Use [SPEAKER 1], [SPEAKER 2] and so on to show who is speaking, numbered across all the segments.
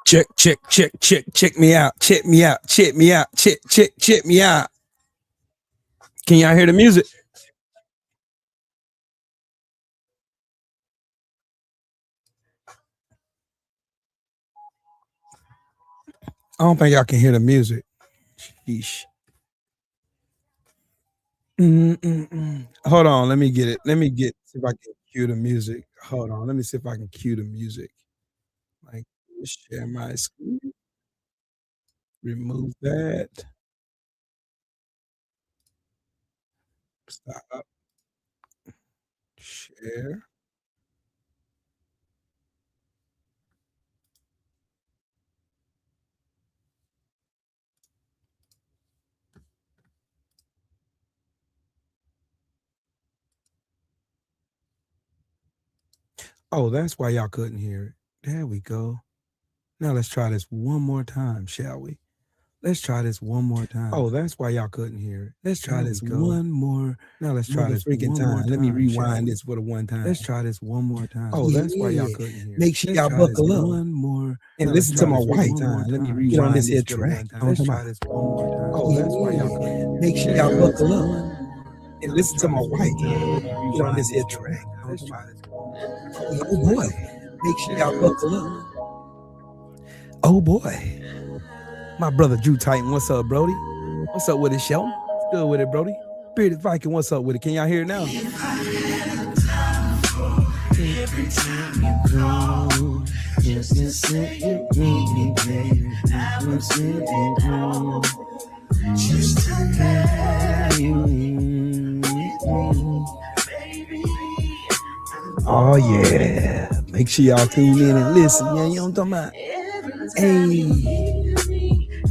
[SPEAKER 1] Check me out. Check me out. Check me out. Check me out. Can y'all hear the music? I don't think y'all can hear the music. Sheesh. Hold on, let me get it. See if I can cue the music. Hold on, let me see if I can cue the music. Like, share my screen. Remove that. Stop. Share. Oh, that's why y'all couldn't hear it. There we go. Now let's try this one more time, shall we? Let's try this one more time. Oh, that's why y'all couldn't hear it. Let's try this one more. Now let's try this freaking time. Let me rewind this for the one time. Let's try this one more time. Oh, that's why y'all couldn't hear it.
[SPEAKER 2] Make sure y'all buckle up.
[SPEAKER 1] One more.
[SPEAKER 2] And listen to my wife.
[SPEAKER 1] Let me rewind.
[SPEAKER 2] Get on this here
[SPEAKER 1] for the
[SPEAKER 2] track.
[SPEAKER 1] one time. Let's try this one more time. Oh, that's why y'all couldn't hear it.
[SPEAKER 2] Make sure y'all buckle up. And listen to my wife. Get on this here track.
[SPEAKER 1] Let's try this one more time.
[SPEAKER 2] Oh boy. Make sure y'all buckle up.
[SPEAKER 1] Oh boy. My brother Drew Titan, what's up, Brody? What's up with it, Shelton? What's good with it, Brody? Bearded Viking, what's up with it? Can y'all hear it now?
[SPEAKER 3] Every time you call, just to say you need me, I was sitting home, just to have you baby.
[SPEAKER 2] Oh yeah. Make sure y'all tune in and listen. Yeah, you know what I'm talking about?
[SPEAKER 3] Hey.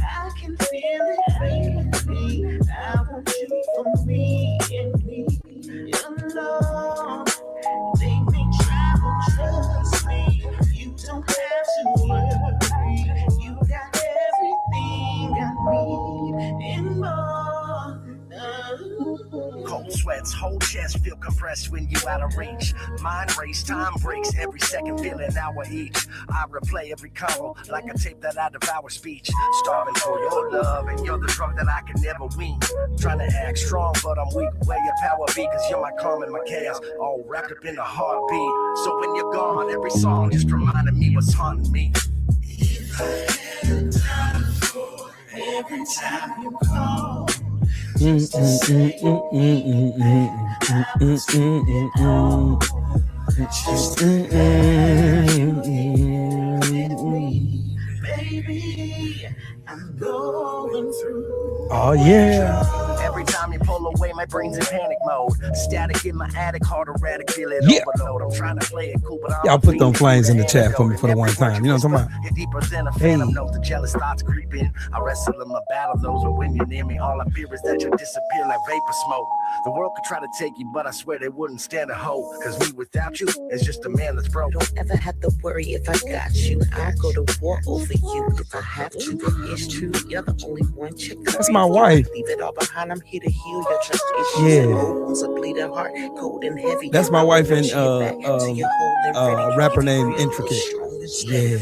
[SPEAKER 3] I can feel it, baby. I want you for me and me alone. They may try, but trust me, you don't have to worry. You got everything I need and more.
[SPEAKER 4] Cold sweats, whole chest feel compressed when you out of reach. Mind race, time breaks, every second feel an hour each. I replay every convo like a tape that I devour speech. Starving for your love, and you're the drug that I can never wean. Trying to act strong, but I'm weak. Where your power be, cause you're my calm and my chaos, all wrapped up in a heartbeat. So when you're gone, every song just reminded me what's haunting me.
[SPEAKER 3] If I had time for every time you call, just to say you need me, I was sitting home, just to have you, baby. I'm going through.
[SPEAKER 1] Oh yeah.
[SPEAKER 4] Every time you pull away, my brain's in panic mode. Static in my attic, hard erratic, feel it overload. I'm trying to play it cool, but
[SPEAKER 1] y'all put them flames in the chat for me for the one time. You know what I'm talking about?
[SPEAKER 4] You're deeper than a phantom knows the jealous thoughts creeping. I wrestle in my battle those, but when you're near me, all I fear is that you'll disappear like vapor smoke. The world could try to take you, but I swear they wouldn't stand a hope. Cause me without you is just a man that's broke.
[SPEAKER 5] Don't ever have to worry if I got you. I'll go to war over you if I have to. It's true, you're the only one chick.
[SPEAKER 1] That's my wife.
[SPEAKER 5] Leave it all behind. I'm here to heal your trust issues.
[SPEAKER 1] Yeah.
[SPEAKER 5] Wounds, a bleeding heart, cold and heavy.
[SPEAKER 1] That's my wife and rapper named Intricate. Yeah.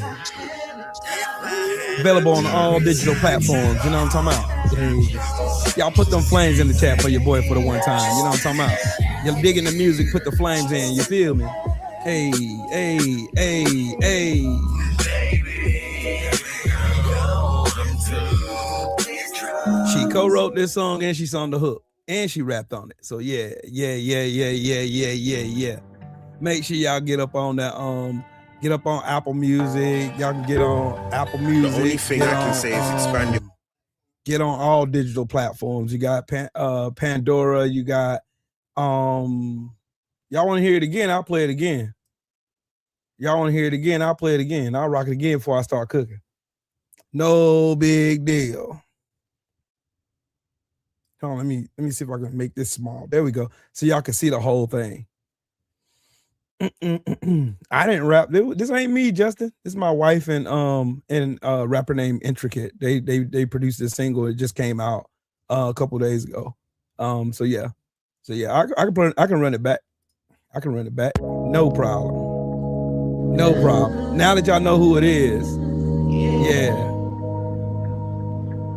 [SPEAKER 1] Available on all digital platforms. You know what I'm talking about? Hey. Y'all put them flames in the chat for your boy for the one time. You know what I'm talking about? You're digging the music, put the flames in. You feel me? Hey, hey, hey, hey. She co-wrote this song and she sung the hook and she rapped on it. So yeah. Make sure y'all get up on that. Get up on Apple Music. Y'all can get on Apple Music.
[SPEAKER 6] The only thing I can say is expand your.
[SPEAKER 1] Get on all digital platforms. You got Pandora. You got y'all want to hear it again? I'll play it again. Y'all want to hear it again? I'll play it again. I'll rock it again before I start cooking. No big deal. Hold on, let me see if I can make this small. There we go. So y'all can see the whole thing. I didn't rap. This ain't me, Justin. This is my wife and a rapper named Intricate. They produced this single. It just came out a couple days ago. So yeah. I can run it back. I can run it back. No problem. Now that y'all know who it is, Yeah.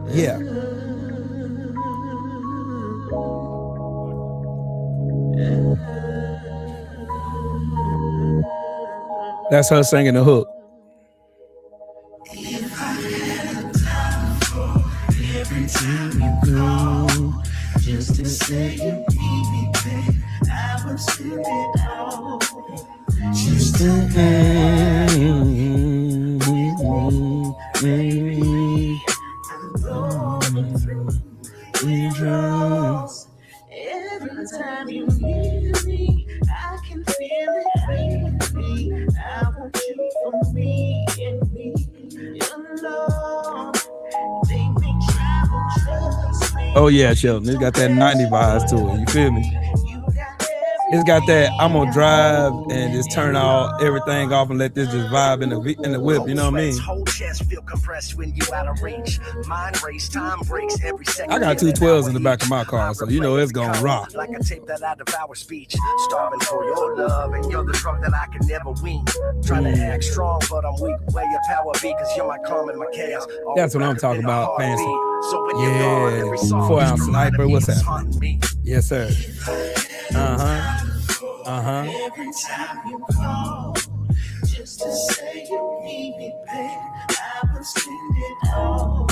[SPEAKER 1] Yeah. That's her singing the hook.
[SPEAKER 3] Every time you call, just to say you need me, babe, I would spend it all. Just to have you baby. I'm going through withdrawals. Every time you need me, I can feel it, baby. I want you for me and me. Your love, they make travel trust me.
[SPEAKER 1] Oh yeah, Sheldon. It's got that 90 vibes to it. You feel me? It's got that I'm gonna drive and just turn all everything off and let this just vibe in the whip. You know what I mean?
[SPEAKER 4] Whole chest feel compressed when you out of reach. Mind race, time breaks every second.
[SPEAKER 1] I got 2 12s in the back of my car, so you know it's gonna rock.
[SPEAKER 4] Like a tape that I devour speech. Starving for your love, and you're the drug that I can never wean. Trying to act strong, but I'm weak. Where your power be, cause you're my calm and my chaos.
[SPEAKER 1] That's what I'm talking about, fancy.
[SPEAKER 4] So when you're gone, every song
[SPEAKER 1] 4 ounce sniper. What's that?
[SPEAKER 4] me.
[SPEAKER 1] Yes, sir.
[SPEAKER 3] Every time you call, just to say you need me, babe, I will spend it all.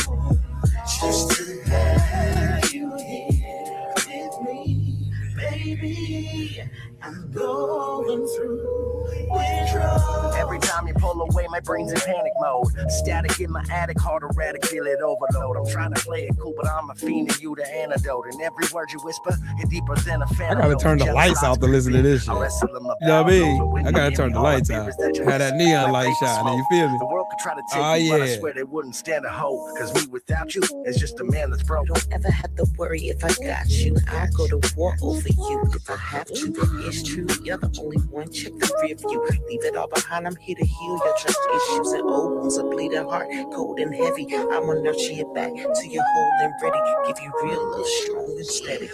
[SPEAKER 3] Just to have you here with me, baby. I'm going through withdrawal.
[SPEAKER 4] Every time you pull away, my brain's in panic mode. Static in my attic, hard erratic, feel it overload. I'm trying to play it cool, but I'm a fiend to you, the antidote. And every word you whisper, hit deeper than a fan.
[SPEAKER 1] I gotta turn the lights off to listen to this shit. You know what I mean? I gotta turn the lights out. Have that neon light shining, you feel me?
[SPEAKER 4] The world could try to take you, but I swear they wouldn't stand a hoe. Cause me without you is just a man that's broke.
[SPEAKER 5] Don't ever have to worry if I got you. I'll go to war over you if I have to. It's true, you're the only one. Check the rear view. Leave it all behind. I'm here to heal your trust issues and old wounds. A bleeding heart, cold and heavy. I'ma nurture you back till you're whole and ready. Give you real love, strong and steady.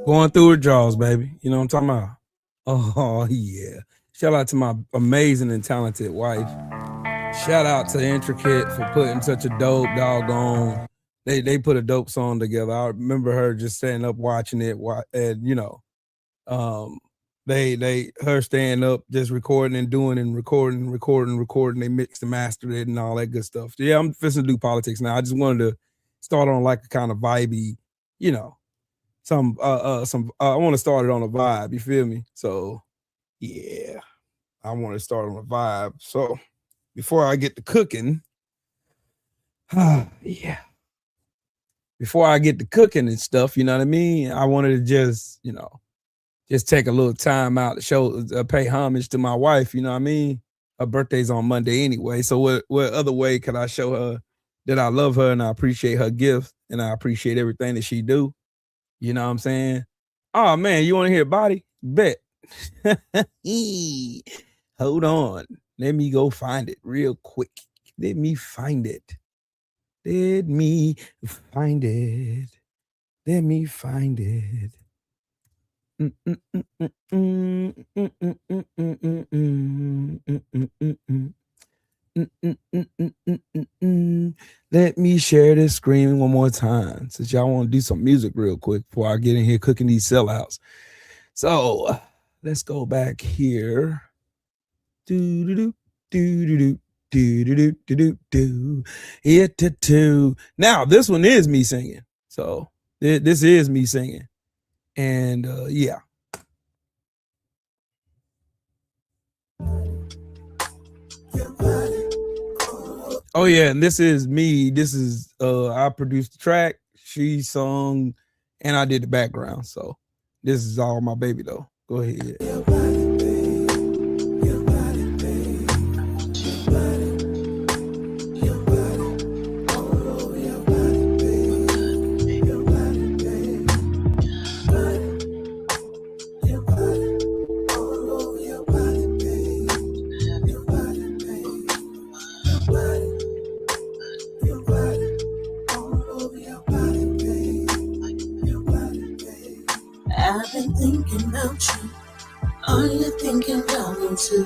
[SPEAKER 1] Going through withdrawals, baby. You know what I'm talking about? Oh, yeah. Shout out to my amazing and talented wife. Shout out to Intricate for putting such a dope doggone. They put a dope song together. I remember her just standing up watching it, and you know, her staying up just recording and doing and recording. They mixed and mastered it and all that good stuff. Yeah, I'm fixing to do politics now. I just wanted to start on like a kind of vibey, you know. I want to start it on a vibe, you feel me? So yeah, I want to start on a vibe. So before I get to cooking, yeah. Before I get to cooking and stuff, you know what I mean? I wanted to just, you know, just take a little time out to show, pay homage to my wife, you know what I mean? Her birthday's on Monday anyway. So what other way can I show her that I love her and I appreciate her gift and I appreciate everything that she do? You know what I'm saying? Oh man, you want to hear Body? Bet. Hold on. Let me go find it real quick. Let me find it. Let me find it. Let me find it. Let me share this screen one more time since y'all want to do some music real quick before I get in here cooking these sellouts. So let's go back here. Now this one is me singing. So this is me singing. And yeah. Oh yeah, and this is me. This is I produced the track, she sung, and I did the background. So this is all my baby though. Go ahead.
[SPEAKER 5] I've been thinking about you. Are you thinking about me too?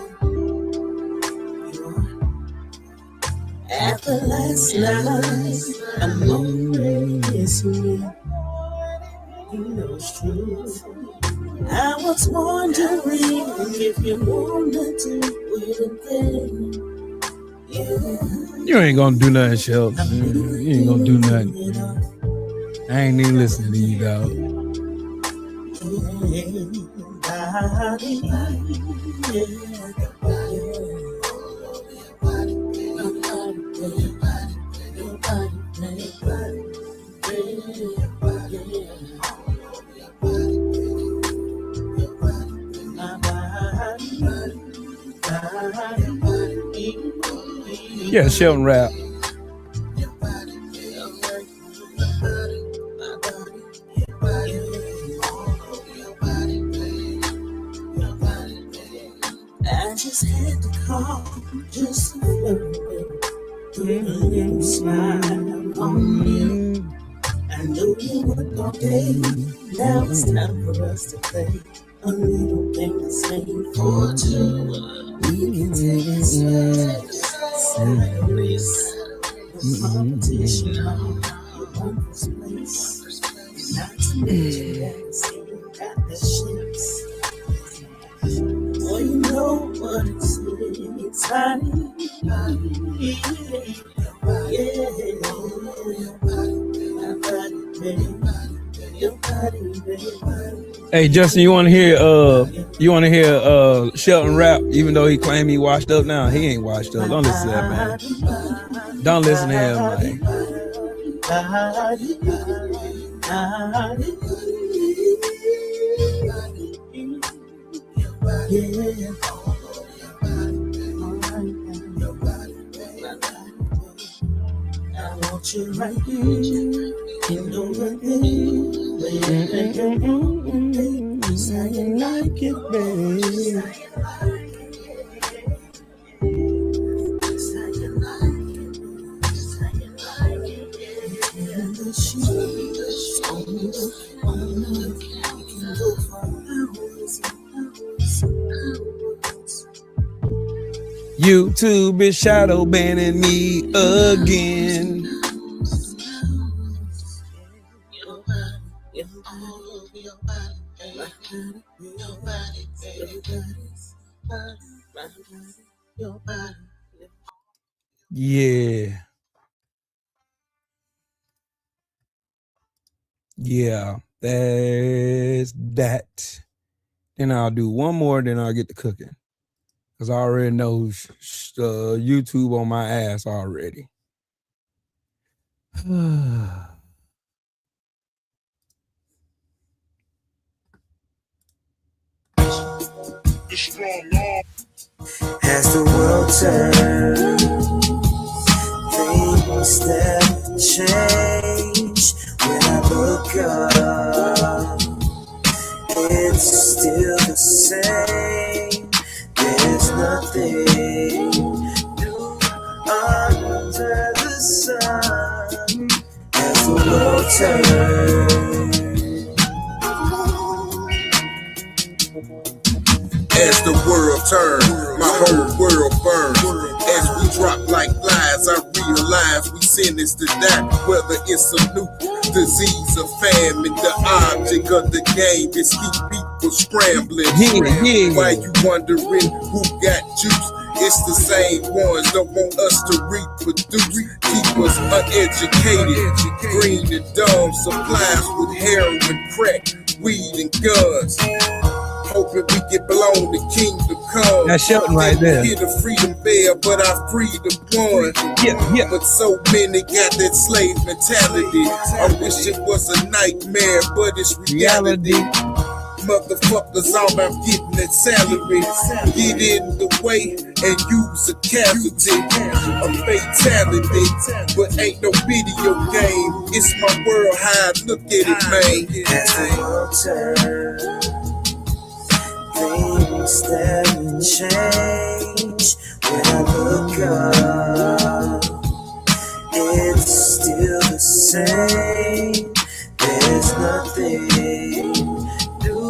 [SPEAKER 5] After last night, I'm already missing you. You know it's true. I was wondering if you wanted to wait again. Yeah.
[SPEAKER 1] You ain't gonna do nothing, Shelton. You ain't gonna do nothing. I ain't even listening to you, dog. Yeah, Shelton rap.
[SPEAKER 5] I just had to call just a little bit. Smile on you. I knew you would all day. Now it's time for us to play a little game that's made for two. We can take it slow. The competition on your wondrous place. Not to mention that you got the shits. Well, you know what it's exciting.
[SPEAKER 1] Hey Justin, you wanna hear Shelton rap, even though he claimed he washed up now? He ain't washed up. Don't listen to that, man. Don't listen to him, man.
[SPEAKER 5] I want you right here. You know the thing. Just how you like it, baby. Just how you like it. Just how you like it. And the sheets on the can go for hours and hours.
[SPEAKER 1] YouTube is shadow banning me again. Yeah, that's that. Then I'll do one more, then I'll get to cooking. Because I already know YouTube on my ass already.
[SPEAKER 5] As the world turns, things that change. When I look up, it's still the same. There's nothing new under the sun. As the world turns.
[SPEAKER 6] As the world turns, my whole world burns. As we drop like flies, I realize we sentenced to die. Whether it's a new disease or famine, the object of the game is keep people scrambling. Why you wondering who got juice? It's the same ones don't want us to reproduce. Keep us uneducated, green and dumb. Supplies with heroin, crack, weed and guns. Hoping we get blown, the kingdom come.
[SPEAKER 1] That's Shelton right there.
[SPEAKER 6] Hear the freedom bell, but I freed the one.
[SPEAKER 1] Yeah.
[SPEAKER 6] But so many got that slave mentality. I wish it was a nightmare, but it's reality. Motherfuckers all about getting that salary. Get in the way and use a casualty. A fatality, but ain't no video game. It's my world, how I look at it, man.
[SPEAKER 5] As the world turns, things that change. When I look up, it's still the same. There's nothing new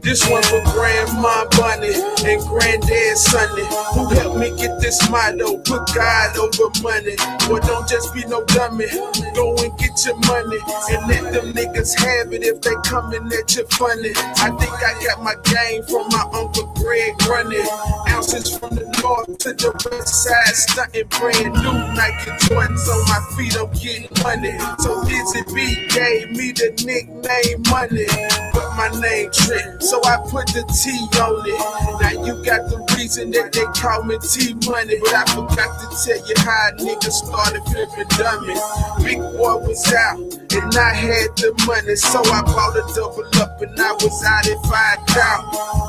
[SPEAKER 6] This one for Grandma Bunny and Granddad Sonny, who helped me get this motto, put God over money. Well, don't just be no dummy, go and get your money and let them niggas have it if they coming at you funny. I think I got my game from my Uncle Greg running. Ounces from the north to the west side, stunting brand new Nike Jordans on my feet, I'm getting money. So Dizzy B gave me the nickname Money, but my name Trent, so I put the T on it. Now you got the reason that they call me T-Money, but I forgot to tell you how a nigga started flipping dummies. Big boy was out, and I had the money, so I bought a double up, and I was out at 5,000.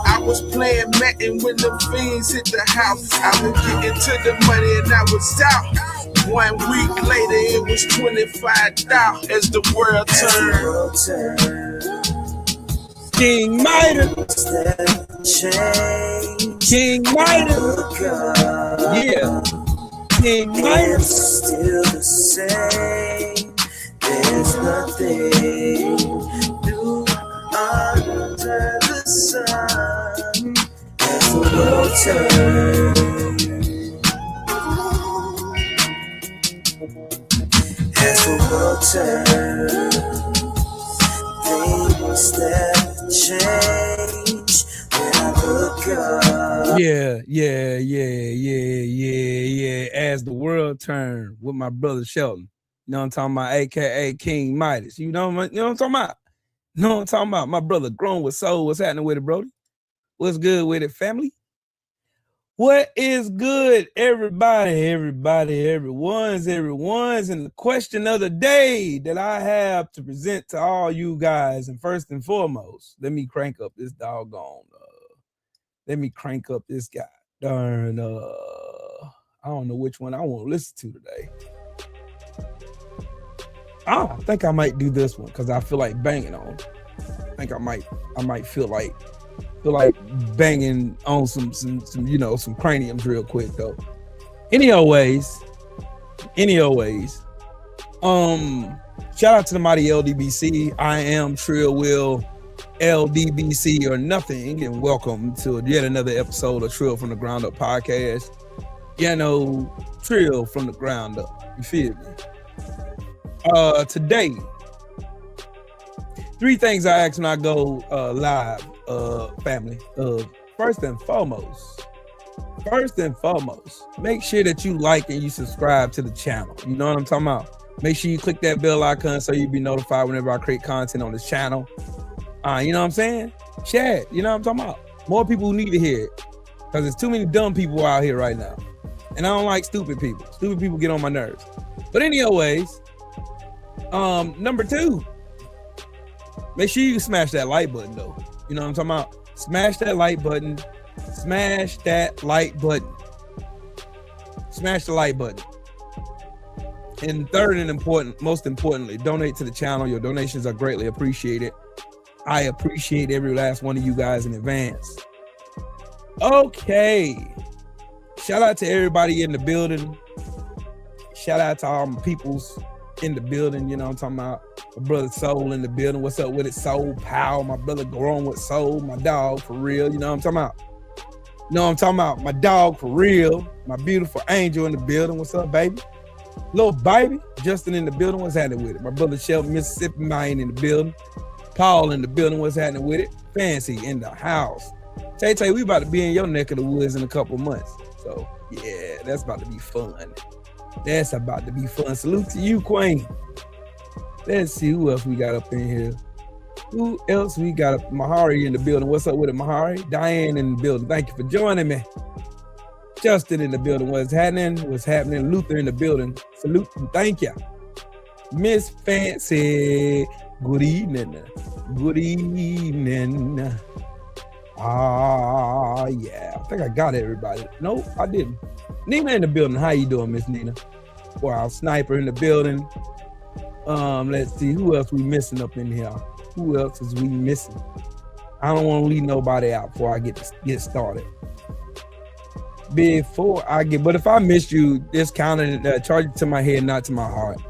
[SPEAKER 6] I was playing Madden when the fiends hit the house. I was getting to the money, and I was out. 1 week later, it was 25,000 as the world turned.
[SPEAKER 2] King Midas. King Midas. Yeah. King Midas.
[SPEAKER 3] Still the same. There's nothing new under the sun. As the world turns. As the world turns. Things that change when I look up.
[SPEAKER 2] Yeah. As the world turned with my brother Shelton. You know what I'm talking about? AKA King Midas. You know what I'm talking about? You know what I'm talking about? My brother Grown with Soul. What's happening with it, Brody? What's good with it, family? What is good, everybody, everyone's, and the question of the day that I have to present to all you guys, and first and foremost, let me crank up this doggone, let me crank up this guy, darn, I don't know which one I want to listen to today. I think I might do this one, because I feel like banging on it. I think I might feel like banging on some some craniums real quick though. Anyways, shout out to the mighty LDBC. I am Trill Will LDBC or nothing, and welcome to yet another episode of Trill from the Ground Up podcast. Trill from the ground up. You feel me? Today, 3 things I ask when I go live, family. First and foremost, make sure that you like and you subscribe to the channel. You know what I'm talking about? Make sure you click that bell icon so you'll be notified whenever I create content on this channel. You know what I'm saying? Share it. You know what I'm talking about? More people need to hear it, because there's too many dumb people out here right now, and I don't like stupid people. Stupid people get on my nerves. But anyways, number 2. Make sure you smash that like button though. You know what I'm talking about? Smash that like button. Smash that like button. Smash the like button. And third and most importantly, donate to the channel. Your donations are greatly appreciated. I appreciate every last one of you guys in advance. Okay. Shout out to everybody in the building. Shout out to all my peoples in the building. You know what I'm talking about? My brother Soul in the building. What's up with it? Soul Power. My brother Grown with Soul. My dog for real. You know what I'm talking about? You know what I'm talking about? My dog for real. My beautiful angel in the building. What's up, baby? Little baby. Justin in the building. What's happening with it? My brother Shelton, Mississippi Mine in the building. Paul in the building. What's happening with it? Fancy in the house. Tay, we about to be in your neck of the woods in a couple months. So, yeah, that's about to be fun. That's about to be fun. Salute to you, Queen. Let's see who else we got up in here. Who else we got up? Mahari in the building. What's up with it, Mahari? Diane in the building. Thank you for joining me. Justin in the building. What's happening? What's happening? Luther in the building. Salute and thank you. Miss Fancy. Good evening. Good evening. Yeah. I think I got everybody. Nope, I didn't. Nina in the building. How you doing, Miss Nina? Wow, Sniper in the building. Let's see who else we missing up in here. Who else is we missing? I don't want to leave nobody out before I get started. But if I missed you, this counted, charge it to my head, not to my heart.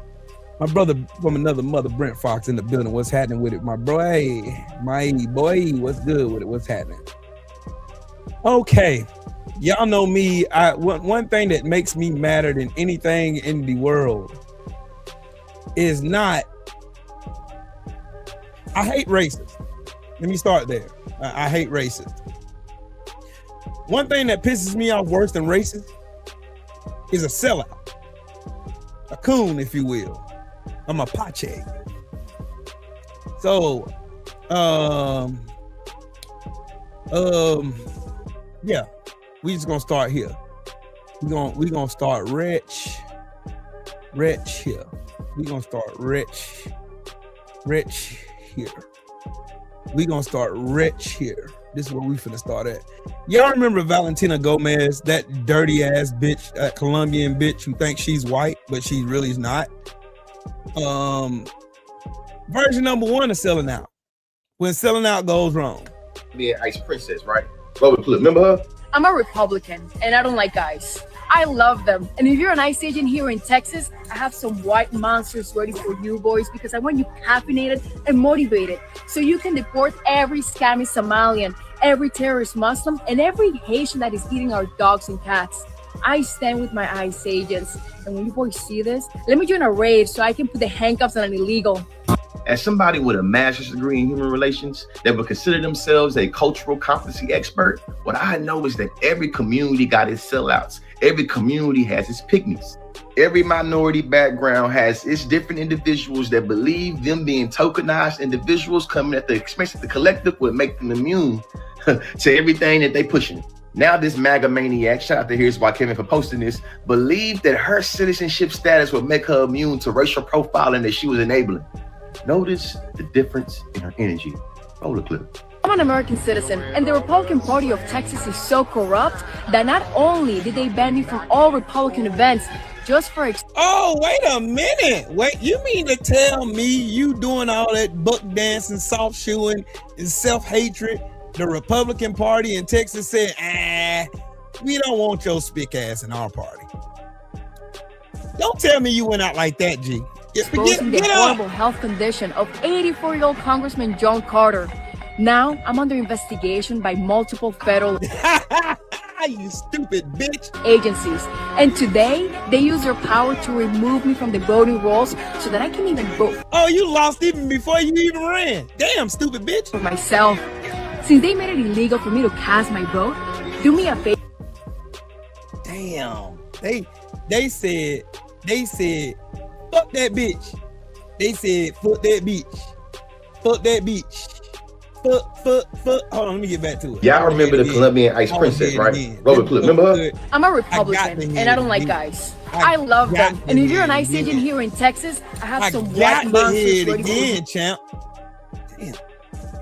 [SPEAKER 2] My brother from another mother, Brent Fox, in the building. What's happening with it, my bro? Hey, my boy, what's good with it? What's happening? Okay, y'all know me. One thing that makes me madder than anything in the world is not. I hate racists. Let me start there. I hate racists. One thing that pisses me off worse than racist is a sellout, a coon, if you will. I'm a pache. So, yeah, we just gonna start here. We gonna start rich here. We gonna start rich here. We gonna start rich here. This is where we finna start at. Y'all remember Valentina Gomez, that dirty ass bitch, that Colombian bitch who thinks she's white, but she really is not. Version number 1 of selling out. When selling out goes wrong.
[SPEAKER 7] Me and Ice Princess, right? Roll the clip. Remember her?
[SPEAKER 8] I'm a Republican and I don't like guys. I love them. And if you're an ICE agent here in Texas, I have some white monsters ready for you boys because I want you caffeinated and motivated so you can deport every scammy Somalian, every terrorist Muslim, and every Haitian that is eating our dogs and cats. I stand with my ICE agents. And when you boys see this, let me join a raid so I can put the handcuffs on an illegal.
[SPEAKER 7] As somebody with a master's degree in human relations that would consider themselves a cultural competency expert, what I know is that every community got its sellouts. Every community has its pygmies. Every minority background has its different individuals that believe them being tokenized individuals coming at the expense of the collective would make them immune to everything that they pushing. Now this MAGA maniac, shout out to Here's Why Kevin for posting this, believed that her citizenship status would make her immune to racial profiling that she was enabling. Notice the difference in her energy. Roll the clip.
[SPEAKER 8] I'm an American citizen, and the Republican Party of Texas is so corrupt that not only did they ban me from all Republican events just for...
[SPEAKER 2] Oh, wait a minute. Wait, you mean to tell me you doing all that buck dancing, soft shoeing, and self-hatred? The Republican Party in Texas said, we don't want your spick ass in our party. Don't tell me you went out like that, G.
[SPEAKER 8] Exposing the horrible health condition of 84-year-old Congressman John Carter. Now, I'm under investigation by multiple federal
[SPEAKER 2] you stupid bitch
[SPEAKER 8] agencies. And today, they use their power to remove me from the voting rolls so that I can even vote.
[SPEAKER 2] Oh, you lost even before you even ran. Damn, stupid bitch.
[SPEAKER 8] For myself. Since they made it illegal for me to cast my vote, do me a favor.
[SPEAKER 2] Damn. They said, fuck that bitch. They said, fuck that bitch. Fuck that bitch. Fuck. Hold on, let me get back to it.
[SPEAKER 7] Y'all remember the Colombian Ice Princess, right? Roll the clip. Remember her?
[SPEAKER 8] I'm a Republican and I don't like guys. I love them. And if you're an ICE agent here in Texas, I have some white monsters ready for you.
[SPEAKER 2] Champ. Damn.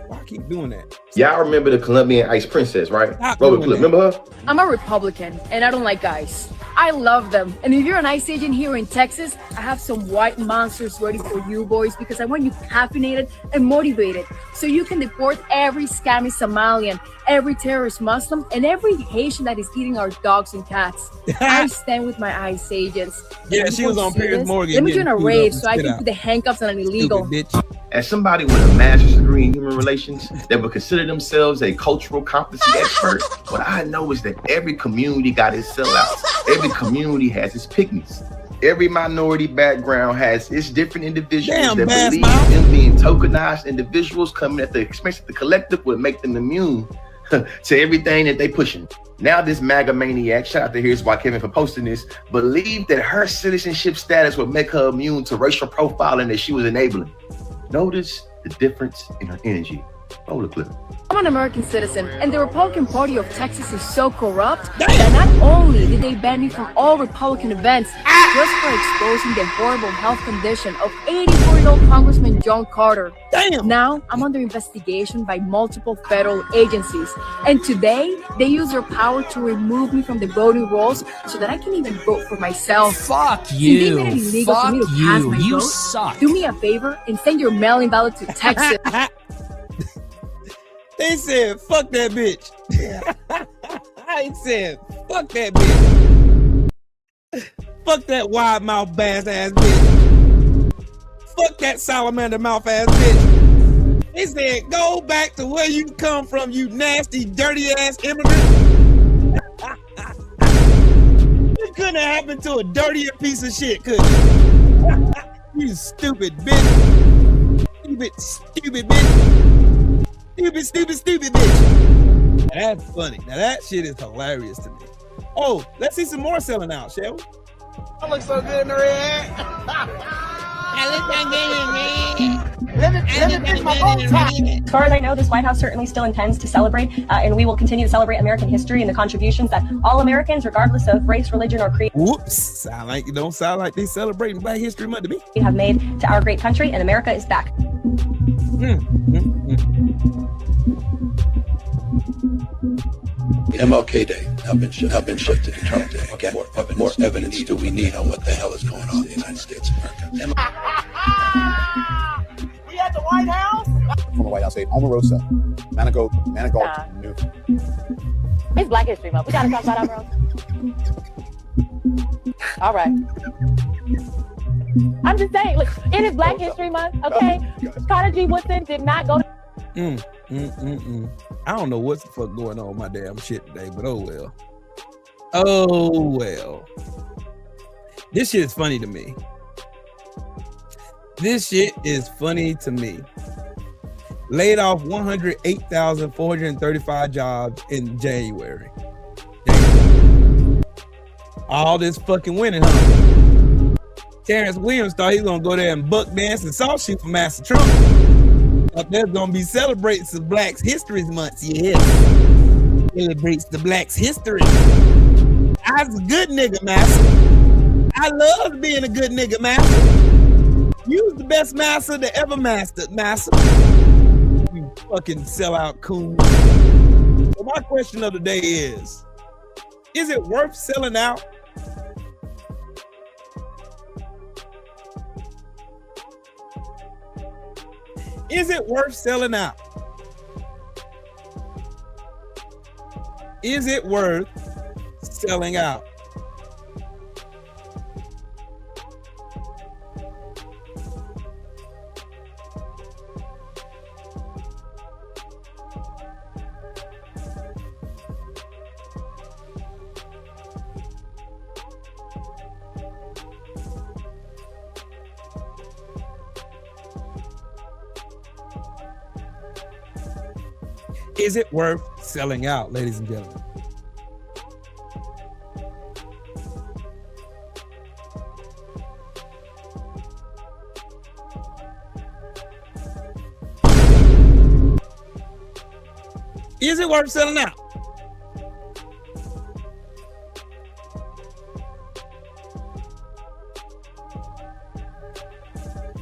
[SPEAKER 2] Why I keep doing that?
[SPEAKER 7] Y'all remember the Colombian Ice Princess, right? Roll the clip. Remember her?
[SPEAKER 8] I'm a Republican and I don't like guys. I love them. And if you're an ICE agent here in Texas, I have some white monsters ready for you boys because I want you caffeinated and motivated so you can deport every scammy Somalian, every terrorist Muslim, and every Haitian that is eating our dogs and cats. I stand with my ICE agents.
[SPEAKER 2] Yeah, she was on Piers Morgan.
[SPEAKER 8] Let me join a raid so I can put the handcuffs on an illegal.
[SPEAKER 7] As somebody with a master's degree in human relations that would consider themselves a cultural competency expert, what I know is that every community got its sellouts. Every community has its pygmies. Every minority background has its different individuals that believe them being tokenized individuals coming at the expense of the collective would make them immune to everything that they pushing. Now this MAGA maniac, shout out to Here's Why Kevin for posting this, believed that her citizenship status would make her immune to racial profiling that she was enabling. Notice the difference in her energy. Roll the clip.
[SPEAKER 8] I'm an American citizen, and the Republican Party of Texas is so corrupt that not only did they ban me from all Republican events just for exposing the horrible health condition of 84-year-old Congressman John Carter.
[SPEAKER 2] Damn.
[SPEAKER 8] Now, I'm under investigation by multiple federal agencies, and today, they use their power to remove me from the voting rolls so that I can even vote for myself.
[SPEAKER 9] Fuck you.
[SPEAKER 8] Since they made it illegal for me to cast my vote,
[SPEAKER 9] suck.
[SPEAKER 8] do me a favor and send your mail-in ballot to Texas.
[SPEAKER 2] They said, fuck that bitch. I said, fuck that bitch. Fuck that wide mouth bass ass bitch. fuck that salamander mouth ass bitch. They said, go back to where you come from, you nasty, dirty ass immigrant. It couldn't have happened to a dirtier piece of shit, could it? You stupid bitch. Stupid bitch. Stupid bitch. That's funny. Now that shit is hilarious to me. Oh, let's see some more selling out, shall we?
[SPEAKER 9] I look so good in the red. Let me fix my bow tie.
[SPEAKER 10] As far as I know, this White House certainly still intends to celebrate, and we will continue to celebrate American history and the contributions that all Americans, regardless of race, religion, or creed,
[SPEAKER 2] Don't sound like they celebrating Black History Month to me.
[SPEAKER 10] have made to our great country, and America is back.
[SPEAKER 11] MLK Day have been shifted to Trump Day. Okay, more evidence do we need on what the hell is going on in the United States of America?
[SPEAKER 9] We at the White House?
[SPEAKER 12] From the White House, say Omarosa, Manigault, New.
[SPEAKER 13] It's Black History Month. We gotta talk about Omarosa. All right. I'm just saying, look, it is Black History Month, okay? Carter G. Woodson did not go to
[SPEAKER 2] I don't know what the fuck going on with my damn shit today, but oh well. Oh well. This shit is funny to me. This shit is funny to me. Laid off 108,435 jobs in January. Damn. All this fucking winning, huh? Terrence Williams thought he was gonna go there and buck dance and salt shoot for Master Trump. They're gonna be celebrating some Black History Month, yeah. Celebrates the Black's history. I was a good nigga, master. I love being a good nigga, master. You was the best master that ever mastered, master. You fucking sellout coon. So my question of the day is it worth selling out? Is it worth selling out? Is it worth selling out? Is it worth selling out, ladies and gentlemen? Is it worth selling out?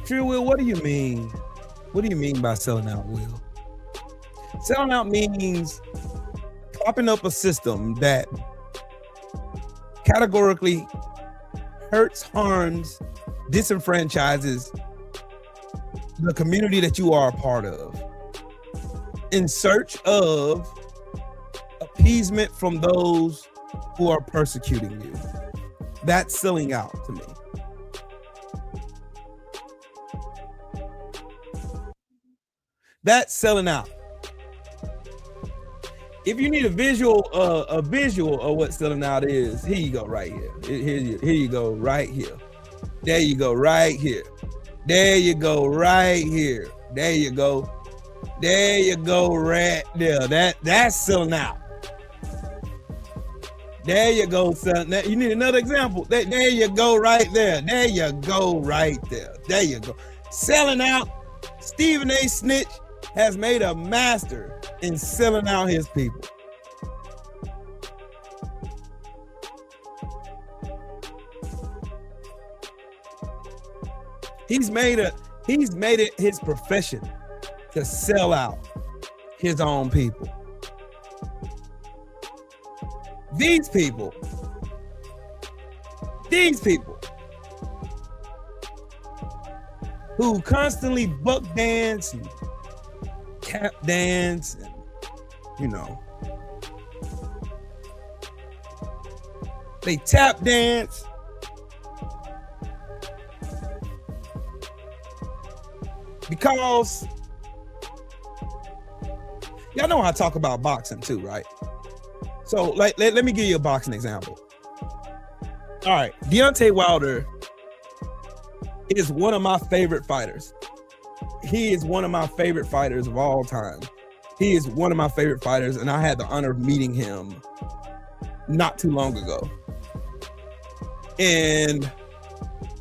[SPEAKER 2] True, Will, what do you mean? What do you mean by selling out, Will? Selling out means propping up a system that categorically hurts, harms, disenfranchises the community that you are a part of in search of appeasement from those who are persecuting you. That's selling out to me. That's selling out. If you need a visual of what selling out is, here you go right here. Here you go right here. There you go right here. There you go right here. There you go. There you go right there. That's selling out. There you go, son. You need another example. There you go right there. There you go right there. There you go. Selling out. Stephen A. Snitch has made a master in selling out his people. He's made it his profession to sell out his own people. These people who constantly buck dance and tap dance and, you know, they tap dance Because y'all know I talk about boxing too, right? So like, let me give you a boxing example. All right, Deontay Wilder is one of my favorite fighters. He is one of my favorite fighters of all time. He is one of my favorite fighters, and I had the honor of meeting him not too long ago. And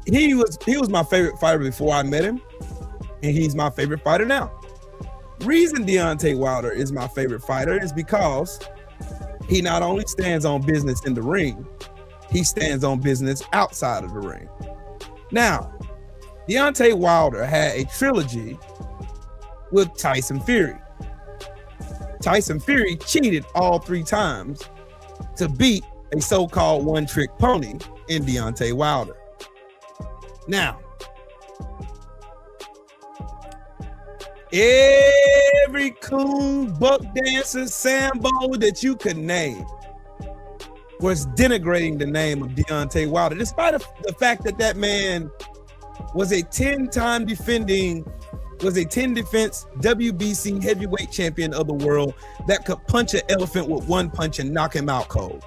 [SPEAKER 2] he was my favorite fighter before I met him, and he's my favorite fighter now. Reason Deontay Wilder is my favorite fighter is because he not only stands on business in the ring, he stands on business outside of the ring. Now, Deontay Wilder had a trilogy with Tyson Fury. Tyson Fury cheated all 3 times to beat a so-called one-trick pony in Deontay Wilder. Now, every coon, buck dancer, sambo that you could name was denigrating the name of Deontay Wilder, despite the fact that that man was a 10-time defense WBC heavyweight champion of the world that could punch an elephant with one punch and knock him out cold.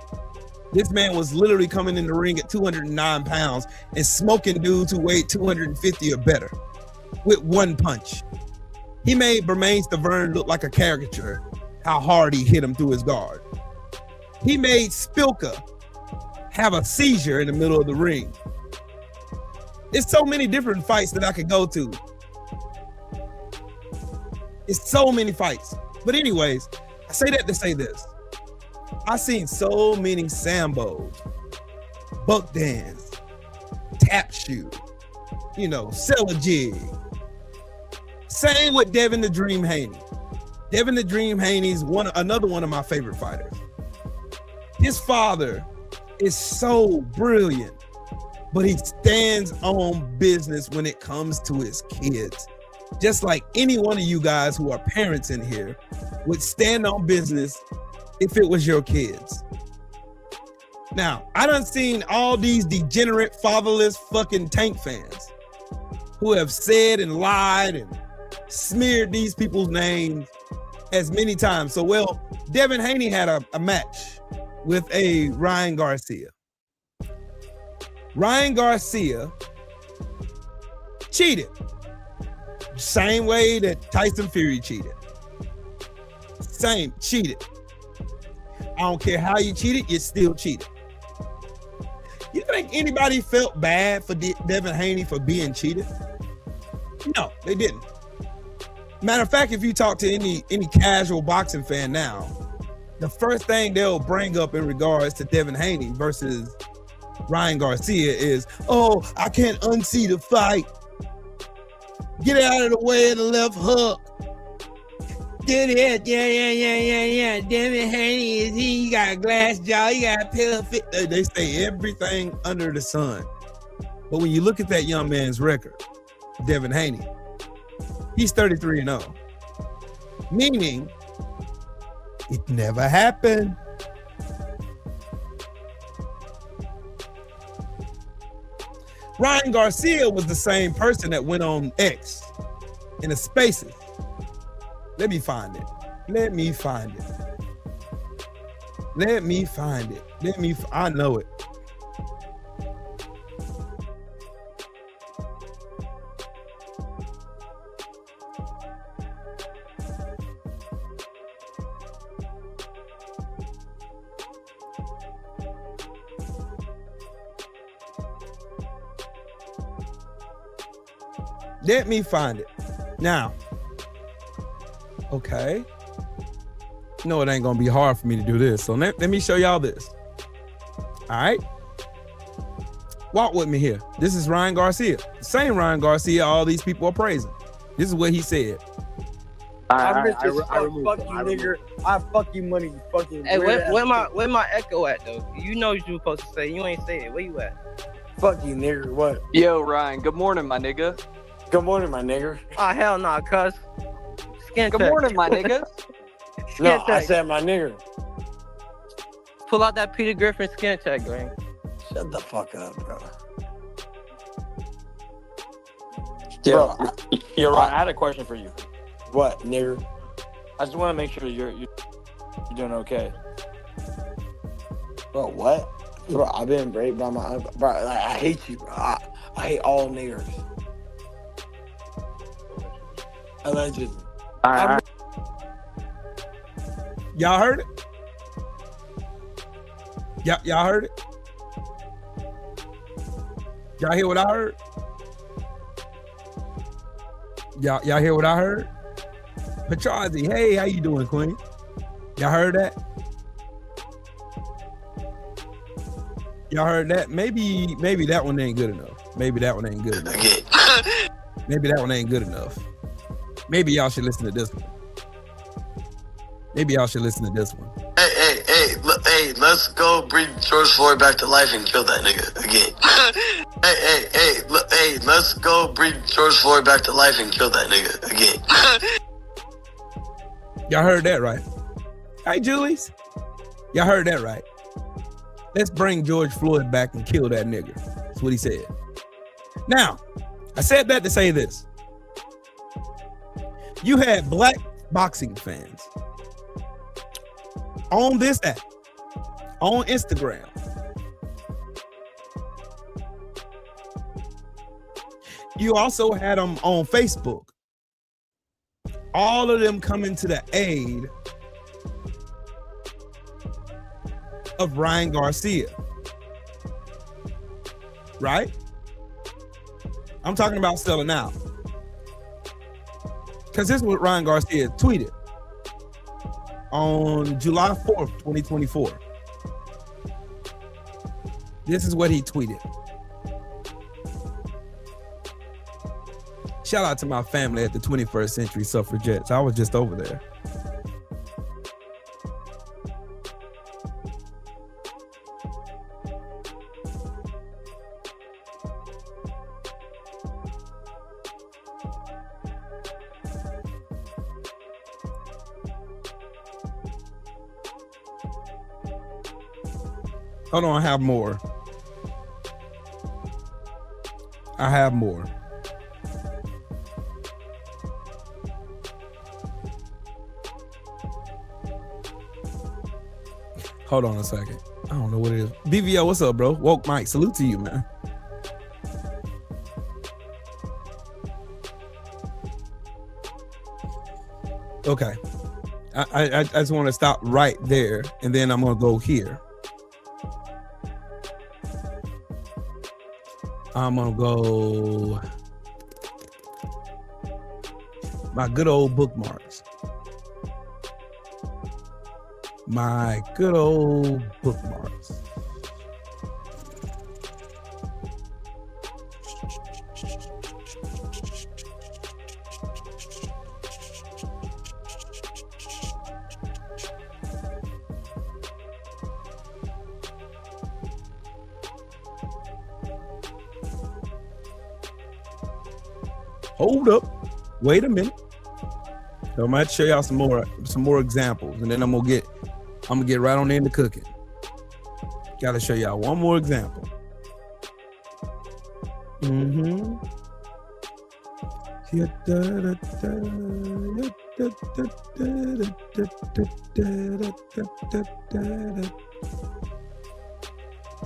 [SPEAKER 2] This man was literally coming in the ring at 209 pounds and smoking dudes who weighed 250 or better with one punch. He made Bermain Stavern look like a caricature, how hard he hit him through his guard. He made Spilka have a seizure in the middle of the ring. There's so many different fights that I could go to. It's so many fights. But anyways, I say that to say this. I've seen so many sambos, buck dance, tap shoe, sell a jig. Same with Devin the Dream Haney. Devin the Dream Haney's another one of my favorite fighters. His father is so brilliant, but he stands on business when it comes to his kids. Just like any one of you guys who are parents in here would stand on business if it was your kids. Now, I done seen all these degenerate, fatherless fucking Tank fans who have said and lied and smeared these people's names as many times. So, Devin Haney had a match with a Ryan Garcia. Ryan Garcia cheated. Same way that Tyson Fury cheated. Cheated. I don't care how you cheated, you still cheated. You think anybody felt bad for Devin Haney for being cheated? No, they didn't. Matter of fact, if you talk to any casual boxing fan now, the first thing they'll bring up in regards to Devin Haney versus Ryan Garcia is, oh, I can't unsee the fight. Get out of the way of the left hook. Get it. Yeah. Devin Haney he got a glass jaw, he got a pill fit. They say everything under the sun. But when you look at that young man's record, Devin Haney, he's 33-0. Meaning, it never happened. Ryan Garcia was the same person that went on X in the Spaces. Let me find it. I know it. Let me find it. Now, okay. No, it ain't gonna be hard for me to do this. So let me show y'all this. All right. Walk with me here. This is Ryan Garcia. The same Ryan Garcia all these people are praising. This is what he said.
[SPEAKER 14] I fuck you, nigger. I fuck you money, you fucking.
[SPEAKER 15] Hey, where my echo at though? You know what you were supposed to say. You ain't say it. Where you at?
[SPEAKER 14] Fuck you, nigger. What?
[SPEAKER 16] Yo, Ryan. Good morning, my nigga.
[SPEAKER 14] Good morning, my nigger.
[SPEAKER 15] Oh, hell nah, cuz.
[SPEAKER 16] Good morning, my nigga.
[SPEAKER 14] No, I said my nigger.
[SPEAKER 15] Pull out that Peter Griffin skin tag, gang.
[SPEAKER 14] Shut the fuck up, bro.
[SPEAKER 12] Bro,
[SPEAKER 17] You're right. I had a question for you.
[SPEAKER 14] What, nigger?
[SPEAKER 17] I just want to make sure you're doing okay.
[SPEAKER 14] Bro, what? Bro, I've been raped by my uncle. Bro, like, I hate you, bro. I hate all niggers. Allegedly.
[SPEAKER 2] Y'all heard it? Y'all heard it? Y'all hear what I heard? Y'all hear what I heard? Petrazi, hey, how you doing, Queen? Y'all heard that? Y'all heard that? Maybe that one ain't good enough. Maybe that one ain't good enough. Maybe that one ain't good enough. Maybe y'all should listen to this one. Maybe y'all should listen to this one.
[SPEAKER 18] Hey, let's go bring George Floyd back to life and kill that nigga again. hey, let's go bring George Floyd back to life and kill that nigga again.
[SPEAKER 2] Y'all heard that right? Hey, Julies. Y'all heard that right? Let's bring George Floyd back and kill that nigga. That's what he said. Now, I said that to say this. You had black boxing fans on this app, on Instagram, you also had them on Facebook. All of them coming to the aid of Ryan Garcia, right? I'm talking about selling out. Because this is what Ryan Garcia tweeted on July 4th, 2024. This is what he tweeted. Shout out to my family at the 21st Century Suffragettes. I was just over there. Hold on, I have more. Hold on a second. I don't know what it is. BVO, what's up, bro? Woke Mike, salute to you, man. Okay. I just want to stop right there, and then I'm going to go here. I'm going to go my good old bookmarks. My good old bookmarks. Hold up. Wait a minute. So I'm gonna show y'all some more examples, and then I'm gonna get right on into cooking. Gotta show y'all one more example.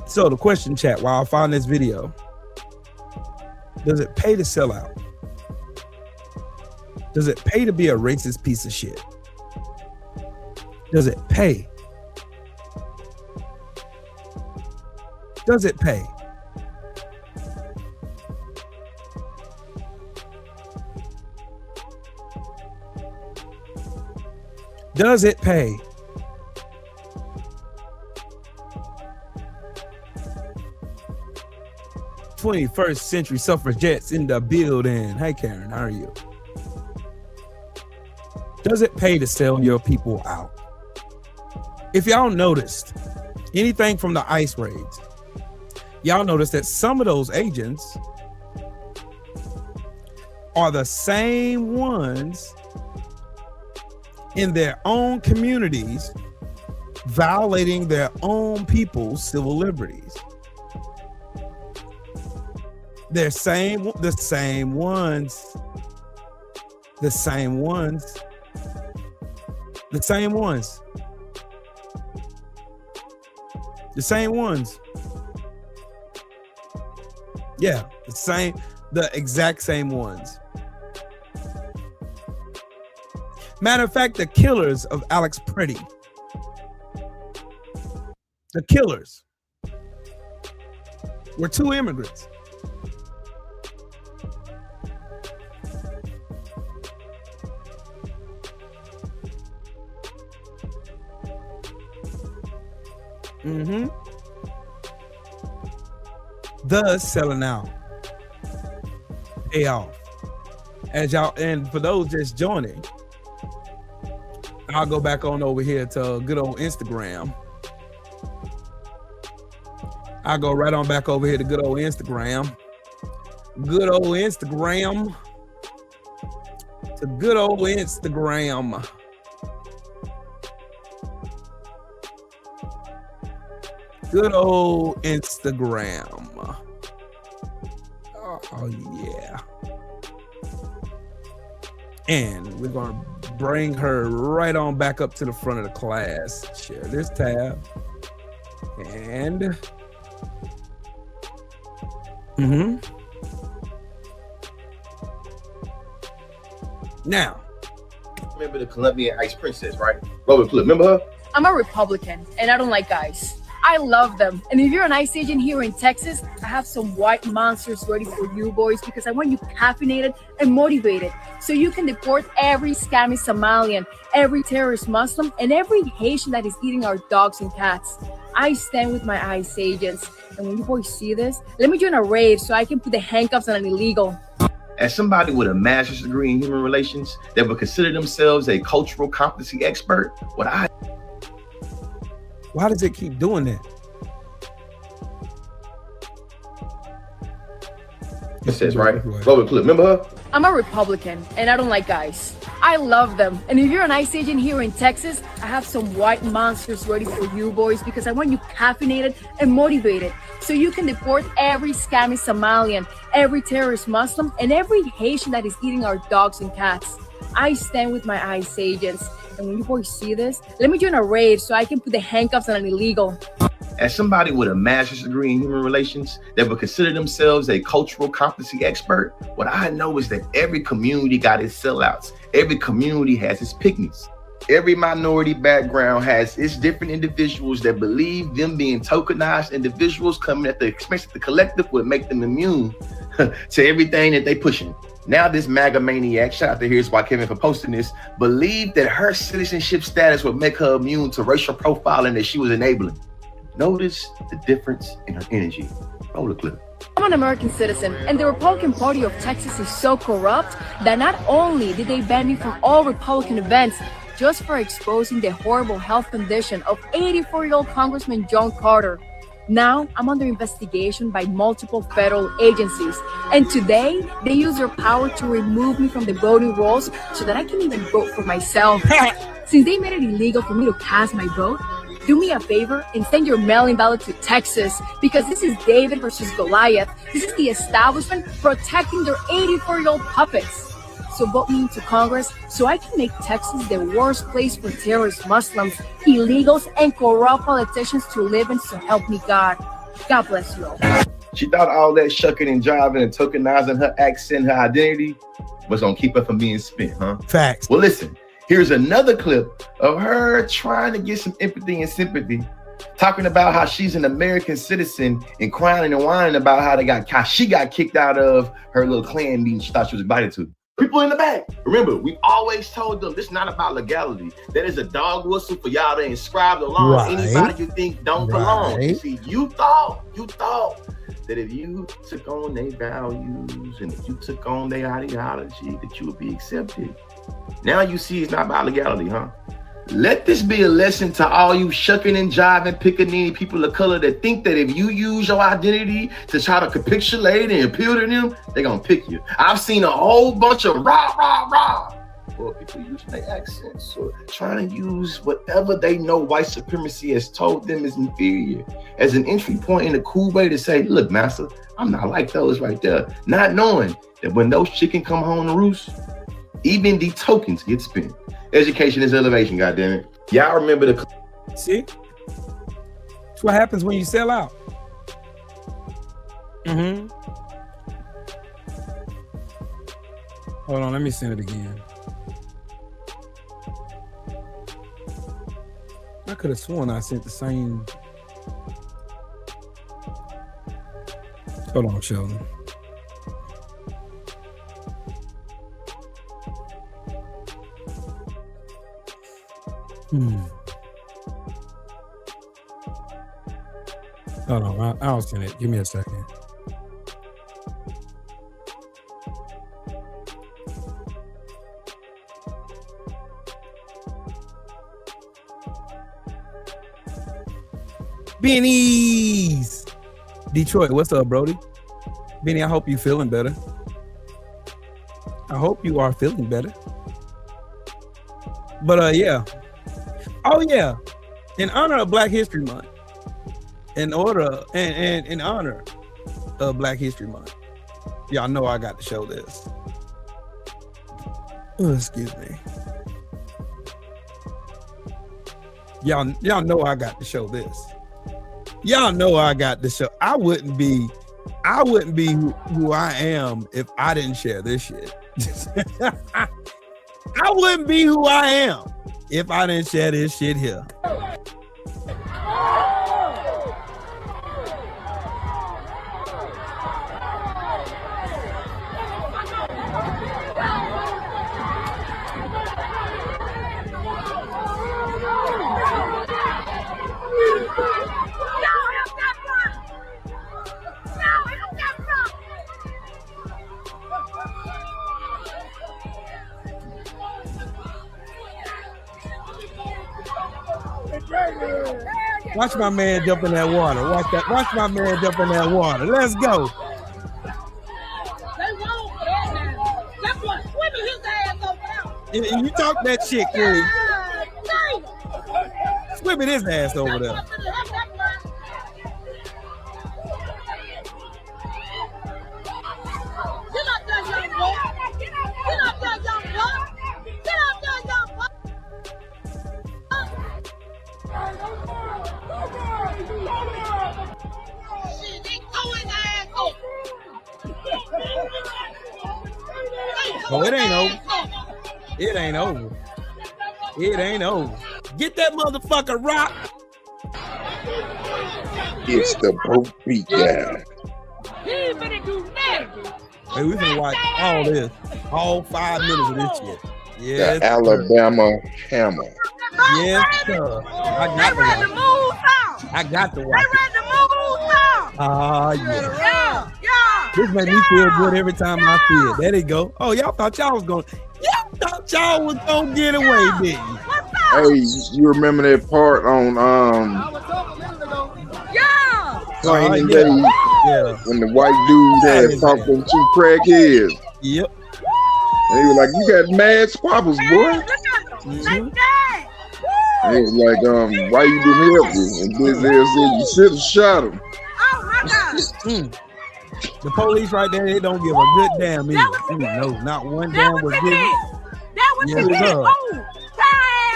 [SPEAKER 2] So the question chat while I find this video: does it pay to sell out? Does it pay to be a racist piece of shit? Does it pay? Does it pay? Does it pay? '21st Century Suffragettes in the building. Hey Karen, how are you? Does it pay to sell your people out? If y'all noticed anything from the ICE raids, y'all noticed that some of those agents are the same ones in their own communities violating their own people's civil liberties. The same ones The same ones. The same ones. The same ones. Yeah, the exact same ones. Matter of fact, the killers of Alex Pretty. The killers were two immigrants. Thus selling out. Pay off. As y'all, and for those just joining, I'll go back on over here to good old Instagram. I'll go right on back over here to good old Instagram. Good old Instagram. To good old Instagram. Good old Instagram. Oh yeah. And we're gonna bring her right on back up to the front of the class. Share this tab. And now,
[SPEAKER 7] remember the Colombian Ice Princess, right? Robert Clip, remember her?
[SPEAKER 8] I'm a Republican, and I don't like guys. I love them. And if you're an ICE agent here in Texas, I have some white monsters ready for you boys because I want you caffeinated and motivated so you can deport every scammy Somalian, every terrorist Muslim, and every Haitian that is eating our dogs and cats. I stand with my ICE agents. And when you boys see this, let me join a raid so I can put the handcuffs on an illegal.
[SPEAKER 7] As somebody with a master's degree in human relations that would consider themselves a cultural competency expert,
[SPEAKER 2] why does it keep doing that?
[SPEAKER 7] It says, right? Robert Clip, remember her?
[SPEAKER 8] I'm a Republican, and I don't like guys. I love them. And if you're an ICE agent here in Texas, I have some white monsters ready for you boys because I want you caffeinated and motivated so you can deport every scammy Somalian, every terrorist Muslim, and every Haitian that is eating our dogs and cats. I stand with my ICE agents. And when you boys see this, let me join a raid so I can put the handcuffs on an illegal.
[SPEAKER 7] As somebody with a master's degree in human relations that would consider themselves a cultural competency expert, what I know is that every community got its sellouts. Every community has its pygmies. Every minority background has its different individuals that believe them being tokenized individuals coming at the expense of the collective would make them immune to everything that they pushing. Now this MAGA maniac, shout out to Here's Why Kevin for posting this, believed that her citizenship status would make her immune to racial profiling that she was enabling. Notice the difference in her energy. Roll the clip.
[SPEAKER 8] I'm an American citizen, and the Republican Party of Texas is so corrupt that not only did they ban me from all Republican events just for exposing the horrible health condition of 84-year-old Congressman John Carter, now I'm under investigation by multiple federal agencies. And today, they use their power to remove me from the voting rolls so that I can even vote for myself. Since they made it illegal for me to cast my vote, do me a favor and send your mail-in ballot to Texas because this is David versus Goliath. This is the establishment protecting their 84-year-old puppets. So vote me into Congress so I can make Texas the worst place for terrorist Muslims, illegals, and corrupt politicians to live in, so help me God. God bless you all.
[SPEAKER 7] She thought all that shucking and jiving and tokenizing her accent, her identity was gonna keep her from being spent, huh?
[SPEAKER 2] Facts.
[SPEAKER 7] Well, listen, here's another clip of her trying to get some empathy and sympathy, talking about how she's an American citizen and crying and whining about how she got kicked out of her little Klan meeting she thought she was invited to. People in the back. Remember, we always told them this is not about legality. That is a dog whistle for y'all to inscribe along anybody you think don't belong. See, you thought that if you took on their values and if you took on their ideology, that you would be accepted. Now you see it's not about legality, huh? Let this be a lesson to all you shucking and jiving Pickaninny people of color that think that if you use your identity to try to capitulate and appeal to them, they're gonna pick you. I've seen a whole bunch of rah. Or people using their accents or trying to use whatever they know white supremacy has told them is inferior as an entry point in a cool way to say, look, master, I'm not like those right there. Not knowing that when those chickens come home to roost, Even the tokens get spent. Education is elevation, goddammit. Y'all remember the...
[SPEAKER 2] See? That's what happens when you sell out. Hold on, let me send it again. I could have sworn I sent the same. Hold on, Sheldon. Hold on, I'll send it. Give me a second. Benny's Detroit, what's up, Brody? Benny, I hope you feeling better. I hope you are feeling better. But yeah. Oh yeah. In honor of Black History Month. In honor of Black History Month. Y'all know I got to show this. Oh, excuse me. Y'all know I got to show this. Y'all know I got to show. I wouldn't be who I am if I didn't share this shit. I wouldn't be who I am if I didn't share this shit here. Watch my man jump in that water. Watch my man jump in that water. Let's go. And you talk that shit, Queen. Swimming his ass over there. Oh, it ain't over. It ain't over. It ain't over. Get that motherfucker rock.
[SPEAKER 6] It's the broke beat guy.
[SPEAKER 2] Hey, we finna watch all this. All 5 minutes of this shit. Yes,
[SPEAKER 6] the Alabama Hammer.
[SPEAKER 2] Yes, sir. I got to watch. Ah, yeah. This made me feel good every time I see it. There they go. Oh, y'all thought y'all was gonna get away, didn't you?
[SPEAKER 6] Hey, you remember that part on Training Day when the white dude had talked them 2 crackheads?
[SPEAKER 2] Yep.
[SPEAKER 6] And he was like, "You got mad squabbles, boy." And he was like, "Why you didn't help me?" And this there said, "You should have shot him."
[SPEAKER 2] The police right there, they don't give a good damn either. No, not one damn was given. Yes, sir.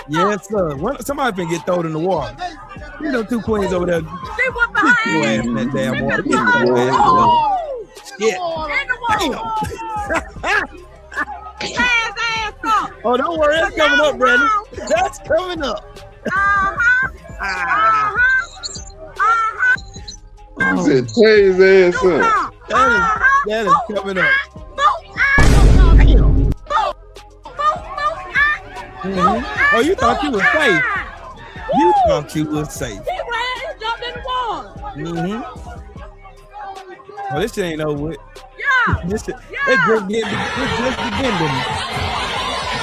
[SPEAKER 2] Yes, sir. Somebody finna get thrown in the water. You know, 2 queens over there. Get your ass in that damn water. Get your ass in there. Damn. Oh, don't worry. That's coming up, Brandon. That's coming up.
[SPEAKER 6] He said, "Tear his ass up."
[SPEAKER 2] That is coming up. Oh, you thought you was safe. You thought you was safe.
[SPEAKER 9] He ran and jumped in the water.
[SPEAKER 2] Well, this shit ain't over with.
[SPEAKER 9] Yeah.
[SPEAKER 2] It's just beginning.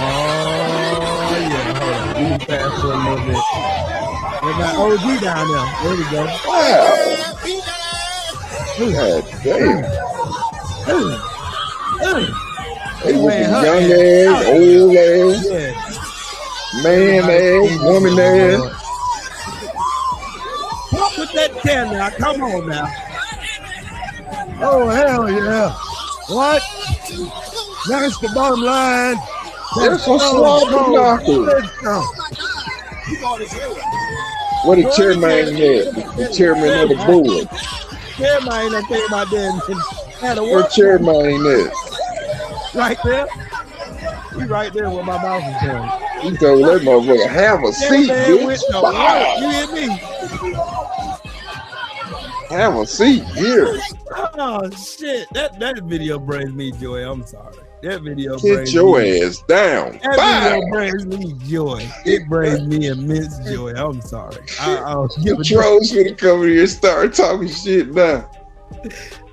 [SPEAKER 2] Oh, yeah. Hold on. We can fast for a little bit. There's my OG down there. There we go.
[SPEAKER 6] Wow. God damn. They whooping young ass, old ass, man ass, woman ass.
[SPEAKER 2] What with that can now? Come on now. Oh, hell yeah. What? That's the bottom line.
[SPEAKER 19] There's some sloppy knockers. What the chairman at? The chairman of the board.
[SPEAKER 2] Chairman ain't no thing about that.
[SPEAKER 19] Where chairman at?
[SPEAKER 2] Right there. He right there with my mouth is doing.
[SPEAKER 19] He told that motherfucker, have a seat, bitch.
[SPEAKER 2] You hear me?
[SPEAKER 19] Have a seat here.
[SPEAKER 2] Oh shit! That video brings me joy. I'm sorry. That video
[SPEAKER 19] Get your ass down.
[SPEAKER 2] That video brings me joy. It brings me immense joy. I'm sorry. I'll give
[SPEAKER 19] the trolls gonna come here and start talking shit now.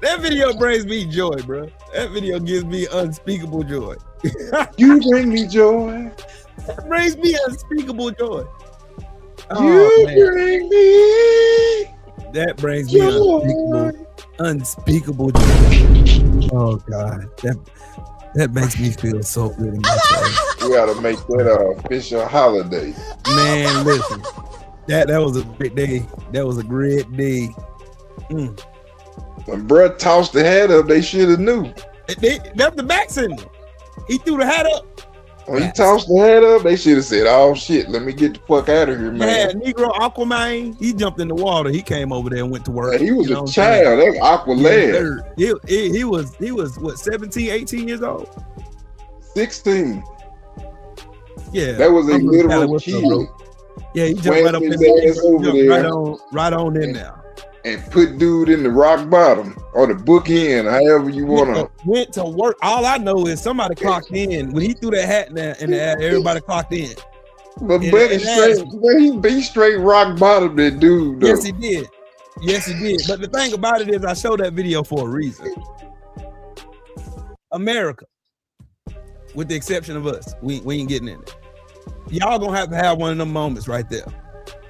[SPEAKER 2] That video brings me joy, bro. That video gives me unspeakable joy.
[SPEAKER 19] You bring me joy.
[SPEAKER 2] That brings me unspeakable joy.
[SPEAKER 19] You bring me.
[SPEAKER 2] That brings me unspeakable joy. Oh God, that makes me feel so good in my soul.
[SPEAKER 19] We gotta make that an official holiday.
[SPEAKER 2] Man, listen, that was a great day. That was a great day.
[SPEAKER 19] When bruh tossed the hat up, they should have knew.
[SPEAKER 2] That's the back symbol. He threw the hat up.
[SPEAKER 19] When he tossed the hat up, they should have said, "Oh shit, let me get the fuck out of here, man."
[SPEAKER 2] Yeah, Negro Aquaman, he jumped in the water. He came over there and went to work.
[SPEAKER 19] Yeah, he was a child. That's Aqualad.
[SPEAKER 2] He was what, 17, 18 years old?
[SPEAKER 19] 16.
[SPEAKER 2] Yeah.
[SPEAKER 19] That was a literal kid.
[SPEAKER 2] Yeah, he jumped right up in there. Right on in there.
[SPEAKER 19] And put dude in the rock bottom or the bookend, however you want to.
[SPEAKER 2] Went to work. All I know is somebody clocked in. When he threw that hat in the air, everybody clocked in.
[SPEAKER 19] But he straight rock bottom that dude, though.
[SPEAKER 2] Yes, he did. Yes, he did. But the thing about it is I showed that video for a reason. America, with the exception of us, we ain't getting in it. Y'all gonna have one of them moments right there.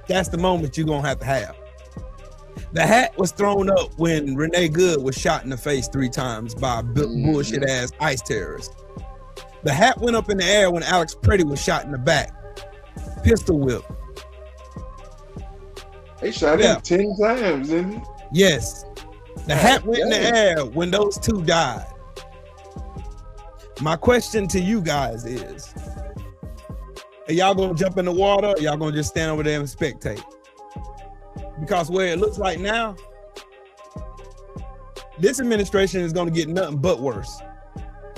[SPEAKER 2] That's the moment you're gonna have to have. The hat was thrown up when Renee Good was shot in the face 3 times by bullshit ass ICE terrorists. The hat went up in the air when Alex Pretty was shot in the back. Pistol whip.
[SPEAKER 19] They shot him 10 times, didn't he?
[SPEAKER 2] Yes. The hat went in the air when those 2 died. My question to you guys is, are y'all gonna jump in the water or y'all gonna just stand over there and spectate? Because where it looks like now, this administration is going to get nothing but worse.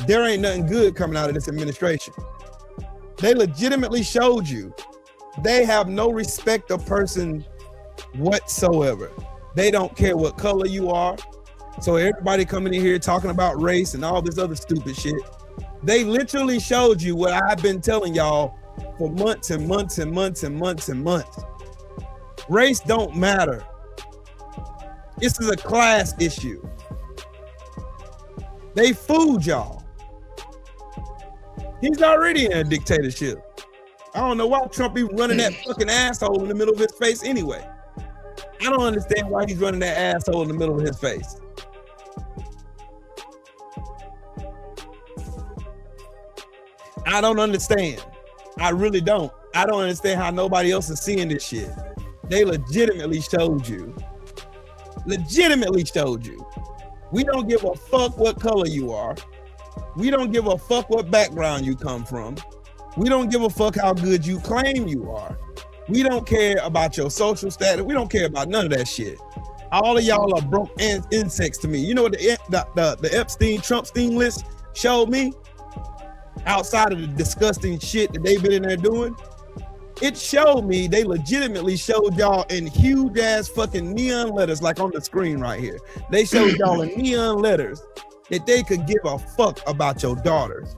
[SPEAKER 2] There ain't nothing good coming out of this administration. They legitimately showed you they have no respect of person whatsoever. They don't care what color you are. So everybody coming in here talking about race and all this other stupid shit. They literally showed you what I've been telling y'all for months and months and months and months and months. Race don't matter. This is a class issue. They fooled y'all. He's already in a dictatorship. I don't know why Trump be running that fucking asshole in the middle of his face anyway. I don't understand why he's running that asshole in the middle of his face. I don't understand. I really don't. I don't understand how nobody else is seeing this shit. They legitimately showed you. Legitimately showed you. We don't give a fuck what color you are. We don't give a fuck what background you come from. We don't give a fuck how good you claim you are. We don't care about your social status. We don't care about none of that shit. All of y'all are broke insects to me. You know what the Epstein, Trumpstein list showed me? Outside of the disgusting shit that they've been in there doing, it showed me, they legitimately showed y'all in huge ass fucking neon letters, like on the screen right here. They showed y'all in neon letters that they could give a fuck about your daughters,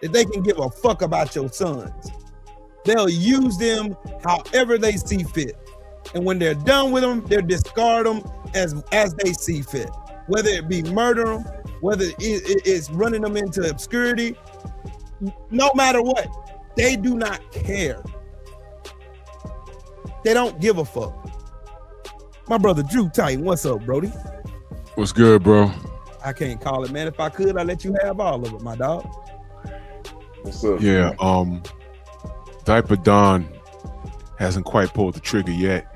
[SPEAKER 2] that they can give a fuck about your sons. They'll use them however they see fit. And when they're done with them, they'll discard them as they see fit. Whether it be murder them, whether it's running them into obscurity, no matter what, they do not care. They don't give a fuck. My brother Drew Titan, what's up, Brody?
[SPEAKER 20] What's good, bro?
[SPEAKER 2] I can't call it, man. If I could, I'd let you have all of it, my dog.
[SPEAKER 19] What's up?
[SPEAKER 20] Yeah, Diaper Don hasn't quite pulled the trigger yet.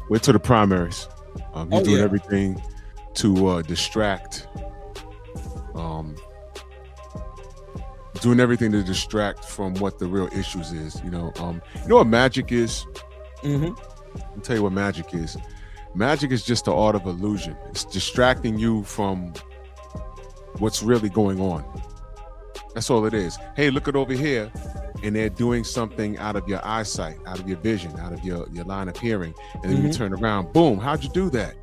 [SPEAKER 20] Wait till the primaries. He's doing everything to distract doing everything to distract from what the real issues is. You know what magic is?
[SPEAKER 2] Mm-hmm.
[SPEAKER 20] I'll tell you what magic is. Magic is just the art of illusion. It's distracting you from what's really going on. That's all it is. Hey, look at over here. And they're doing something out of your eyesight, out of your vision, out of your line of hearing. And then you turn around, boom, how'd you do that?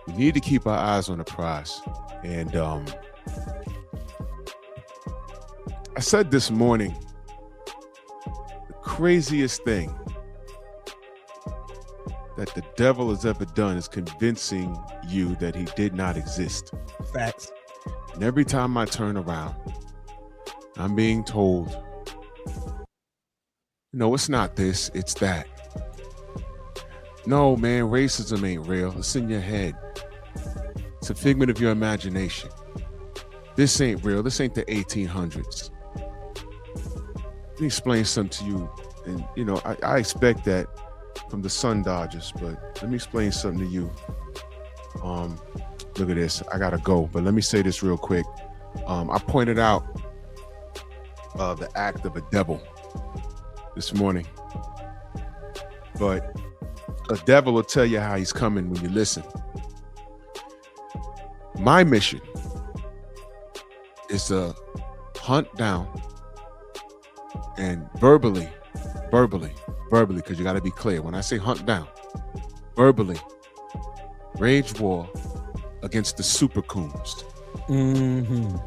[SPEAKER 20] We need to keep our eyes on the prize. And I said this morning, the craziest thing that the devil has ever done is convincing you that he did not exist.
[SPEAKER 2] Facts.
[SPEAKER 20] And every time I turn around, I'm being told, no, it's not this, it's that. No, man, racism ain't real. It's in your head. It's a figment of your imagination. This ain't real. This ain't the 1800s. Let me explain something to you. And, you know, I expect that from the Sun Dodgers, but let me explain something to you. Look at this. I gotta go, but let me say this real quick. I pointed out the act of a devil this morning, but a devil will tell you how he's coming when you listen. My mission is to hunt down and verbally, because you got to be clear. When I say hunt down, verbally, rage war against the super coons.
[SPEAKER 2] Mm-hmm.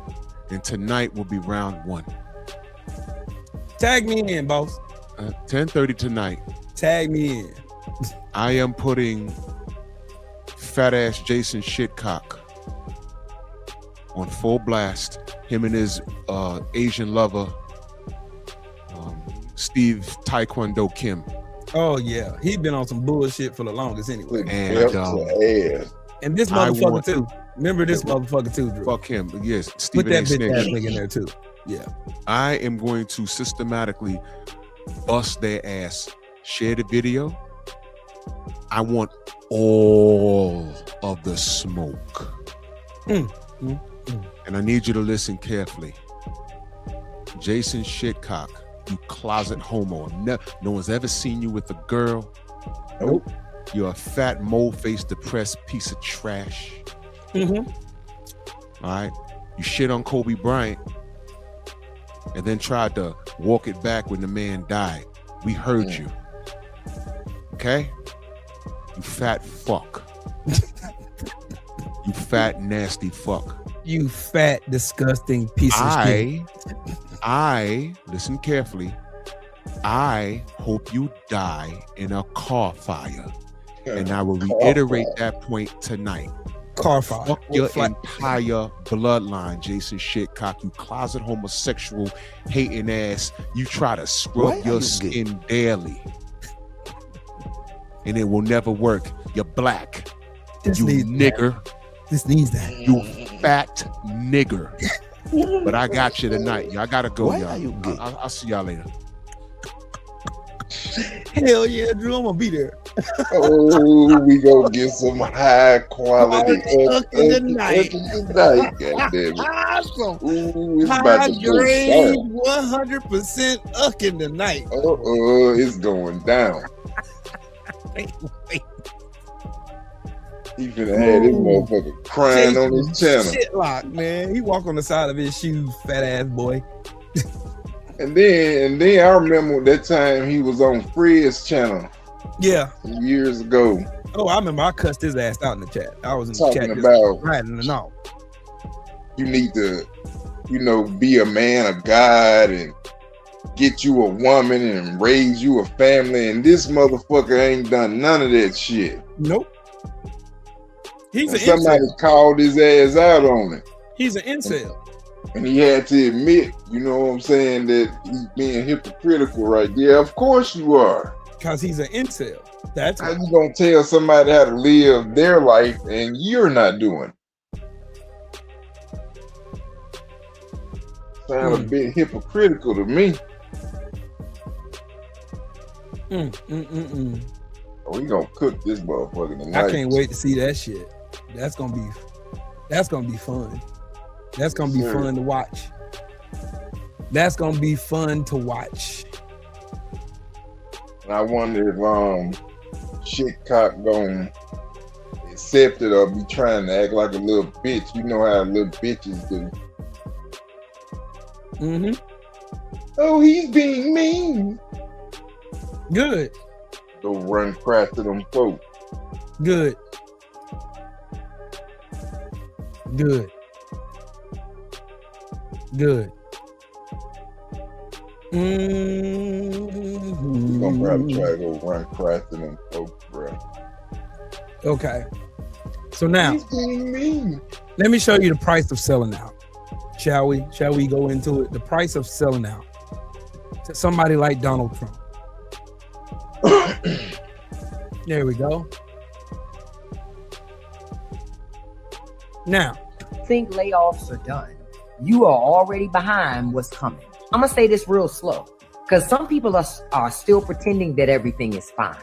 [SPEAKER 20] And tonight will be round 1.
[SPEAKER 2] Tag me in, boss.
[SPEAKER 20] 10:30 tonight.
[SPEAKER 2] Tag me in.
[SPEAKER 20] I am putting fat ass Jason Shitcock on full blast. Him and his Asian lover, Steve Taekwondo Kim.
[SPEAKER 2] Oh yeah, he's been on some bullshit for the longest anyway.
[SPEAKER 20] And
[SPEAKER 2] this motherfucker too. Remember this motherfucker too, Drew.
[SPEAKER 20] Fuck him. But yes, Stephen
[SPEAKER 2] Put that
[SPEAKER 20] A.
[SPEAKER 2] bitch ass
[SPEAKER 20] Snake.
[SPEAKER 2] nigga in there too. Yeah.
[SPEAKER 20] I am going to systematically bust their ass. Share the video. I want all of the smoke. And I need you to listen carefully. Jason Shitcock, you closet homo. No one's ever seen you with a girl.
[SPEAKER 2] Nope.
[SPEAKER 20] You're a fat, mole-faced, depressed piece of trash.
[SPEAKER 2] Mm-hmm.
[SPEAKER 20] All right? You shit on Kobe Bryant and then tried to walk it back when the man died. We heard you. Okay? You fat fuck. You fat, nasty fuck.
[SPEAKER 2] You fat, disgusting piece of shit.
[SPEAKER 20] I, listen carefully, I hope you die in a car fire. And I will reiterate that point tonight.
[SPEAKER 2] Car fire.
[SPEAKER 20] Fuck your entire bloodline, Jason Shitcock. You closet homosexual, hating ass. You try to scrub your skin daily. And it will never work. You're black.
[SPEAKER 2] This
[SPEAKER 20] you
[SPEAKER 2] needs
[SPEAKER 20] nigger.
[SPEAKER 2] That. This needs that.
[SPEAKER 20] You fat nigger. But I got you tonight. I gotta go, y'all. I'll see y'all later.
[SPEAKER 2] Hell yeah, Drew, I'm gonna be there.
[SPEAKER 19] Oh, we gonna get some high quality
[SPEAKER 2] up in the night.
[SPEAKER 19] God damn it.
[SPEAKER 2] Awesome.
[SPEAKER 19] Ooh, it's
[SPEAKER 2] high
[SPEAKER 19] about to go
[SPEAKER 2] grade,
[SPEAKER 19] down.
[SPEAKER 2] 100% up in the night.
[SPEAKER 19] It's going down. He finna have this motherfucker crying on his channel.
[SPEAKER 2] Shitlock, man. He walk on the side of his shoes, fat ass boy.
[SPEAKER 19] And then I remember that time he was on Fred's channel.
[SPEAKER 2] Yeah.
[SPEAKER 19] Years ago.
[SPEAKER 2] Oh, I remember I cussed his ass out in the chat. I was in
[SPEAKER 19] Talking
[SPEAKER 2] the chat
[SPEAKER 19] about
[SPEAKER 2] riding and all.
[SPEAKER 19] You need to, be a man of God and get you a woman and raise you a family. And this motherfucker ain't done none of that shit.
[SPEAKER 2] Nope. He's an
[SPEAKER 19] somebody
[SPEAKER 2] incel.
[SPEAKER 19] called his ass out on it.
[SPEAKER 2] He's an incel.
[SPEAKER 19] And he had to admit, you know what I'm saying, that he's being hypocritical right there. Of course you are.
[SPEAKER 2] Because he's an incel. That's
[SPEAKER 19] how you gonna tell somebody how to live their life and you're not doing. Sound a bit hypocritical to me. We gonna cook this motherfucker tonight.
[SPEAKER 2] I can't wait to see that shit. That's gonna be fun. That's gonna be fun to watch. That's gonna be fun to watch.
[SPEAKER 19] And I wonder if Shitcock gonna accept it or be trying to act like a little bitch. You know how little bitches do.
[SPEAKER 2] Mm-hmm.
[SPEAKER 19] Oh, he's being mean.
[SPEAKER 2] Good.
[SPEAKER 19] Go run cry to them folks.
[SPEAKER 2] Good. Good. Good. Mm-hmm.
[SPEAKER 19] You're gonna probably try to go run cry to them folks, bro.
[SPEAKER 2] Okay. So now, let me show you the price of selling out. Shall we? Shall we go into it? The price of selling out to somebody like Donald Trump. There we go. Now,
[SPEAKER 21] think layoffs are done. You are already behind what's coming. I'm gonna say this real slow because some people are still pretending that everything is fine.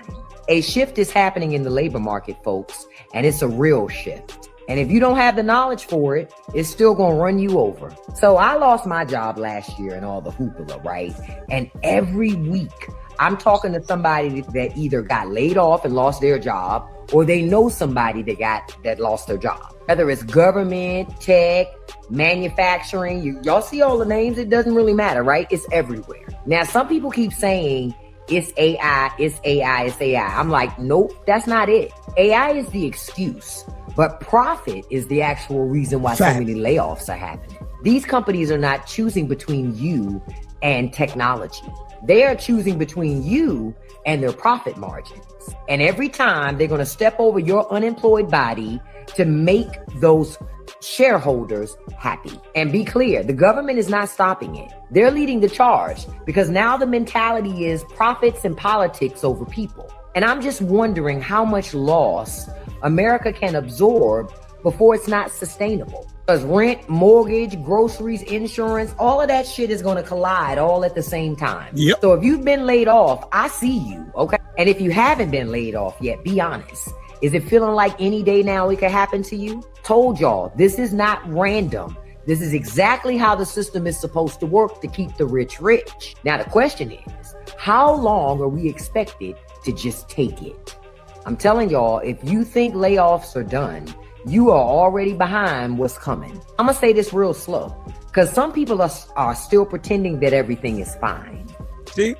[SPEAKER 21] A shift is happening in the labor market, folks, and it's a real shift. And if you don't have the knowledge for it, it's still gonna run you over. So I lost my job last year and all the hoopla, right? And every week I'm talking to somebody that either got laid off and lost their job, or they know somebody that lost their job. Whether it's government, tech, manufacturing, y'all see all the names, it doesn't really matter, right? It's everywhere. Now, some people keep saying it's AI, it's AI, it's AI. I'm like, nope, that's not it. AI is the excuse, but profit is the actual reason why so many layoffs are happening. These companies are not choosing between you and technology. They are choosing between you and their profit margins. And every time they're going to step over your unemployed body to make those shareholders happy. And be clear, the government is not stopping it. They're leading the charge because now the mentality is profits and politics over people. And I'm just wondering how much loss America can absorb before it's not sustainable. Because rent, mortgage, groceries, insurance, all of that shit is going to collide all at the same time.
[SPEAKER 2] Yep.
[SPEAKER 21] So if you've been laid off, I see you, okay? And if you haven't been laid off yet, be honest. Is it feeling like any day now it could happen to you? Told y'all, this is not random. This is exactly how the system is supposed to work to keep the rich rich. Now the question is, how long are we expected to just take it? I'm telling y'all, if you think layoffs are done, you are already behind what's coming. I'm gonna say this real slow because some people are still pretending that everything is fine.
[SPEAKER 2] See?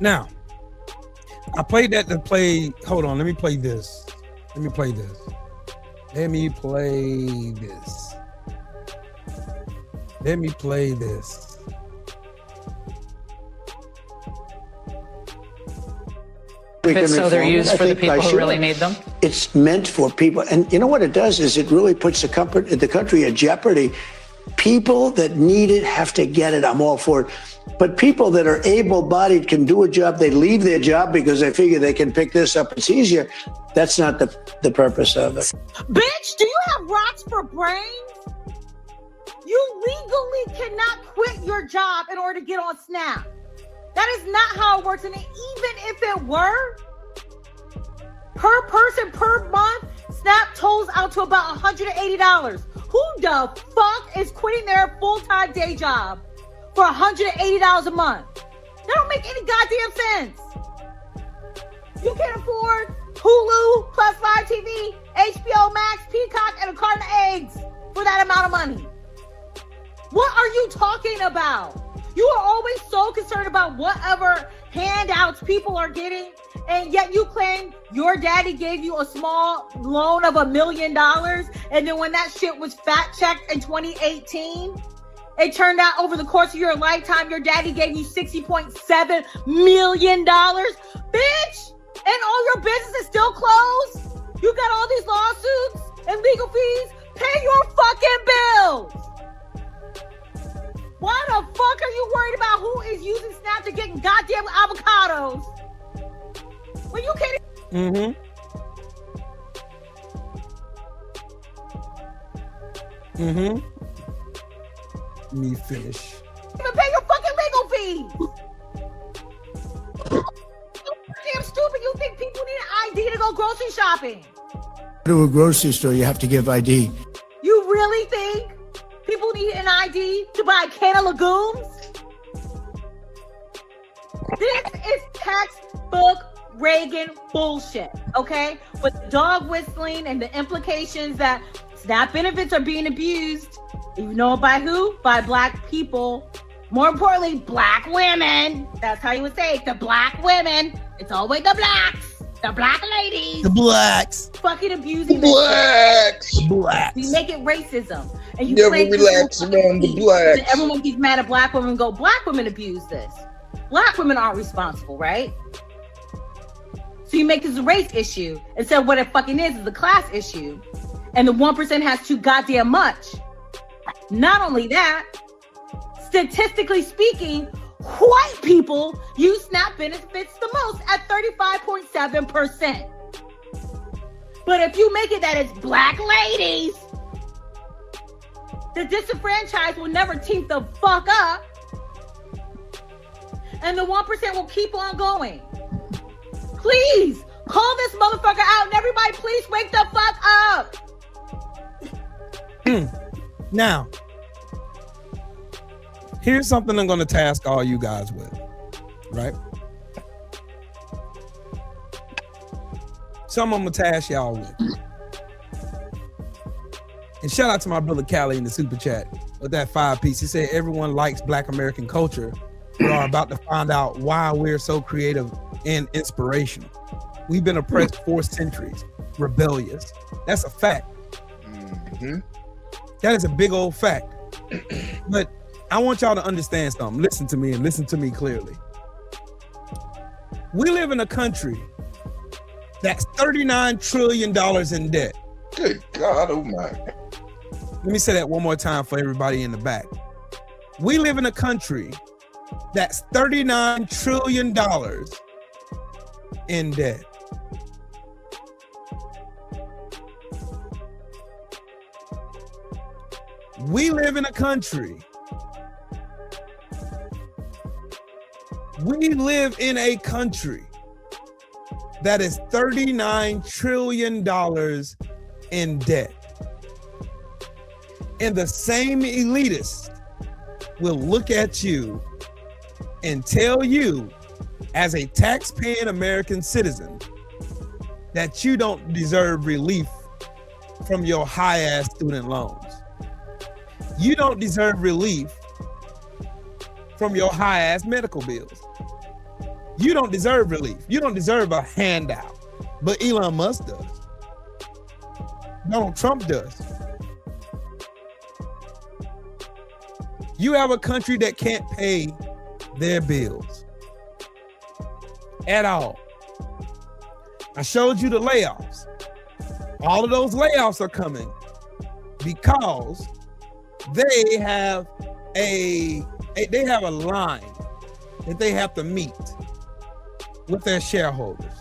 [SPEAKER 2] Now, I played that to play. Hold on, let me play this. Let me play this. Let me play this. Let me play this.
[SPEAKER 22] So they're used for the people who really need them? It's meant for people. And you know what it does is it really puts the country at jeopardy. People that need it have to get it. I'm all for it. But people that are able-bodied can do a job. They leave their job because they figure they can pick this up. It's easier. That's not the purpose of it.
[SPEAKER 23] Bitch, do you have rocks for brains? You legally cannot quit your job in order to get on Snap. That is not how it works. And even if it were, per person per month, Snap tolls out to about $180. Who the fuck is quitting their full-time day job for $180 a month? That don't make any goddamn sense. You can't afford Hulu plus live TV, HBO Max, Peacock, and a carton of eggs for that amount of money. What are you talking about? You are always so concerned about whatever handouts people are getting, and yet you claim your daddy gave you a small loan of $1 million, and then when that shit was fact-checked in 2018, it turned out over the course of your lifetime, your daddy gave you $60.7 million. Bitch! And all your business is still closed? You got all these lawsuits and legal fees? Pay your fucking bills! Why the fuck are you worried about who is using Snap to get goddamn avocados? When you can't.
[SPEAKER 2] Let me finish.
[SPEAKER 23] Even pay your fucking legal fees. Damn stupid. You think people need an ID to go grocery shopping?
[SPEAKER 22] To a grocery store, you have to give ID.
[SPEAKER 23] You really think people need an ID to buy a can of legumes? This is textbook Reagan bullshit, okay? With dog whistling and the implications that SNAP benefits are being abused. You know by who? By Black people. More importantly, Black women. That's how you would say it. The Black women. It's always the Blacks. The Black ladies.
[SPEAKER 2] The Blacks.
[SPEAKER 23] Fucking abusing
[SPEAKER 19] the Blacks.
[SPEAKER 2] Blacks.
[SPEAKER 23] You make it racism. And you
[SPEAKER 19] Never
[SPEAKER 23] play
[SPEAKER 19] relax around the Blacks.
[SPEAKER 23] and everyone gets mad at Black women and go, Black women abuse this. Black women aren't responsible, right? So you make this a race issue instead of what it fucking is a class issue. And the 1% has too goddamn much. Not only that, statistically speaking, white people use SNAP benefits the most at 35.7%. But if you make it that it's Black ladies, the disenfranchised will never team the fuck up. And the 1% will keep on going. Please call this motherfucker out and everybody please wake the fuck up.
[SPEAKER 2] Now, here's something I'm going to task all you guys with, right? Something I'm going to task y'all with. And shout out to my brother Callie in the super chat with that 5-piece. He said everyone likes Black American culture. We are about to find out why we're so creative and inspirational. We've been oppressed for centuries, rebellious. That's a fact.
[SPEAKER 19] Mm-hmm.
[SPEAKER 2] That is a big old fact. But I want y'all to understand something. Listen to me and listen to me clearly. We live in a country that's $39 trillion in debt.
[SPEAKER 19] Good God, oh my.
[SPEAKER 2] Let me say that one more time for everybody in the back. We live in a country that's $39 trillion in debt. We live in a country. We live in a country that is $39 trillion in debt. And the same elitists will look at you and tell you, as a tax-paying American citizen, that you don't deserve relief from your high-ass student loans. You don't deserve relief from your high-ass medical bills. You don't deserve relief. You don't deserve a handout. But Elon Musk does. Donald Trump does. You have a country that can't pay their bills at all. I showed you the layoffs. All of those layoffs are coming because they have a line that they have to meet with their shareholders.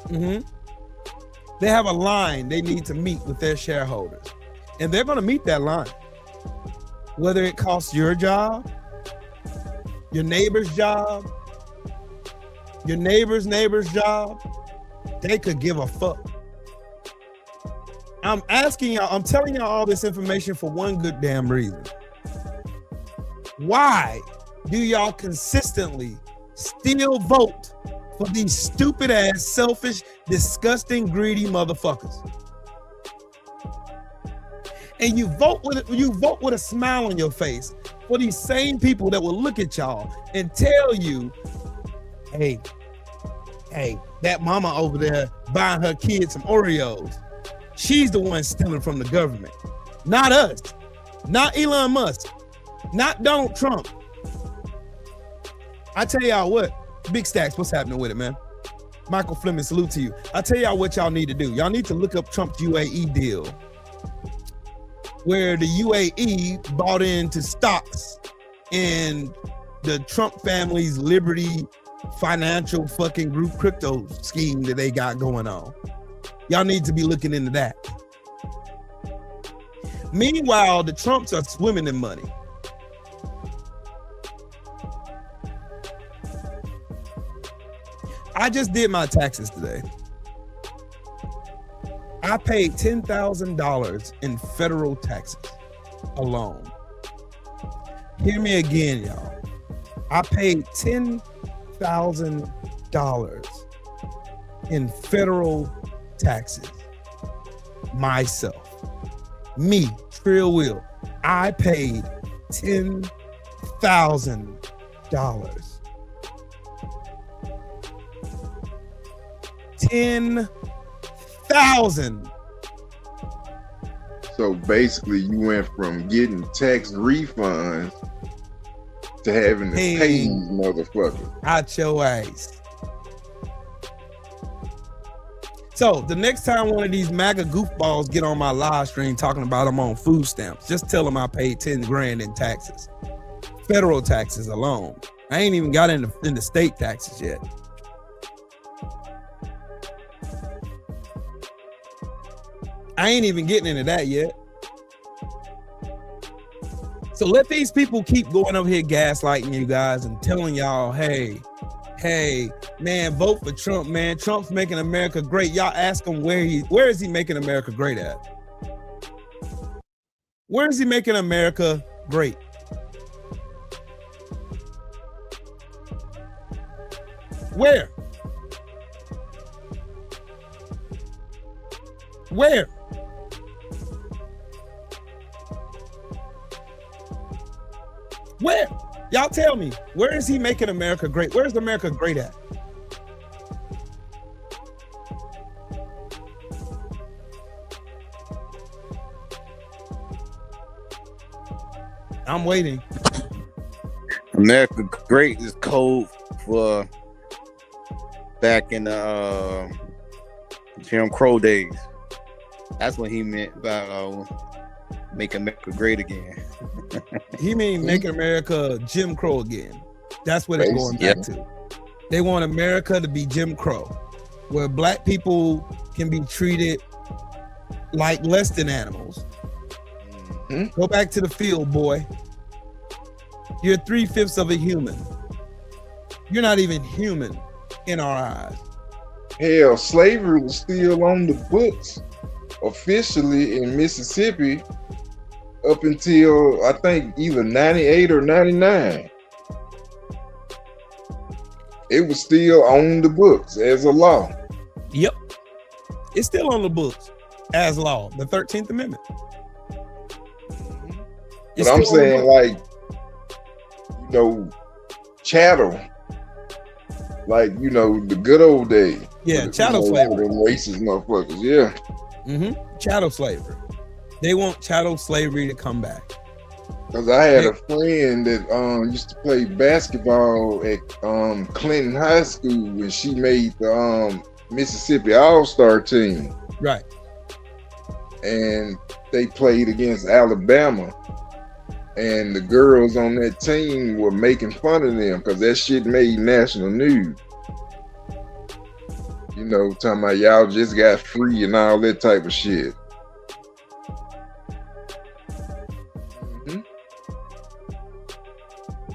[SPEAKER 2] They have a line they need to meet with their shareholders. And they're going to meet that line. Whether it costs your job, your neighbor's job, your neighbor's job, they could give a fuck. I'm asking y'all, I'm telling y'all all this information for one good damn reason. Why do y'all consistently still vote for these stupid ass, selfish, disgusting, greedy motherfuckers? And you vote with a smile on your face for these same people that will look at y'all and tell you, hey, that mama over there buying her kids some Oreos, she's the one stealing from the government, not us, not Elon Musk, not Donald Trump. I tell y'all what, Big Stacks, what's happening with it, man? Michael Fleming, salute to you. I tell y'all what y'all need to do. Y'all need to look up Trump's UAE deal, where the UAE bought into stocks in the Trump family's Liberty financial fucking group crypto scheme that they got going on. Y'all need to be looking into that. Meanwhile, the Trumps are swimming in money. I just did my taxes today. I paid $10,000 in federal taxes alone. Hear me again, y'all. I paid $10,000 in federal taxes myself. Me, Trill Will, I paid $10,000. $10,000.
[SPEAKER 19] So basically, you went from getting tax refunds to having to pay these motherfuckers.
[SPEAKER 2] Out your ass. So the next time one of these MAGA goofballs get on my live stream talking about I'm on food stamps, just tell them I paid 10 grand in taxes. Federal taxes alone. I ain't even got in the state taxes yet. I ain't even getting into that yet. So let these people keep going over here gaslighting you guys and telling y'all, hey, man, vote for Trump, man. Trump's making America great. Y'all ask him where is he making America great at? Where is he making America great? Where? Where? Where? Y'all tell me, where is he making America great? Where is America great at? I'm waiting.
[SPEAKER 1] America great is code for back in the Jim Crow days. That's what he meant by make America great again.
[SPEAKER 2] He mean making America Jim Crow again. That's what it's going back to. They want America to be Jim Crow, where black people can be treated like less than animals. Go back to the field, boy. You're 3/5 of a human. You're not even human in our eyes.
[SPEAKER 19] Hell, slavery was still on the books officially in Mississippi up until I think either 98 or 99. It was still on the books as a law.
[SPEAKER 2] Yep. It's still on the books as law, the 13th Amendment.
[SPEAKER 19] But I'm saying, like, you know, chattel, like, you know, the good old days.
[SPEAKER 2] Yeah, chattel slavery.
[SPEAKER 19] Racist motherfuckers, yeah.
[SPEAKER 2] Chattel slavery. They want chattel slavery to come back.
[SPEAKER 19] Because I had a friend that used to play basketball at Clinton High School when she made the Mississippi All-Star team.
[SPEAKER 2] Right.
[SPEAKER 19] And they played against Alabama. And the girls on that team were making fun of them because that shit made national news. You know, talking about y'all just got free and all that type of shit.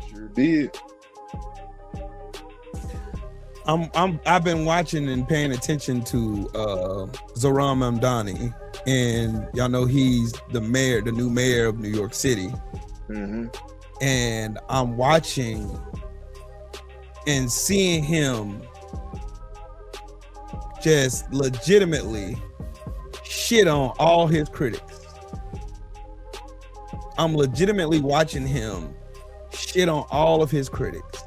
[SPEAKER 19] Sure did.
[SPEAKER 2] I've been watching and paying attention to Zohran Mamdani, and y'all know he's the new mayor of New York City. And I'm watching and seeing him just legitimately shit on all his critics. I'm legitimately watching him shit on all of his critics.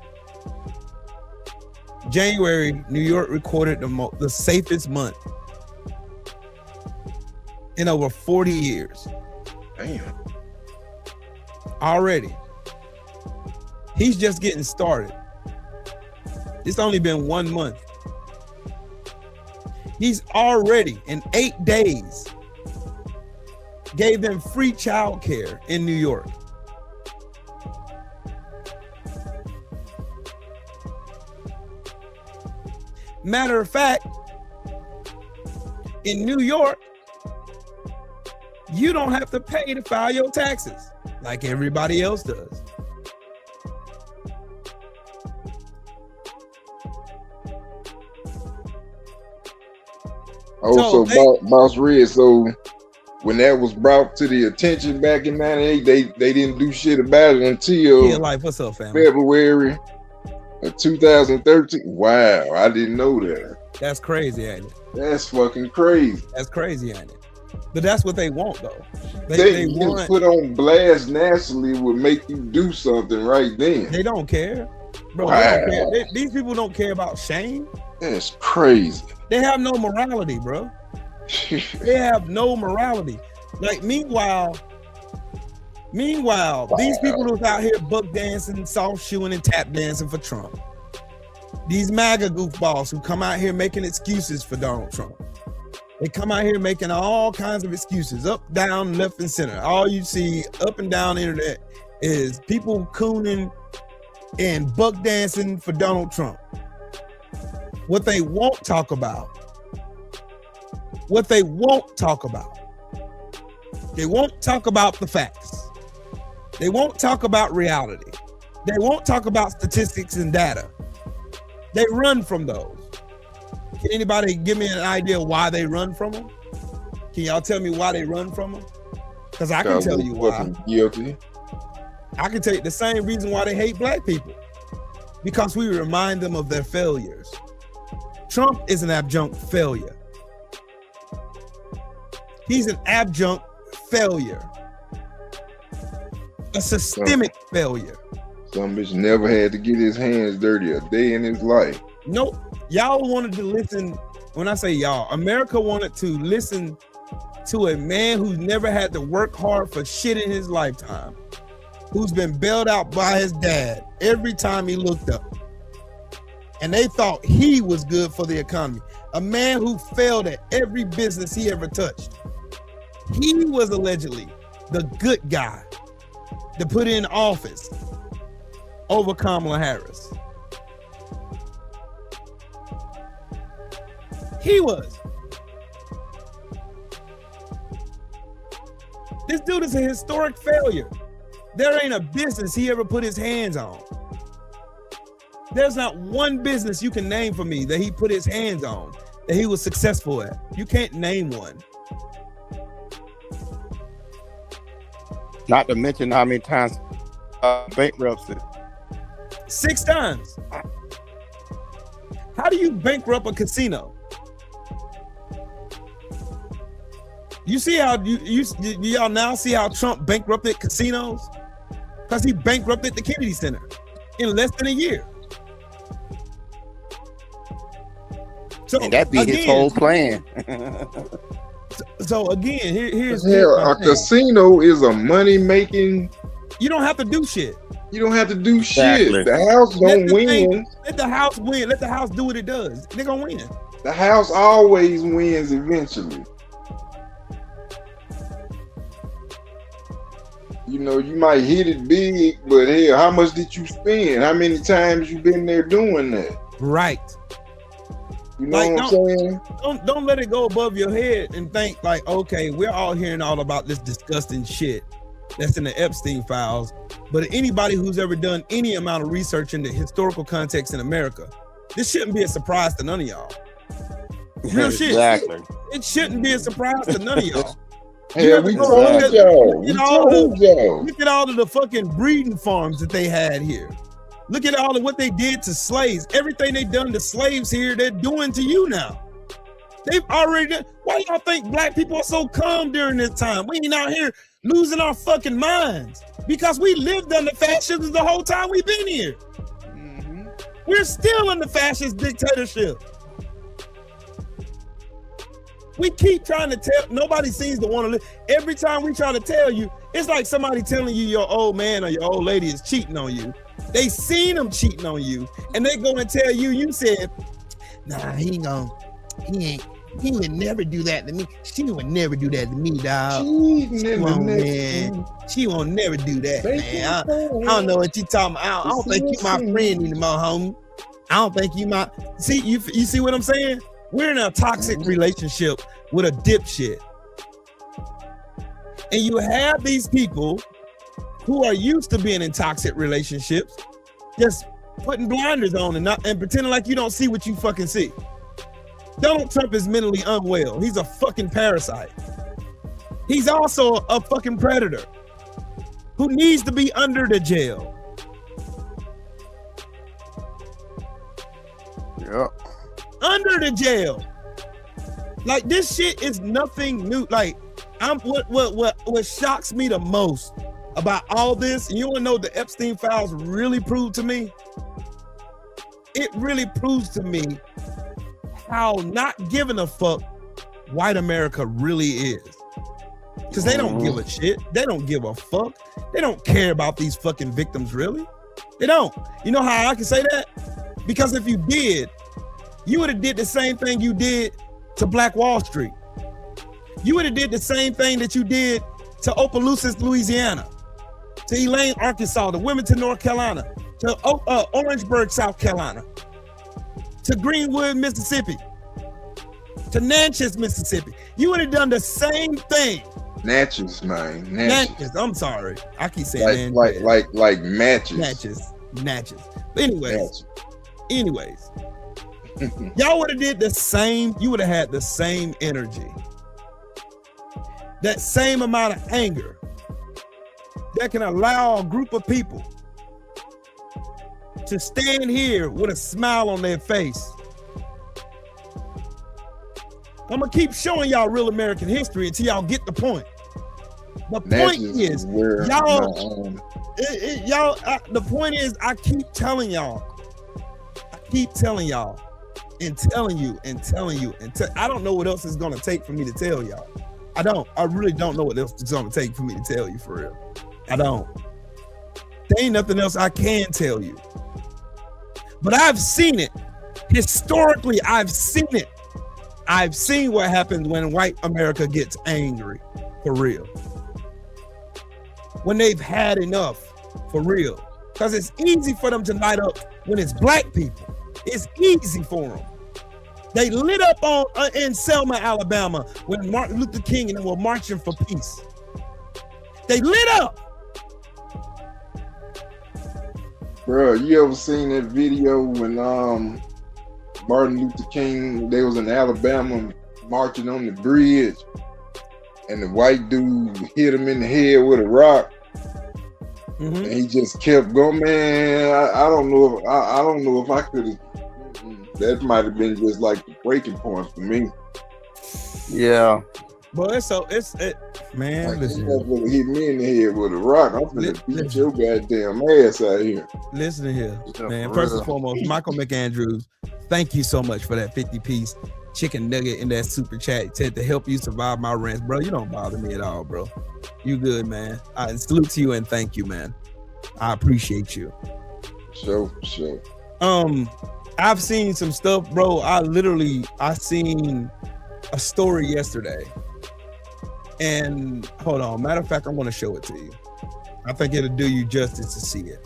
[SPEAKER 2] January, New York recorded the safest month in over 40 years.
[SPEAKER 19] Damn.
[SPEAKER 2] Already. He's just getting started. It's only been 1 month. He's already, in 8 days, gave them free childcare in New York. Matter of fact, in New York, you don't have to pay to file your taxes like everybody else does.
[SPEAKER 19] Also, Boss Red. So when that was brought to the attention back in '98, they didn't do shit about it until
[SPEAKER 2] Life, what's up, family?
[SPEAKER 19] February of 2013. Wow, I didn't know that.
[SPEAKER 2] That's crazy, ain't it?
[SPEAKER 19] That's fucking crazy.
[SPEAKER 2] That's crazy, ain't it? But that's what they want, though.
[SPEAKER 19] They want put on blast nationally would make you do something right then.
[SPEAKER 2] They don't care, bro.
[SPEAKER 19] Wow.
[SPEAKER 2] They don't care. These people don't care about shame.
[SPEAKER 19] That's crazy.
[SPEAKER 2] They have no morality, bro. They have no morality. Like, meanwhile, these people who's out here buck dancing, soft shoeing, and tap dancing for Trump. These MAGA goofballs who come out here making excuses for Donald Trump. They come out here making all kinds of excuses, up, down, left, and center. All you see up and down the internet is people cooning and buck dancing for Donald Trump. What they won't talk about. They won't talk about the facts. They won't talk about reality. They won't talk about statistics and data. They run from those. Can anybody give me an idea why they run from them? Can y'all tell me why they run from them? Because I can tell you why.
[SPEAKER 19] Guilty.
[SPEAKER 2] I can tell you the same reason why they hate black people. Because we remind them of their failures. Trump is an adjunct failure. He's an adjunct failure. A systemic failure.
[SPEAKER 19] Some bitch never had to get his hands dirty a day in his life.
[SPEAKER 2] Nope. Y'all wanted to listen. When I say y'all, America wanted to listen to a man who's never had to work hard for shit in his lifetime, who's been bailed out by his dad every time he looked up. And they thought he was good for the economy. A man who failed at every business he ever touched. He was allegedly the good guy to put in office over Kamala Harris. He was. This dude is a historic failure. There ain't a business he ever put his hands on. There's not one business you can name for me that he put his hands on that he was successful at. You can't name one.
[SPEAKER 1] Not to mention how many times bankruptcy.
[SPEAKER 2] 6 times. How do you bankrupt a casino? You see how y'all now see how Trump bankrupted casinos? Because he bankrupted the Kennedy Center in less than a year. So
[SPEAKER 1] and that be his whole plan.
[SPEAKER 2] So again, here's
[SPEAKER 19] a casino is a money making.
[SPEAKER 2] You don't have to do shit.
[SPEAKER 19] You don't have to do shit. The house gonna win.
[SPEAKER 2] Let the house win. Let the house do what it does. They're gonna win.
[SPEAKER 19] The house always wins eventually. You know, you might hit it big, but hell, how much did you spend? How many times you been there doing that?
[SPEAKER 2] Right.
[SPEAKER 19] You know what I'm saying?
[SPEAKER 2] Don't let it go above your head and think like, okay, we're all hearing all about this disgusting shit that's in the Epstein files. But anybody who's ever done any amount of research into historical context in America, this shouldn't be a surprise to none of y'all. Real shit.
[SPEAKER 1] Exactly.
[SPEAKER 2] It shouldn't be a surprise to none of y'all.
[SPEAKER 19] Yeah, we told y'all.
[SPEAKER 2] Look at all of the fucking breeding farms that they had here. Look at all of what they did to slaves. Everything they done to slaves here, they're doing to you now. They've already done. Why y'all think black people are so calm during this time? We ain't out here losing our fucking minds because we lived under fascism the whole time we've been here. Mm-hmm. We're still under fascist dictatorship. We keep trying to tell, nobody seems to want to live. Every time we try to tell you, it's like somebody telling you your old man or your old lady is cheating on you. They seen them cheating on you, and they go and tell you, you said, nah, he would never do that to me. She would never do that to me, dog. She won't never do that, man. I don't know what you talking about. I don't think you my friend anymore, homie. I don't think you my, see, you see what I'm saying? We're in a toxic relationship with a dipshit. And you have these people who are used to being in toxic relationships, just putting blinders on and pretending like you don't see what you fucking see. Donald Trump is mentally unwell. He's a fucking parasite. He's also a fucking predator who needs to be under the jail.
[SPEAKER 1] Yep.
[SPEAKER 2] Under the jail. Like, this shit is nothing new. Like, what shocks me the most about all this, and you wanna know what the Epstein files really proved to me? It really proves to me how not giving a fuck white America really is. Because they don't give a shit. They don't give a fuck. They don't care about these fucking victims, really. They don't. You know how I can say that? Because if you did, you would have did the same thing you did to Black Wall Street. You would have did the same thing that you did to Opelousas, Louisiana, to Elaine, Arkansas, to Wilmington, North Carolina, to Orangeburg, South Carolina, to Greenwood, Mississippi, to Natchez, Mississippi. You would have done the same thing.
[SPEAKER 19] Natchez, man.
[SPEAKER 2] Natchez. I'm sorry. I keep saying
[SPEAKER 19] like matches.
[SPEAKER 2] Natchez. But anyways, y'all would have did the same. You would have had the same energy, that same amount of anger that can allow a group of people to stand here with a smile on their face. I'm gonna keep showing y'all real American history until y'all get the point. The point is, the point is, I keep telling y'all, and telling you, I don't know what else it's gonna take for me to tell y'all. I really don't know what else it's gonna take for me to tell you, for real. I don't. There ain't nothing else I can tell you. But I've seen it. Historically, I've seen it. I've seen what happens when white America gets angry, for real. When they've had enough, for real. Because it's easy for them to light up when it's black people. It's easy for them. They lit up in Selma, Alabama, when Martin Luther King and them were marching for peace. They lit up.
[SPEAKER 19] Bro, you ever seen that video when Martin Luther King, they was in Alabama marching on the bridge, and the white dude hit him in the head with a rock, and he just kept going. Man, I don't know if I could have. That might have been just like the breaking point for me.
[SPEAKER 1] Yeah.
[SPEAKER 2] But man,
[SPEAKER 19] like,
[SPEAKER 2] listen.
[SPEAKER 19] He hit me in the head with a rock. I'm gonna beat your goddamn ass out here.
[SPEAKER 2] Listen to here, man. First and foremost, Michael McAndrews, thank you so much for that 50-piece chicken nugget in that super chat to help you survive my rants, bro. You don't bother me at all, bro. You good, man. I salute to you and thank you, man. I appreciate you.
[SPEAKER 19] Sure.
[SPEAKER 2] I've seen some stuff, bro. I seen a story yesterday. And hold on, matter of fact, I'm gonna show it to you. I think it'll do you justice to see it.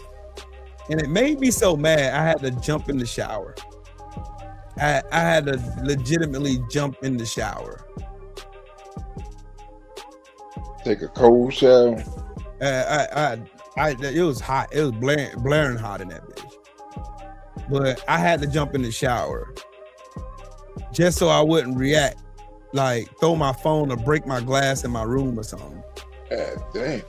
[SPEAKER 2] And it made me so mad, I had to jump in the shower. I had to legitimately jump in the shower.
[SPEAKER 19] Take a cold shower?
[SPEAKER 2] It was hot. It was blaring hot in that bitch. But I had to jump in the shower just so I wouldn't react, like throw my phone or break my glass in my room or something.
[SPEAKER 19] God damn.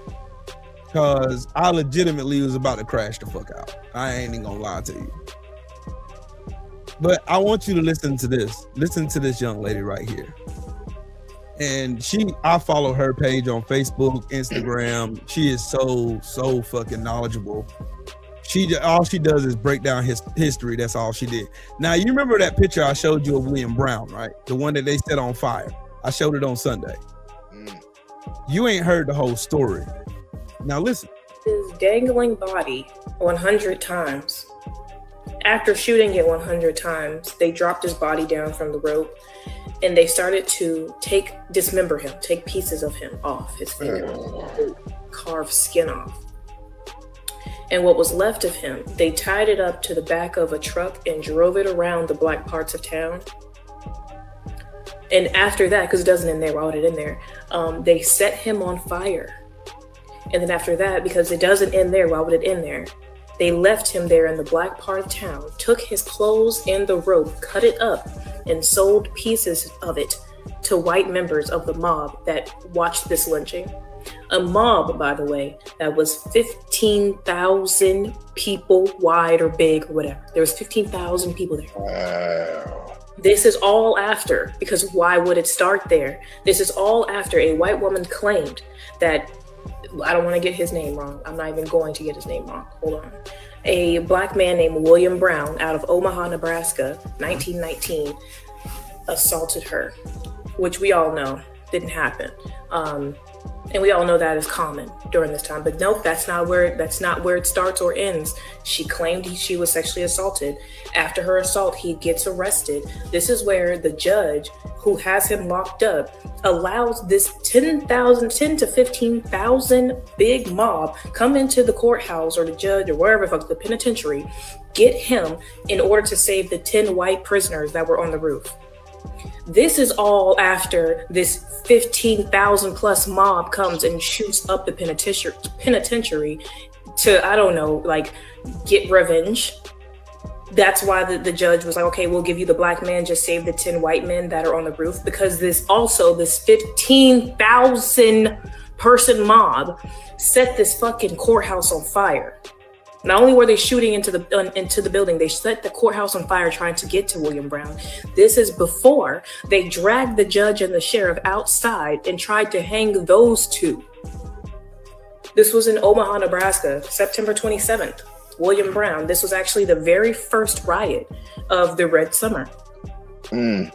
[SPEAKER 2] Cause I legitimately was about to crash the fuck out. I ain't even gonna lie to you. But I want you to listen to this. Listen to this young lady right here. And I follow her page on Facebook, Instagram. She is so fucking knowledgeable. All she does is break down his history. That's all she did. Now, you remember that picture I showed you of William Brown, right? The one that they set on fire. I showed it on Sunday. You ain't heard the whole story. Now listen.
[SPEAKER 3] His dangling body 100 times. After shooting it 100 times, they dropped his body down from the rope and they started to dismember him, take pieces of him off his finger, carve skin off. And what was left of him, they tied it up to the back of a truck and drove it around the black parts of town. And after that, because it doesn't end there, why would it end there? They set him on fire. And then after that, because it doesn't end there, why would it end there? They left him there in the black part of town, took his clothes and the rope, cut it up, and sold pieces of it to white members of the mob that watched this lynching. A mob, by the way, that was 15,000 people wide or big or whatever. There was 15,000 people there.
[SPEAKER 19] Wow.
[SPEAKER 3] This is all after, because why would it start there? This is all after a white woman claimed that, I don't want to get his name wrong. I'm not even going to get his name wrong. Hold on. A black man named William Brown out of Omaha, Nebraska, 1919, assaulted her, which we all know didn't happen. And we all know that is common during this time, but nope, that's not where it starts or ends. She claimed she was sexually assaulted. After her assault, he gets arrested. This is where the judge who has him locked up allows this 10 to 15,000 big mob come into the courthouse or the judge or wherever, the penitentiary, get him in order to save the 10 white prisoners that were on the roof. This is all after this 15,000 plus mob comes and shoots up the penitentiary to, I don't know, like get revenge. That's why the judge was like, okay, we'll give you the black man, just save the 10 white men that are on the roof, because this 15,000 person mob set this fucking courthouse on fire. Not only were they shooting into the building, they set the courthouse on fire trying to get to William Brown. This is before they dragged the judge and the sheriff outside and tried to hang those two. This was in Omaha, Nebraska, September 27th. William Brown. This was actually the very first riot of the Red Summer. Did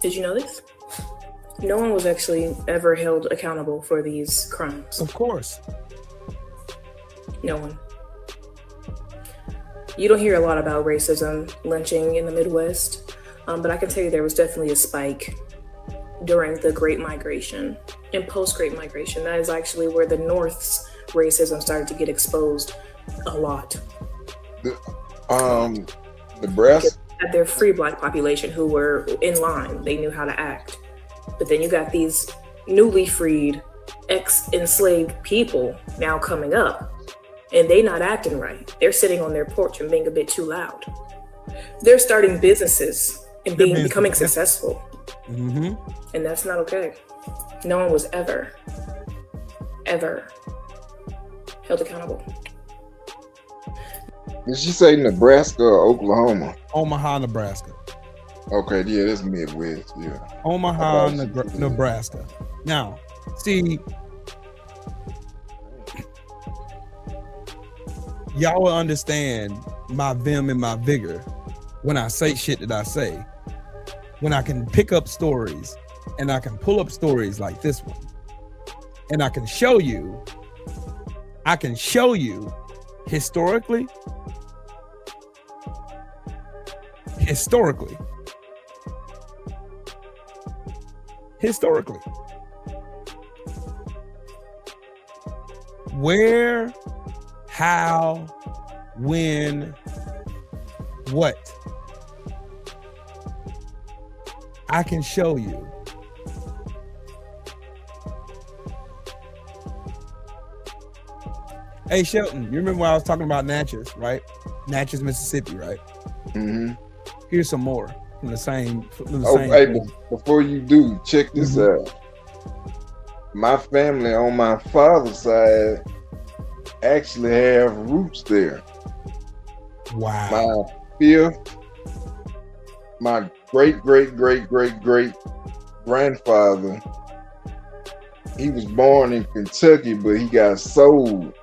[SPEAKER 3] you know this? No one was actually ever held accountable for these crimes.
[SPEAKER 2] Of course.
[SPEAKER 3] No one. You don't hear a lot about racism, lynching in the Midwest, but I can tell you there was definitely a spike during the Great Migration and post-Great Migration. That is actually where the North's racism started to get exposed a lot.
[SPEAKER 19] Nebraska
[SPEAKER 3] had their free black population who were in line. They knew how to act. But then you got these newly freed, ex-enslaved people now coming up, and they not acting right. They're sitting on their porch and being a bit too loud. They're starting businesses and becoming successful.
[SPEAKER 2] Mm-hmm.
[SPEAKER 3] And that's not okay. No one was ever held accountable.
[SPEAKER 19] Did she say Nebraska or Oklahoma?
[SPEAKER 2] Omaha, Nebraska.
[SPEAKER 19] Okay, yeah, that's Midwest, yeah.
[SPEAKER 2] Omaha, Nebraska. Now, see, y'all will understand my vim and my vigor when I say shit that I say, when I can pick up stories and I can pull up stories like this one, and I can show you historically, where, how, when, what. I can show you. Hey Shelton, you remember when I was talking about Natchez, right? Natchez, Mississippi, right?
[SPEAKER 19] Mm-hmm.
[SPEAKER 2] Here's some more from the same.
[SPEAKER 19] Hey, before you do, check this out. My family on my father's side actually have roots there.
[SPEAKER 2] Wow.
[SPEAKER 19] My great grandfather, he was born in Kentucky, but he got sold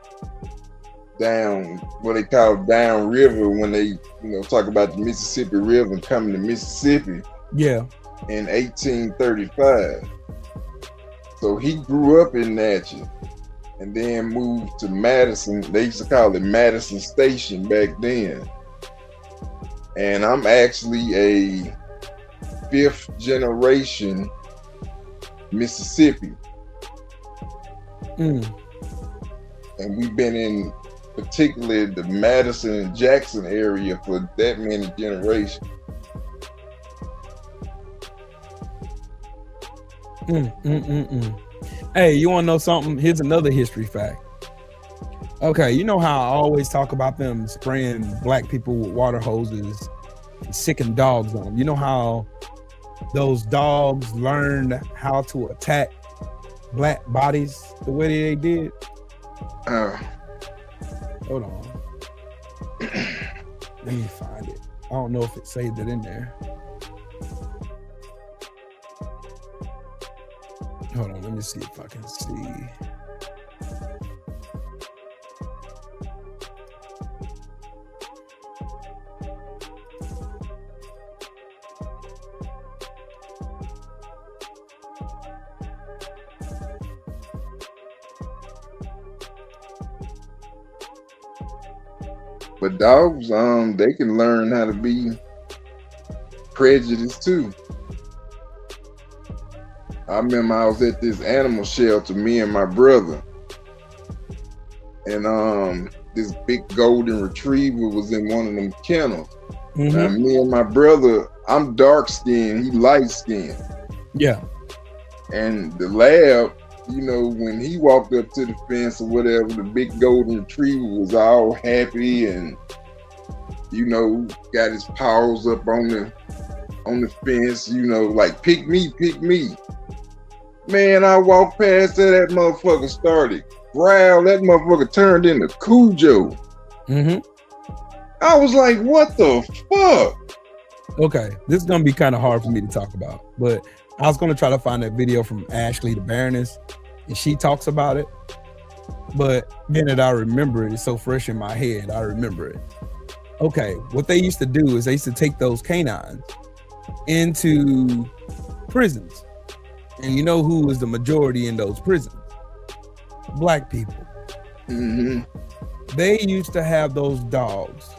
[SPEAKER 19] down what they call down river when they talk about the Mississippi River and coming to Mississippi.
[SPEAKER 2] Yeah.
[SPEAKER 19] In 1835. So he grew up in Natchez and then moved to Madison. They used to call it Madison Station back then. And I'm actually a 5th generation Mississippi. And we've been in particularly the Madison and Jackson area for that many generations.
[SPEAKER 2] Hey, you want to know something? Here's another history fact. Okay, you know how I always talk about them spraying black people with water hoses and sicking dogs on them. You know how those dogs learned how to attack black bodies the way they did? Hold on. Let me find it. I don't know if it saved it in there. Hold on, let me see if I can see.
[SPEAKER 19] But dogs, they can learn how to be prejudiced too. I remember I was at this animal shelter, me and my brother, and this big golden retriever was in one of them kennels. Now, me and my brother, I'm dark skinned, he light skinned.
[SPEAKER 2] Yeah.
[SPEAKER 19] And the lab, you know, when he walked up to the fence or whatever, the big golden retriever was all happy and, you know, got his paws up on the fence, you know, like, pick me, pick me. Man, I walked past that motherfucker started growl. That motherfucker turned into Cujo. I was like, what the fuck?
[SPEAKER 2] Okay, this is gonna be kind of hard for me to talk about, but I was gonna try to find that video from Ashley the Baroness, and she talks about it. But then that I remember it, it's so fresh in my head, I remember it. Okay, what they used to do is they used to take those canines into prisons. And you know who was the majority in those prisons? Black people. They used to have those dogs.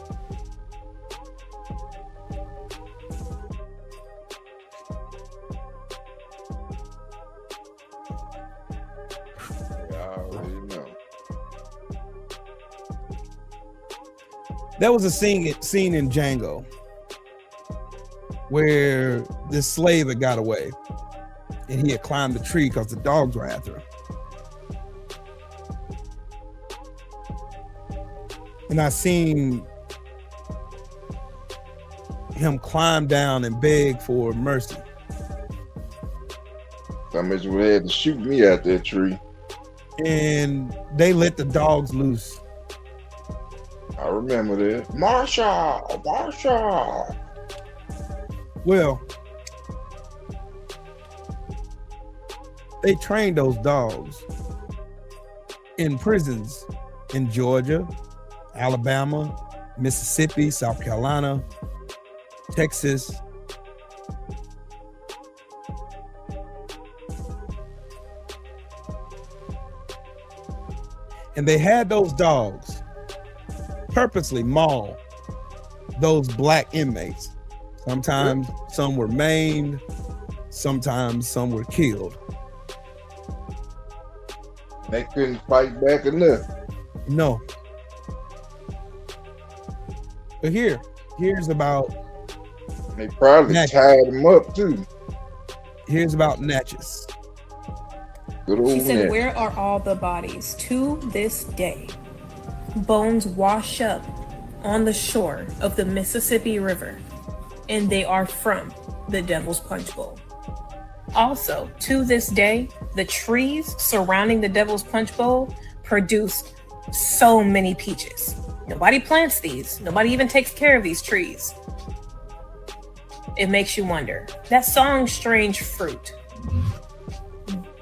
[SPEAKER 19] I already know.
[SPEAKER 2] There was a scene in Django where this slave had got away. And he had climbed the tree because the dogs were after him. And I seen him climb down and beg for mercy.
[SPEAKER 19] I mean, you had to shoot me out that tree.
[SPEAKER 2] And they let the dogs loose.
[SPEAKER 19] I remember that. Marshall, Marshall.
[SPEAKER 2] Well, they trained those dogs in prisons in Georgia, Alabama, Mississippi, South Carolina, Texas. And they had those dogs purposely maul those black inmates. Sometimes some were maimed, sometimes some were killed.
[SPEAKER 19] They couldn't fight back enough.
[SPEAKER 2] No. But here's about.
[SPEAKER 19] They probably tied them up too.
[SPEAKER 2] Here's about Natchez.
[SPEAKER 19] Good old
[SPEAKER 3] She said,
[SPEAKER 19] Natchez.
[SPEAKER 3] where are all the bodies? To this day, bones wash up on the shore of the Mississippi River, and they are from the Devil's Punch Bowl. Also, to this day, the trees surrounding the Devil's Punch Bowl produce so many peaches. Nobody plants these. Nobody even takes care of these trees. It makes you wonder. That song, Strange Fruit,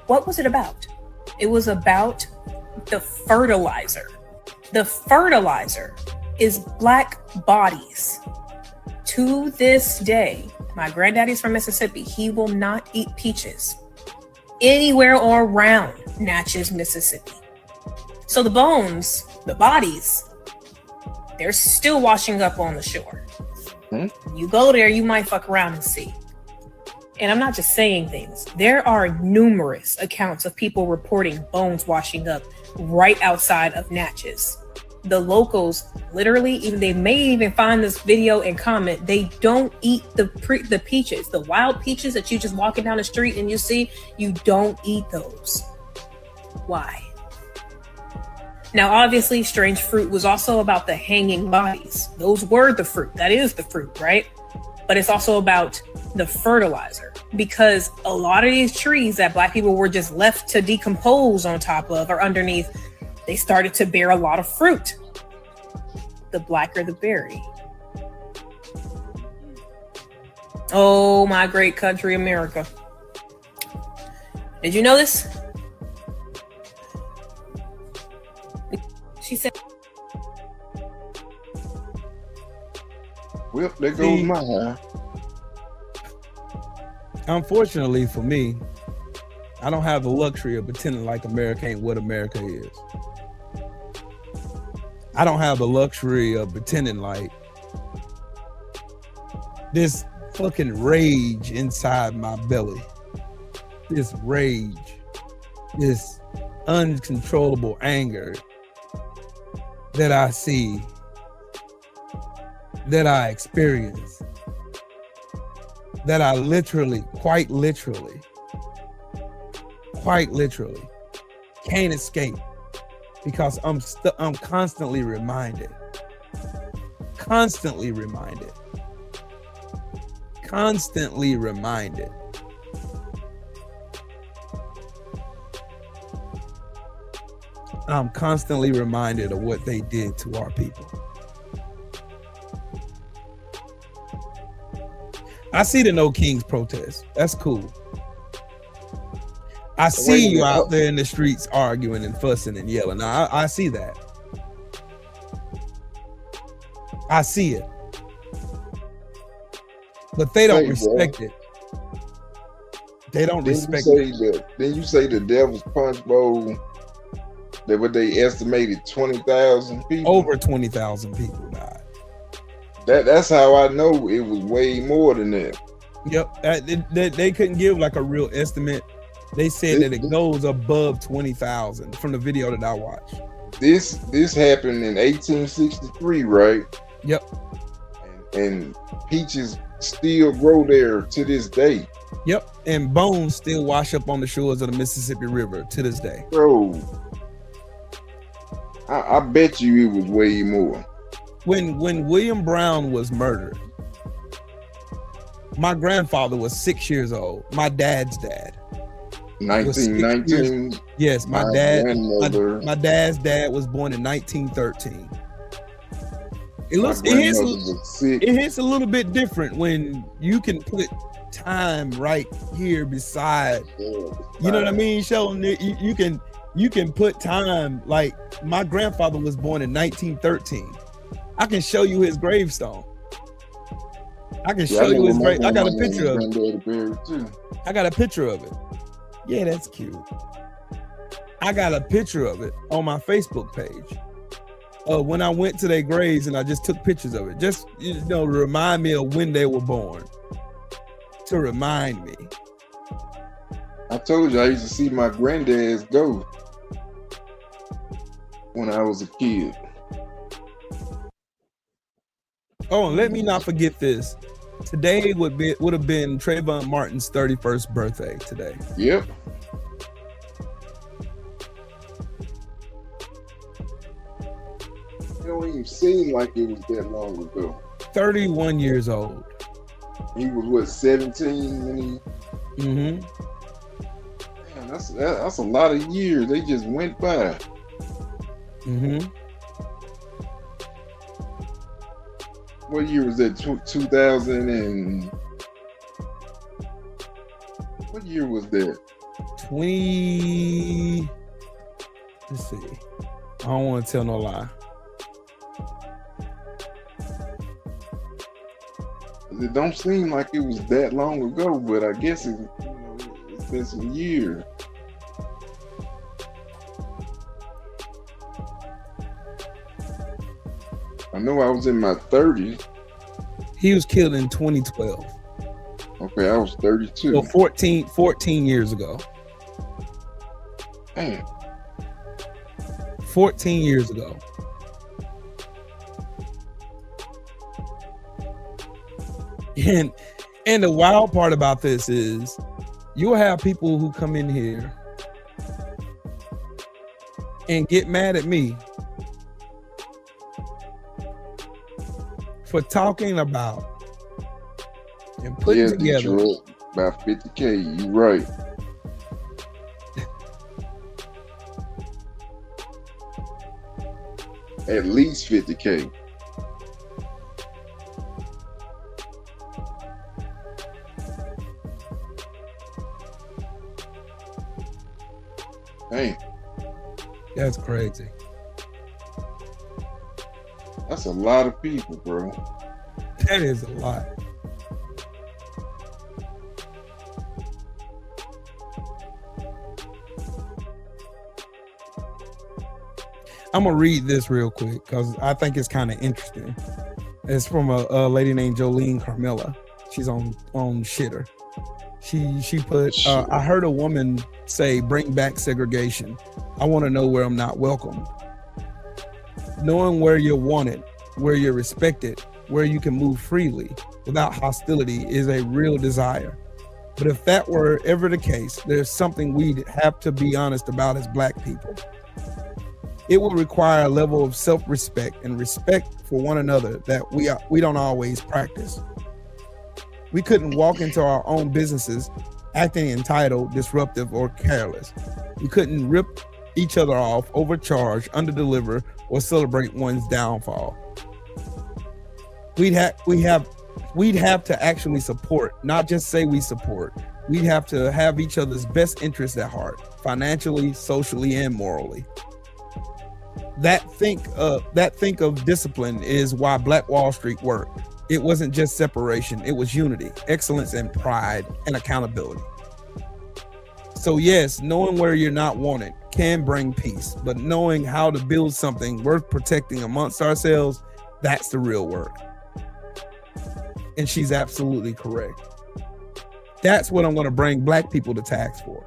[SPEAKER 3] what was it about? It was about the fertilizer. The fertilizer is black bodies. To this day, my granddaddy's from Mississippi. He will not eat peaches anywhere or around Natchez, Mississippi. So the bones, the bodies, they're still washing up on the shore. You go there, you might fuck around and see. And I'm not just saying things. There are numerous accounts of people reporting bones washing up right outside of Natchez. The locals literally, even they may even find this video and comment, they don't eat the peaches, the wild peaches that you just walking down the street and you see, you don't eat those. Why? Now, obviously, strange fruit was also about the hanging bodies. Those were the fruit. That is the fruit, right? But it's also about the fertilizer, because a lot of these trees that Black people were just left to decompose on top of or underneath, they started to bear a lot of fruit. The blacker the berry. Oh, my great country, America. Did you know this? She said,
[SPEAKER 19] well, there goes my hair.
[SPEAKER 2] Unfortunately for me, I don't have the luxury of pretending like America ain't what America is. I don't have the luxury of pretending like this fucking rage inside my belly, this rage, this uncontrollable anger that I see, that I experience, that I literally, quite literally can't escape, because I'm constantly reminded. I'm constantly reminded of what they did to our people. I see the No Kings protest. That's cool. I see you out there in the streets arguing and fussing and yelling. I see that. I see it. But they don't respect it. They don't respect it.
[SPEAKER 19] Then you say the Devil's Punch Bowl, that what they estimated 20,000 people?
[SPEAKER 2] Over 20,000 people died.
[SPEAKER 19] That's how I know it was way more than that.
[SPEAKER 2] Yep, they couldn't give like a real estimate. They said that it goes above 20,000 from the video that I watched.
[SPEAKER 19] This happened in 1863, right?
[SPEAKER 2] Yep.
[SPEAKER 19] And peaches still grow there to this day.
[SPEAKER 2] Yep, and bones still wash up on the shores of the Mississippi River to this day.
[SPEAKER 19] Bro, I bet you it was way more.
[SPEAKER 2] When William Brown was murdered, my grandfather was 6 years old. My dad's dad.
[SPEAKER 19] 1919.
[SPEAKER 2] Yes, my dad's dad was born in 1913. It hits a little bit different when you can put time right here beside. You know what I mean, Sheldon? You can put time, like my grandfather was born in 1913. I can show you his gravestone. I can show you his grave. I got a picture of it. I got a picture of it. Yeah, that's cute. I got a picture of it on my Facebook page. When I went to their graves and I just took pictures of it, just to remind me of when they were born. To remind me.
[SPEAKER 19] I told you I used to see my granddad's ghost when I was a kid.
[SPEAKER 2] Oh, and let me not forget this. Today would have been Trayvon Martin's 31st birthday today.
[SPEAKER 19] Yep. It don't even seem like it was that long ago.
[SPEAKER 2] 31 years old.
[SPEAKER 19] He was what, 17 when he?
[SPEAKER 2] Mm-hmm.
[SPEAKER 19] Man, that's a lot of years. They just went by.
[SPEAKER 2] Mm-hmm.
[SPEAKER 19] What year was that? 2000 and what year was that?
[SPEAKER 2] 20. Let's see. I don't want to tell no lie.
[SPEAKER 19] It don't seem like it was that long ago, but I guess it's been some years. I know I was in my 30s.
[SPEAKER 2] He was killed in 2012.
[SPEAKER 19] Okay, I was 32.
[SPEAKER 2] So 14 years ago.
[SPEAKER 19] Damn.
[SPEAKER 2] 14 years ago. And the wild part about this is you'll have people who come in here and get mad at me for talking about and putting together
[SPEAKER 19] Detroit, about 50K. You right. At least 50K. Hey,
[SPEAKER 2] that's crazy.
[SPEAKER 19] That's a lot of people, bro.
[SPEAKER 2] That is a lot. I'm gonna read this real quick because I think it's kind of interesting. It's from a lady named Jolene Carmilla. She's on Shitter. She put, I heard a woman say, "Bring back segregation. I want to know where I'm not welcome. Knowing where you're wanted, where you're respected, where you can move freely without hostility is a real desire. But if that were ever the case, there's something we'd have to be honest about as Black people. It will require a level of self-respect and respect for one another that we don't always practice. We couldn't walk into our own businesses acting entitled, disruptive, or careless. We couldn't rip each other off, overcharge, underdeliver, or celebrate one's downfall. We'd have to actually support, not just say we support. We'd have to have each other's best interests at heart, financially, socially, and morally. That think of discipline is why Black Wall Street worked. It wasn't just separation, it was unity, excellence, and pride, and accountability. So yes, knowing where you're not wanted can bring peace, but knowing how to build something worth protecting amongst ourselves, that's the real work." And she's absolutely correct. That's what I'm going to bring Black people to task for.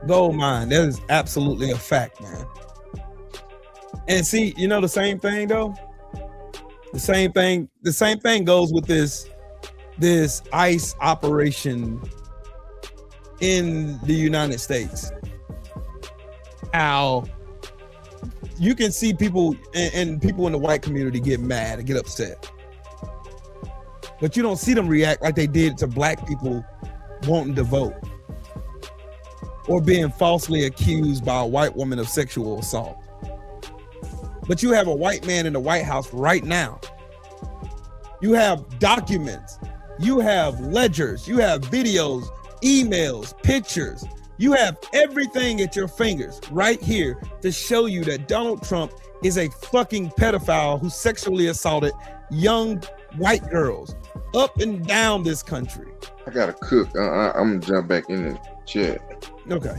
[SPEAKER 2] Gold mine. That is absolutely a fact, man. And see, you know the same thing though? The same thing goes with this ICE operation in the United States. How you can see people and people in the white community get mad and get upset. But you don't see them react like they did to Black people wanting to vote or being falsely accused by a white woman of sexual assault. But you have a white man in the White House right now. You have documents, you have ledgers, you have videos, emails, pictures. You have everything at your fingers right here to show you that Donald Trump is a fucking pedophile who sexually assaulted young white girls up and down this country.
[SPEAKER 19] I gotta cook. I'm gonna jump back in the chat.
[SPEAKER 2] Okay.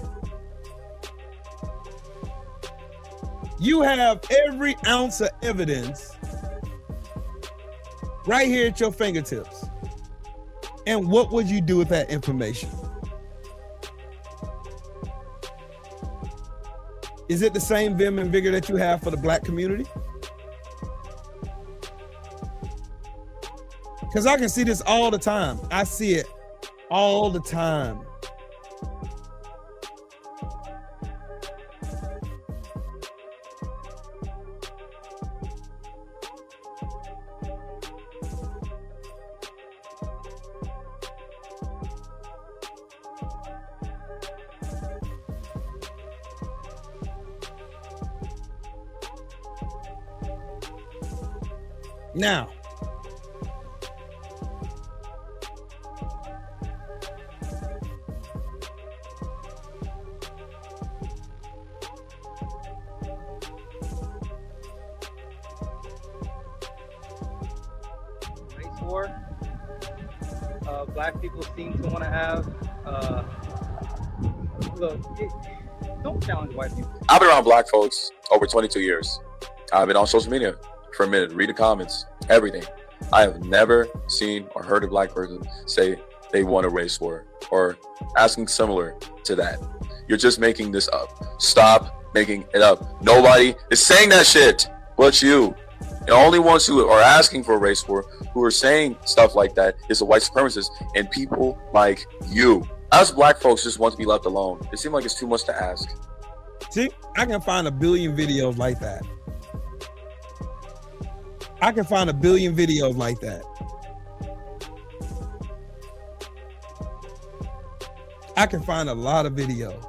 [SPEAKER 2] You have every ounce of evidence right here at your fingertips. And what would you do with that information? Is it the same vim and vigor that you have for the Black community? Because I can see this all the time. I see it all the time. Now,
[SPEAKER 4] race war. Black people seem to want to have. Look, don't challenge white people.
[SPEAKER 5] I've been around Black folks over 22 years. I've been on social media for a minute, read the comments, everything. I have never seen or heard a Black person say they want a race war or asking similar to that. You're just making this up. Stop making it up. Nobody is saying that shit but you. The only ones who are asking for a race war who are saying stuff like that is a white supremacist, and people like you. Us black folks just want to be left alone. It seems like it's too much to ask.
[SPEAKER 2] See, I can find a billion videos like that. I can find a billion videos like that. I can find a lot of videos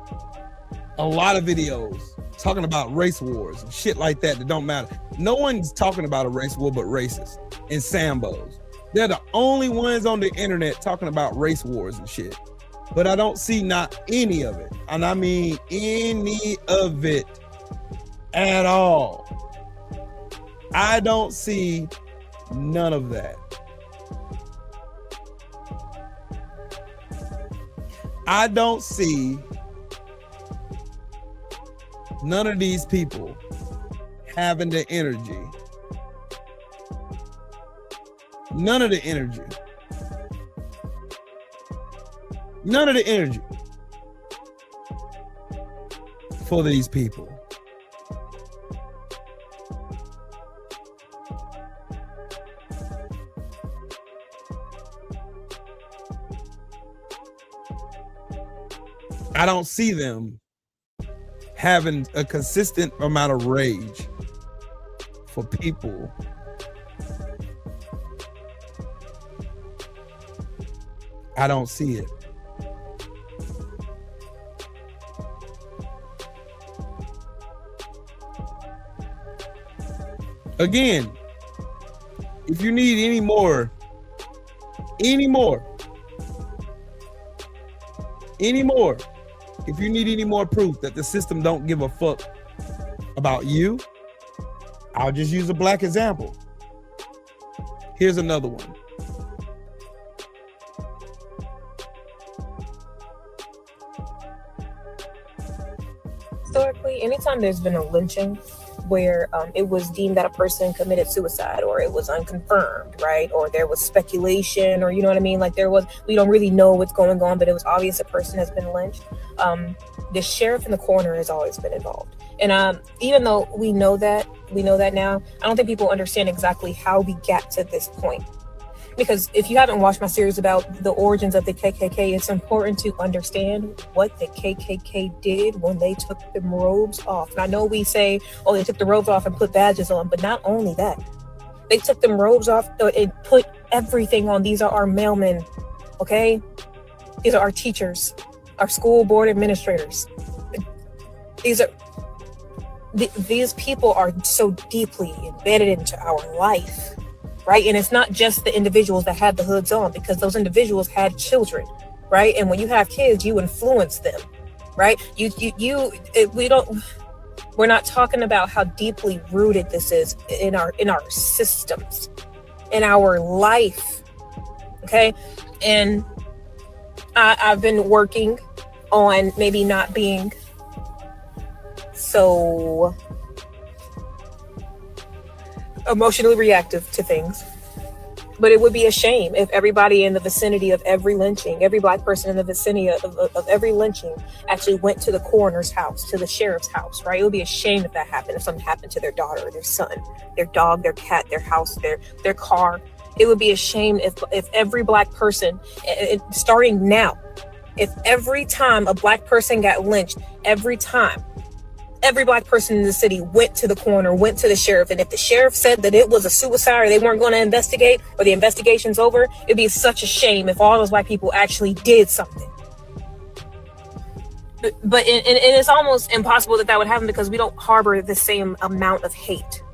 [SPEAKER 2] talking about race wars and shit like that that don't matter. No one's talking about a race war but racists and Sambos. They're the only ones on the internet talking about race wars and shit. But I don't see not any of it. And I mean any of it at all. I don't see none of that. I don't see none of these people having the energy. None of the energy. None of the energy for these people. I don't see them having a consistent amount of rage for people I don't see it. Again, if you need any more if you need any more proof that the system don't give a fuck about you, I'll just use a black example. Here's another one.
[SPEAKER 3] Historically, anytime there's been a lynching where it was deemed that a person committed suicide, or it was unconfirmed, right? Or there was speculation, or you know what I mean? Like we don't really know what's going on, but it was obvious a person has been lynched. The sheriff and the coroner has always been involved. And even though we know that now, I don't think people understand exactly how we got to this point. Because if you haven't watched my series about the origins of the KKK, it's important to understand what the KKK did when they took the robes off. And I know we say, oh, they took the robes off and put badges on, but not only that. They took them robes off and put everything on. These are our mailmen, okay? These are our teachers, our school board administrators. These people are so deeply embedded into our life. Right? And it's not just the individuals that had the hoods on, because those individuals had children, right? And when you have kids, you influence them, right? We're not talking about how deeply rooted this is in our systems, in our life, okay? And I've been working on maybe not being so emotionally reactive to things. But it would be a shame if everybody in the vicinity of every lynching, every black person in the vicinity of every lynching actually went to the coroner's house, to the sheriff's house, right? It would be a shame if that happened, if something happened to their daughter, their son, their dog, their cat, their house, their car. It would be a shame if every black person, starting now, if every time a black person got lynched, every black person in the city went to the coroner, went to the sheriff, and if the sheriff said that it was a suicide or they weren't going to investigate, or the investigation's over, it'd be such a shame if all those white people actually did something. But it's almost impossible that would happen, because we don't harbor the same amount of hate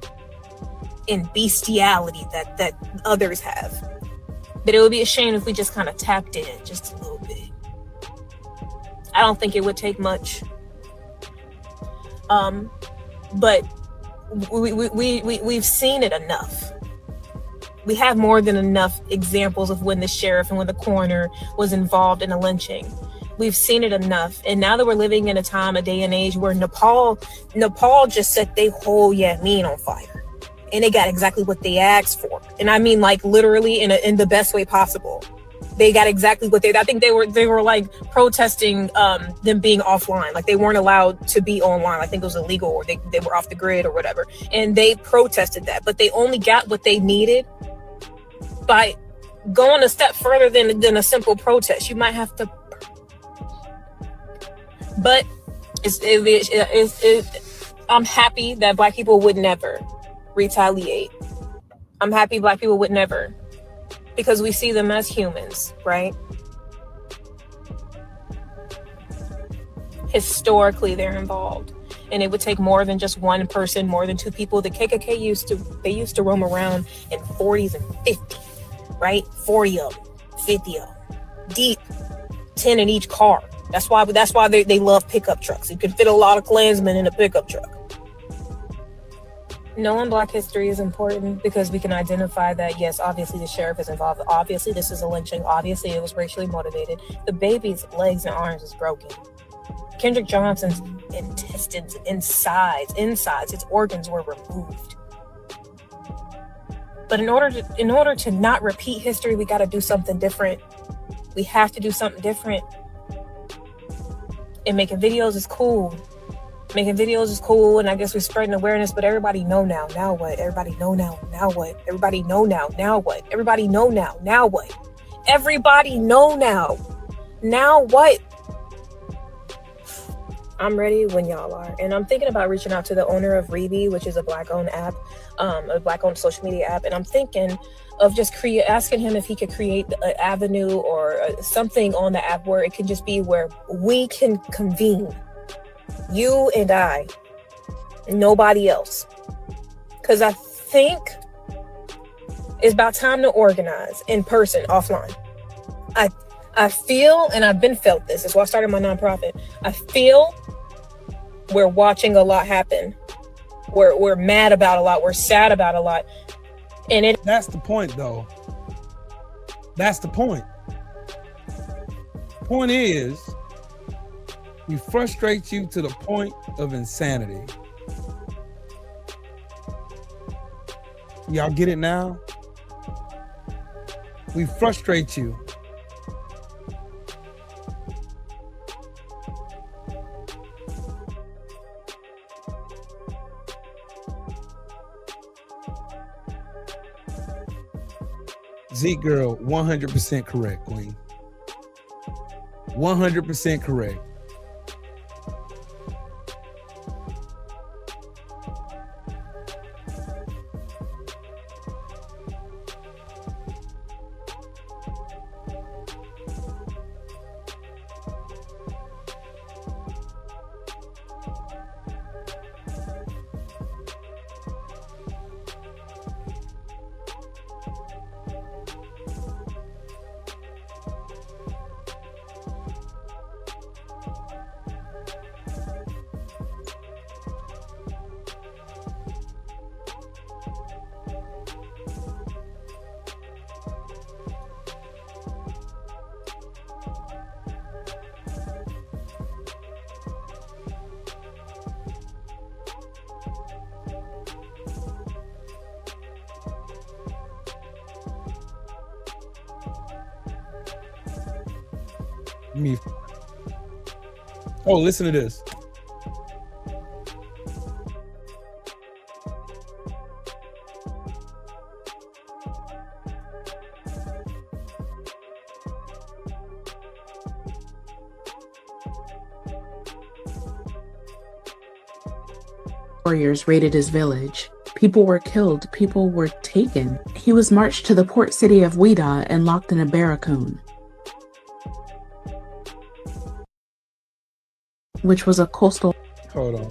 [SPEAKER 3] and bestiality that others have. But it would be a shame if we just kind of tapped in just a little bit. I don't think it would take much. But we've seen it enough. We have more than enough examples of when the sheriff and when the coroner was involved in a lynching. We've seen it enough. And now that we're living in a day and age where Nepal just set their whole Yamin on fire. And they got exactly what they asked for. And I mean, like, literally in the best way possible. They got exactly what I think they were like protesting them being offline. Like, they weren't allowed to be online. I think it was illegal, or they were off the grid or whatever. And they protested that, but they only got what they needed by going a step further than a simple protest. You might have to, but I'm happy that Black people would never retaliate. I'm happy Black people would never, because we see them as humans, right? Historically, they're involved, and it would take more than just one person, more than two people. The KKK used to roam around in 40s and 50s, right? 40 of them, 50 of them, deep, 10 in each car. That's why they love pickup trucks. You can fit a lot of Klansmen in a pickup truck. Knowing Black history is important because we can identify that, yes, obviously the sheriff is involved. Obviously this is a lynching. Obviously it was racially motivated. The baby's legs and arms is broken. Kendrick Johnson's intestines, insides, its organs were removed. But in order to not repeat history, we got to do something different. We have to do something different. And making videos is cool. And I guess we're spreading awareness, but everybody know now. Now what? Everybody know now. Now what? Everybody know now. Now what? Everybody know now. Now what? Everybody know now. Now what? I'm ready when y'all are. And I'm thinking about reaching out to the owner of Reebee, which is a Black-owned app, a Black-owned social media app. And I'm thinking of just asking him if he could create an avenue or something on the app where it can just be where we can convene. You and I, nobody else. Because I think it's about time to organize in person, offline. I feel, and I've been felt this, that's why I started my nonprofit. I feel we're watching a lot happen. We're mad about a lot. We're sad about a lot. And
[SPEAKER 2] that's the point, though. That's the point. Point is, we frustrate you to the point of insanity. Y'all get it now? We frustrate you. Zeke girl, 100% correct, Queen. 100% correct. Oh, listen to this.
[SPEAKER 10] Warriors raided his village. People were killed. People were taken. He was marched to the port city of Ouida and locked in a barracoon, which was a coastal...
[SPEAKER 2] Hold on.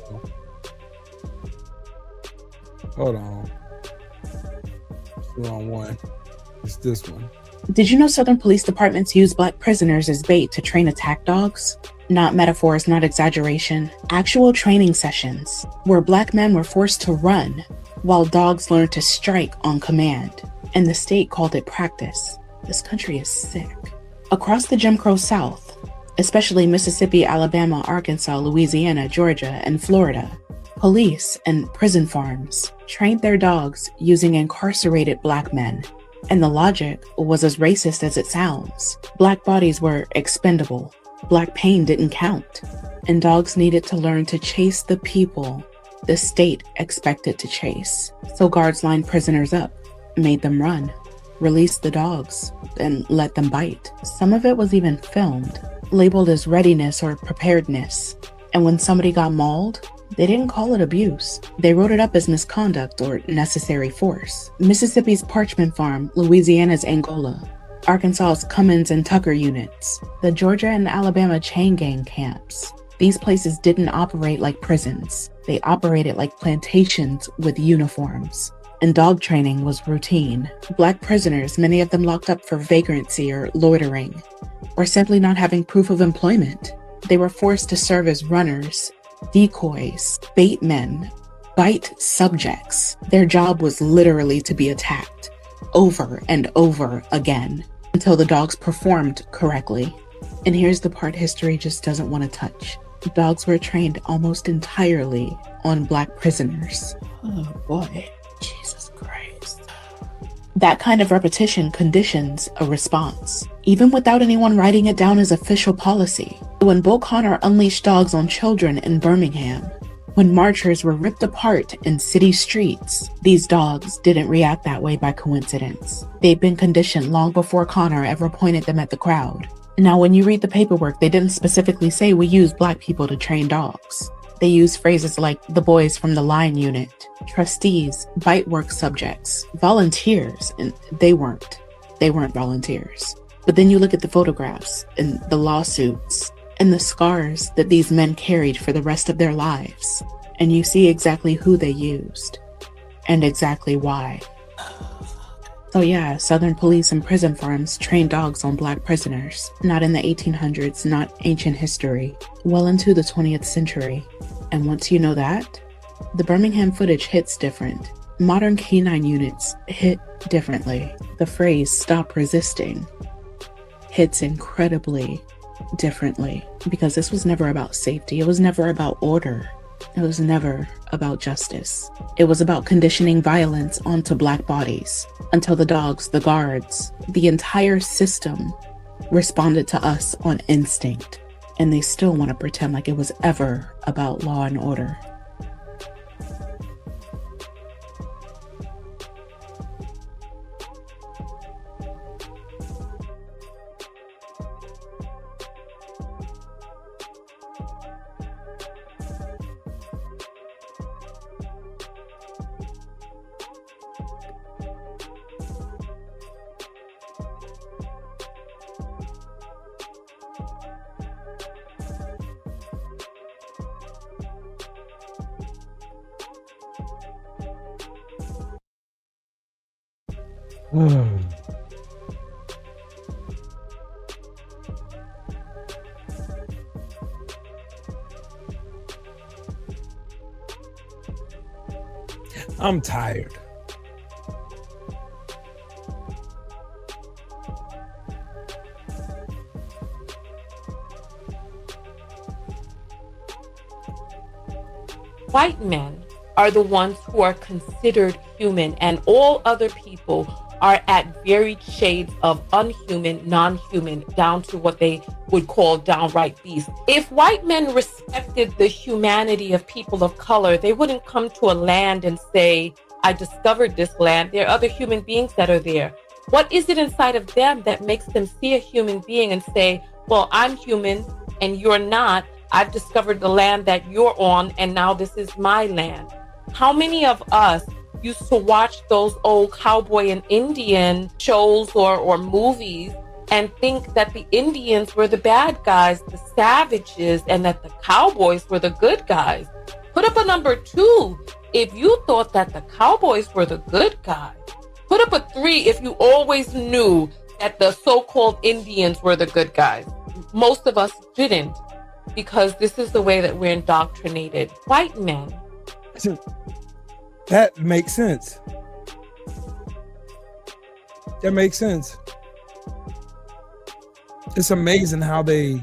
[SPEAKER 2] It's the wrong one. It's this one.
[SPEAKER 10] Did you know Southern police departments use Black prisoners as bait to train attack dogs? Not metaphors, not exaggeration. Actual training sessions where Black men were forced to run while dogs learned to strike on command. And the state called it practice. This country is sick. Across the Jim Crow South, especially Mississippi, Alabama, Arkansas, Louisiana, Georgia, and Florida, police and prison farms trained their dogs using incarcerated Black men. And the logic was as racist as it sounds. Black bodies were expendable. Black pain didn't count. And dogs needed to learn to chase the people the state expected to chase. So guards lined prisoners up, made them run. released the dogs and let them bite. Some of it was even filmed, labeled as readiness or preparedness. And when somebody got mauled, they didn't call it abuse. They wrote it up as misconduct or necessary force. Mississippi's Parchment Farm, Louisiana's Angola, Arkansas's Cummins and Tucker units, the Georgia and Alabama chain gang camps. These places didn't operate like prisons. They operated like plantations with uniforms. And dog training was routine. Black prisoners, many of them locked up for vagrancy or loitering, or simply not having proof of employment. They were forced to serve as runners, decoys, bait men, bite subjects. Their job was literally to be attacked over and over again until the dogs performed correctly. And here's the part history just doesn't want to touch. Dogs were trained almost entirely on Black prisoners. Oh boy, Jesus Christ. That kind of repetition conditions a response, even without anyone writing it down as official policy. When Bull Connor unleashed dogs on children in Birmingham, when marchers were ripped apart in city streets, these dogs didn't react that way by coincidence. They'd been conditioned long before Connor ever pointed them at the crowd. Now, when you read the paperwork, they didn't specifically say we use Black people to train dogs. They used phrases like the boys from the line unit, trustees, bite work subjects, volunteers, and they weren't volunteers. But then you look at the photographs and the lawsuits and the scars that these men carried for the rest of their lives, and you see exactly who they used and exactly why. So yeah, Southern police and prison farms trained dogs on Black prisoners, not in the 1800s, not ancient history, well into the 20th century. And once you know that, the Birmingham footage hits different. Modern canine units hit differently. The phrase "stop resisting" hits incredibly differently, because this was never about safety. It was never about order. It was never about justice. It was about conditioning violence onto Black bodies until the dogs, the guards, the entire system responded to us on instinct. And they still want to pretend like it was ever about law and order.
[SPEAKER 2] I'm tired.
[SPEAKER 11] White men are the ones who are considered human, and all other people are at varied shades of unhuman, non-human, down to what they would call downright beast. If white men respected the humanity of people of color, they wouldn't come to a land and say, I discovered this land. There are other human beings that are there. What is it inside of them that makes them see a human being and say, well, I'm human and you're not. I've discovered the land that you're on, and now this is my land. How many of us used to watch those old cowboy and Indian shows or movies and think that the Indians were the bad guys, the savages, and that the cowboys were the good guys? Put up a number 2 if you thought that the cowboys were the good guys. Put up a 3 if you always knew that the so-called Indians were the good guys. Most of us didn't, because this is the way that we're indoctrinated. White men.
[SPEAKER 2] That makes sense. That makes sense. It's amazing how they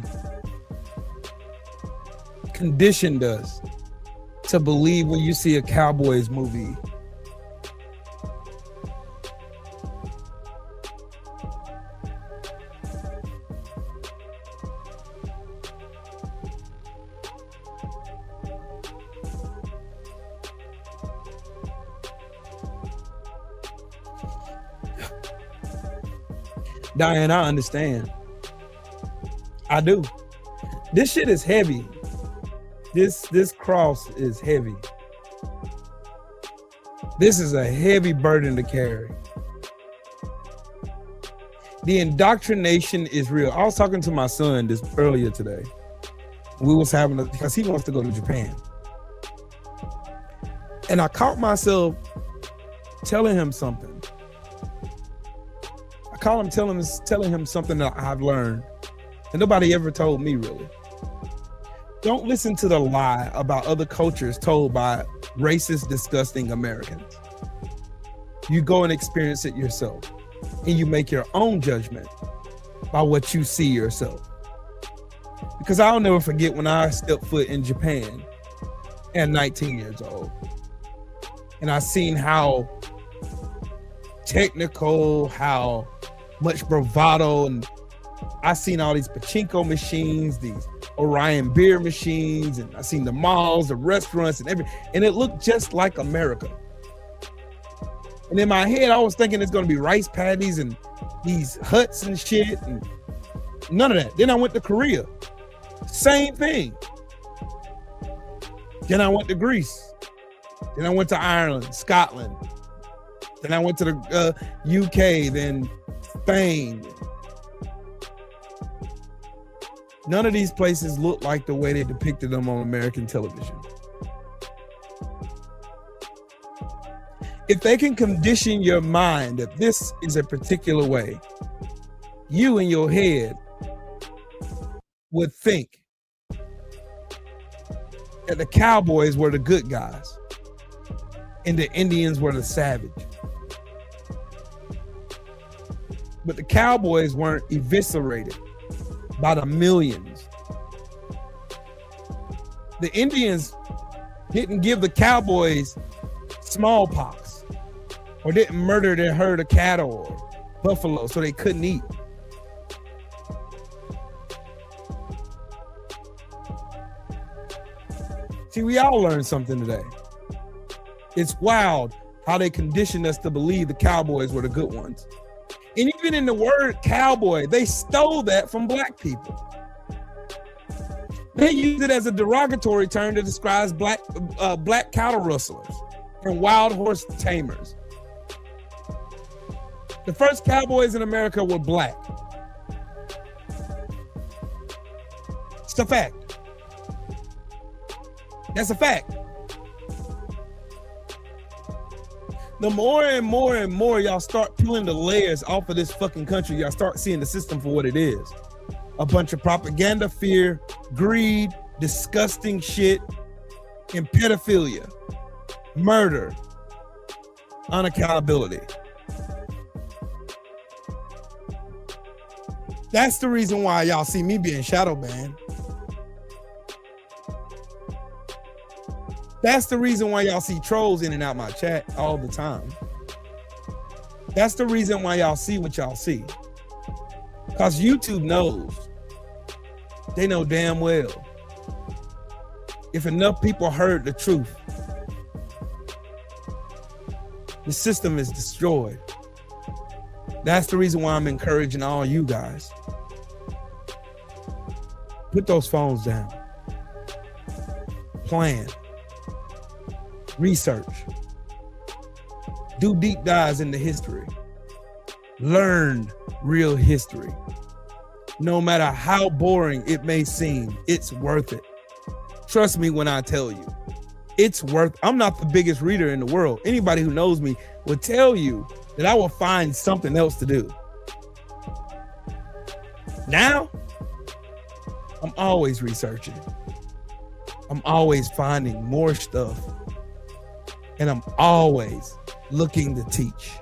[SPEAKER 2] conditioned us to believe when you see a Cowboys movie. Diane, I understand. I do. This shit is heavy. This cross is heavy. This is a heavy burden to carry. The indoctrination is real. I was talking to my son this earlier today. We was having because he wants to go to Japan. And I caught myself telling him something. Telling him something that I've learned. And nobody ever told me really. Don't listen to the lie about other cultures told by racist, disgusting Americans. You go and experience it yourself. And you make your own judgment by what you see yourself. Because I'll never forget when I stepped foot in Japan at 19 years old. And I seen how technical, how much bravado, and I seen all these pachinko machines, these Orion beer machines, and I seen the malls, the restaurants, and and it looked just like America. And in my head, I was thinking it's gonna be rice paddies and these huts and shit, and none of that. Then I went to Korea, same thing. Then I went to Greece. Then I went to Ireland, Scotland. Then I went to the UK, then Spain. None of these places look like the way they depicted them on American television. If they can condition your mind that this is a particular way, you in your head would think that the cowboys were the good guys and the Indians were the savage. But the cowboys weren't eviscerated by the millions. The Indians didn't give the cowboys smallpox or didn't murder their herd of cattle or buffalo so they couldn't eat. See, we all learned something today. It's wild how they conditioned us to believe the cowboys were the good ones. And even in the word cowboy, they stole that from black people. They used it as a derogatory term to describe black cattle rustlers and wild horse tamers. The first cowboys in America were black. It's a fact. That's a fact. The more and more and more y'all start peeling the layers off of this fucking country, y'all start seeing the system for what it is. A bunch of propaganda, fear, greed, disgusting shit, and pedophilia, murder, unaccountability. That's the reason why y'all see me being shadow banned. That's the reason why y'all see trolls in and out my chat all the time. That's the reason why y'all see what y'all see. Because YouTube knows. They know damn well. If enough people heard the truth, the system is destroyed. That's the reason why I'm encouraging all you guys. Put those phones down. Plan. Research. Do deep dives into history. Learn real history. No matter how boring it may seem, it's worth it. Trust me when I tell you, it's worth. I'm not the biggest reader in the world. Anybody who knows me will tell you that I will find something else to do. Now, I'm always researching. I'm always finding more stuff. And I'm always looking to teach.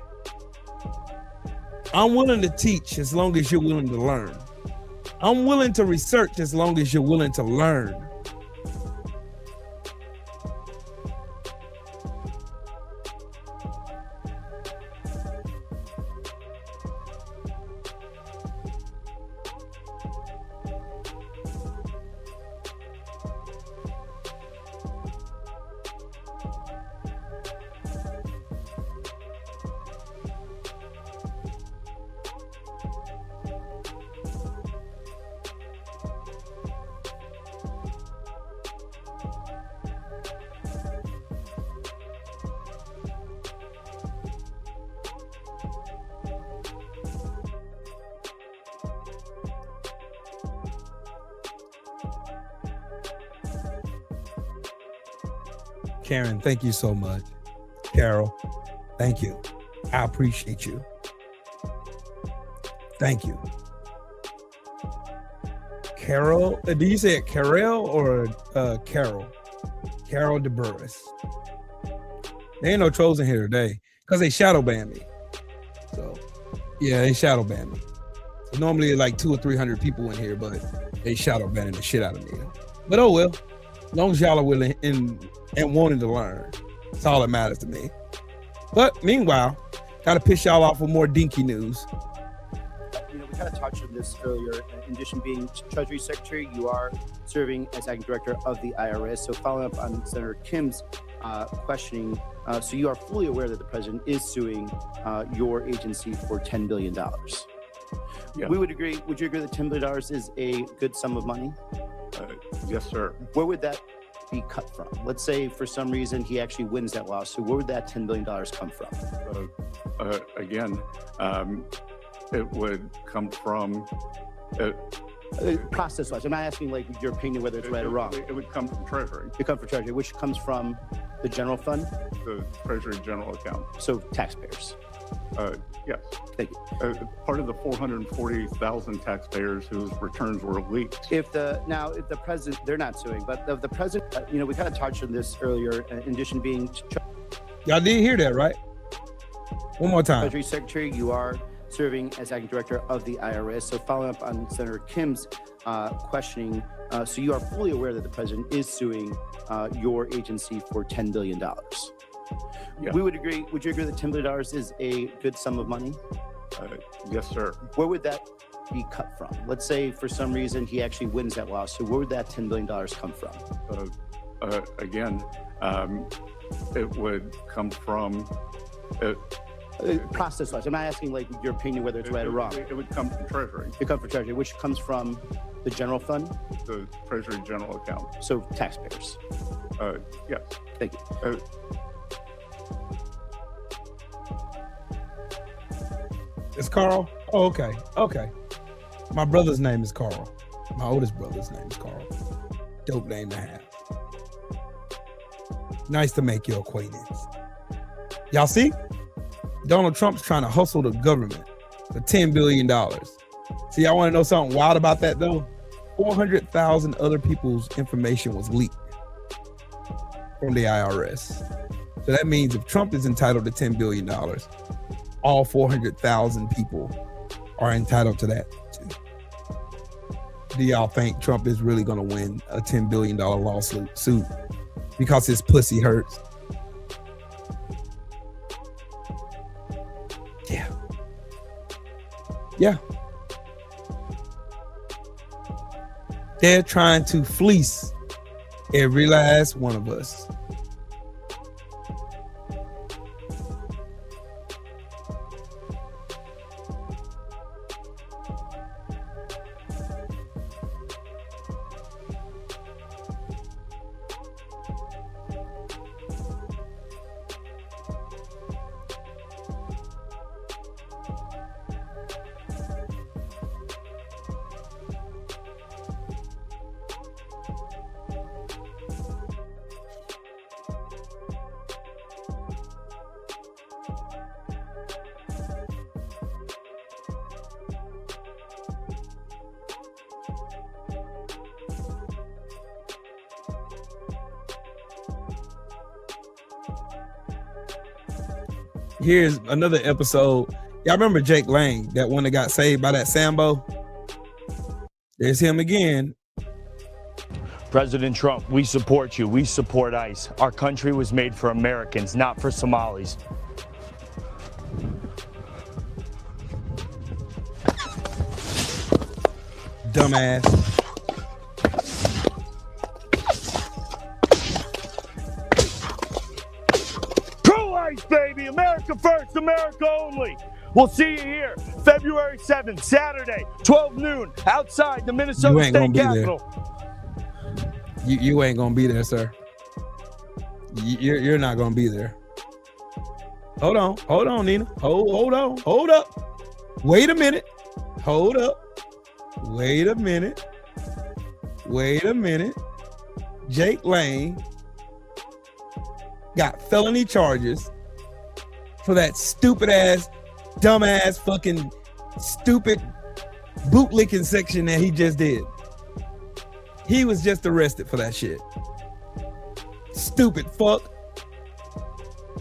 [SPEAKER 2] I'm willing to teach as long as you're willing to learn. I'm willing to research as long as you're willing to learn. Karen, thank you so much. Carol, thank you. I appreciate you. Thank you. Carol, do you say it Carol or Carol? Carol DeBurris. There ain't no trolls in here today because they shadow ban me. So, yeah, they shadow ban me. So normally like 200 or 300 people in here, but they shadow banning the shit out of me. But oh well, as long as y'all are willing and wanting to learn, that's all that matters to me. But meanwhile, gotta piss y'all off with more dinky news.
[SPEAKER 13] We kind of touched on this earlier. In addition to being Treasury Secretary, you are serving as acting director of the IRS. So following up on Senator Kim's questioning, so you are fully aware that the president is suing your agency for $10 billion. Yeah. We would agree. Would you agree that $10 billion is a good sum of money?
[SPEAKER 15] Yes, sir.
[SPEAKER 13] Where would that be cut from? Let's say for some reason he actually wins that lawsuit. Where would that $10 billion come from?
[SPEAKER 15] Again, it would come from
[SPEAKER 13] process-wise. I'm not asking like your opinion whether it's right or wrong.
[SPEAKER 15] It would come from Treasury.
[SPEAKER 13] It comes from Treasury, which comes from the general fund?
[SPEAKER 15] The Treasury general account.
[SPEAKER 13] So taxpayers.
[SPEAKER 15] Yes.
[SPEAKER 13] Thank you.
[SPEAKER 15] Part of the 440,000 taxpayers whose returns were leaked.
[SPEAKER 13] If the president, they're not suing, but the president, we kind of touched on this earlier. In addition to being,
[SPEAKER 2] y'all did hear that, right? One more time.
[SPEAKER 13] Treasury Secretary, you are serving as acting director of the IRS. So following up on Senator Kim's questioning, so you are fully aware that the president is suing your agency for $10 billion. Yeah. We would agree. Would you agree that $10 billion is a good sum of money?
[SPEAKER 15] Yes, sir.
[SPEAKER 13] Where would that be cut from? Let's say for some reason he actually wins that lawsuit. Where would that $10 billion come from?
[SPEAKER 15] Again, it would come from
[SPEAKER 13] process-wise. I'm not asking like your opinion whether it's right or wrong.
[SPEAKER 15] It would come from Treasury.
[SPEAKER 13] It comes from Treasury, which comes from the general fund?
[SPEAKER 15] The Treasury general account.
[SPEAKER 13] So taxpayers.
[SPEAKER 15] Yes.
[SPEAKER 13] Thank you.
[SPEAKER 2] It's Carl? Oh, okay. Okay. My brother's name is Carl. My oldest brother's name is Carl. Dope name to have. Nice to make your acquaintance. Y'all see? Donald Trump's trying to hustle the government for $10 billion. See, y'all want to know something wild about that, though? 400,000 other people's information was leaked from the IRS. So that means if Trump is entitled to $10 billion, all 400,000 people are entitled to that too. Do y'all think Trump is really going to win a $10 billion lawsuit because his pussy hurts? Yeah. Yeah. They're trying to fleece every last one of us. Here's another episode. Y'all remember Jake Lang, that one that got saved by that Sambo? There's him again.
[SPEAKER 16] President Trump, we support you. We support ICE. Our country was made for Americans, not for Somalis.
[SPEAKER 2] Dumbass.
[SPEAKER 16] Pro-ICE, baby! America first, America only! We'll see you here, February 7th, Saturday, 12 noon, outside the Minnesota State Capitol.
[SPEAKER 2] You ain't gonna be there, sir. You're not gonna be there. Hold on, Nina. Hold up. Wait a minute. Hold up. Wait a minute. Jake Lang got felony charges for that stupid ass, dumb ass, fucking stupid bootlicking section that he just did. He was just arrested for that shit. Stupid fuck.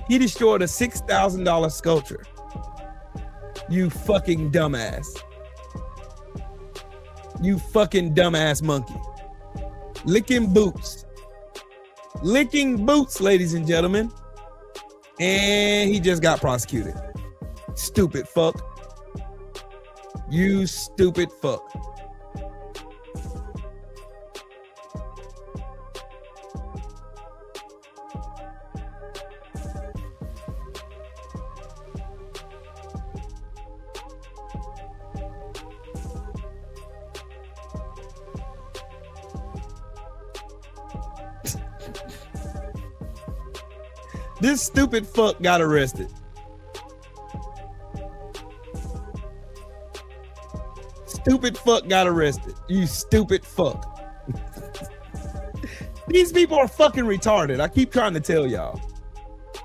[SPEAKER 2] He destroyed a $6,000 sculpture. You fucking dumbass. You fucking dumbass monkey. Licking boots. Licking boots, ladies and gentlemen. And he just got prosecuted. Stupid fuck. You stupid fuck. This stupid fuck got arrested. Stupid fuck got arrested. You stupid fuck. These people are fucking retarded. I keep trying to tell y'all.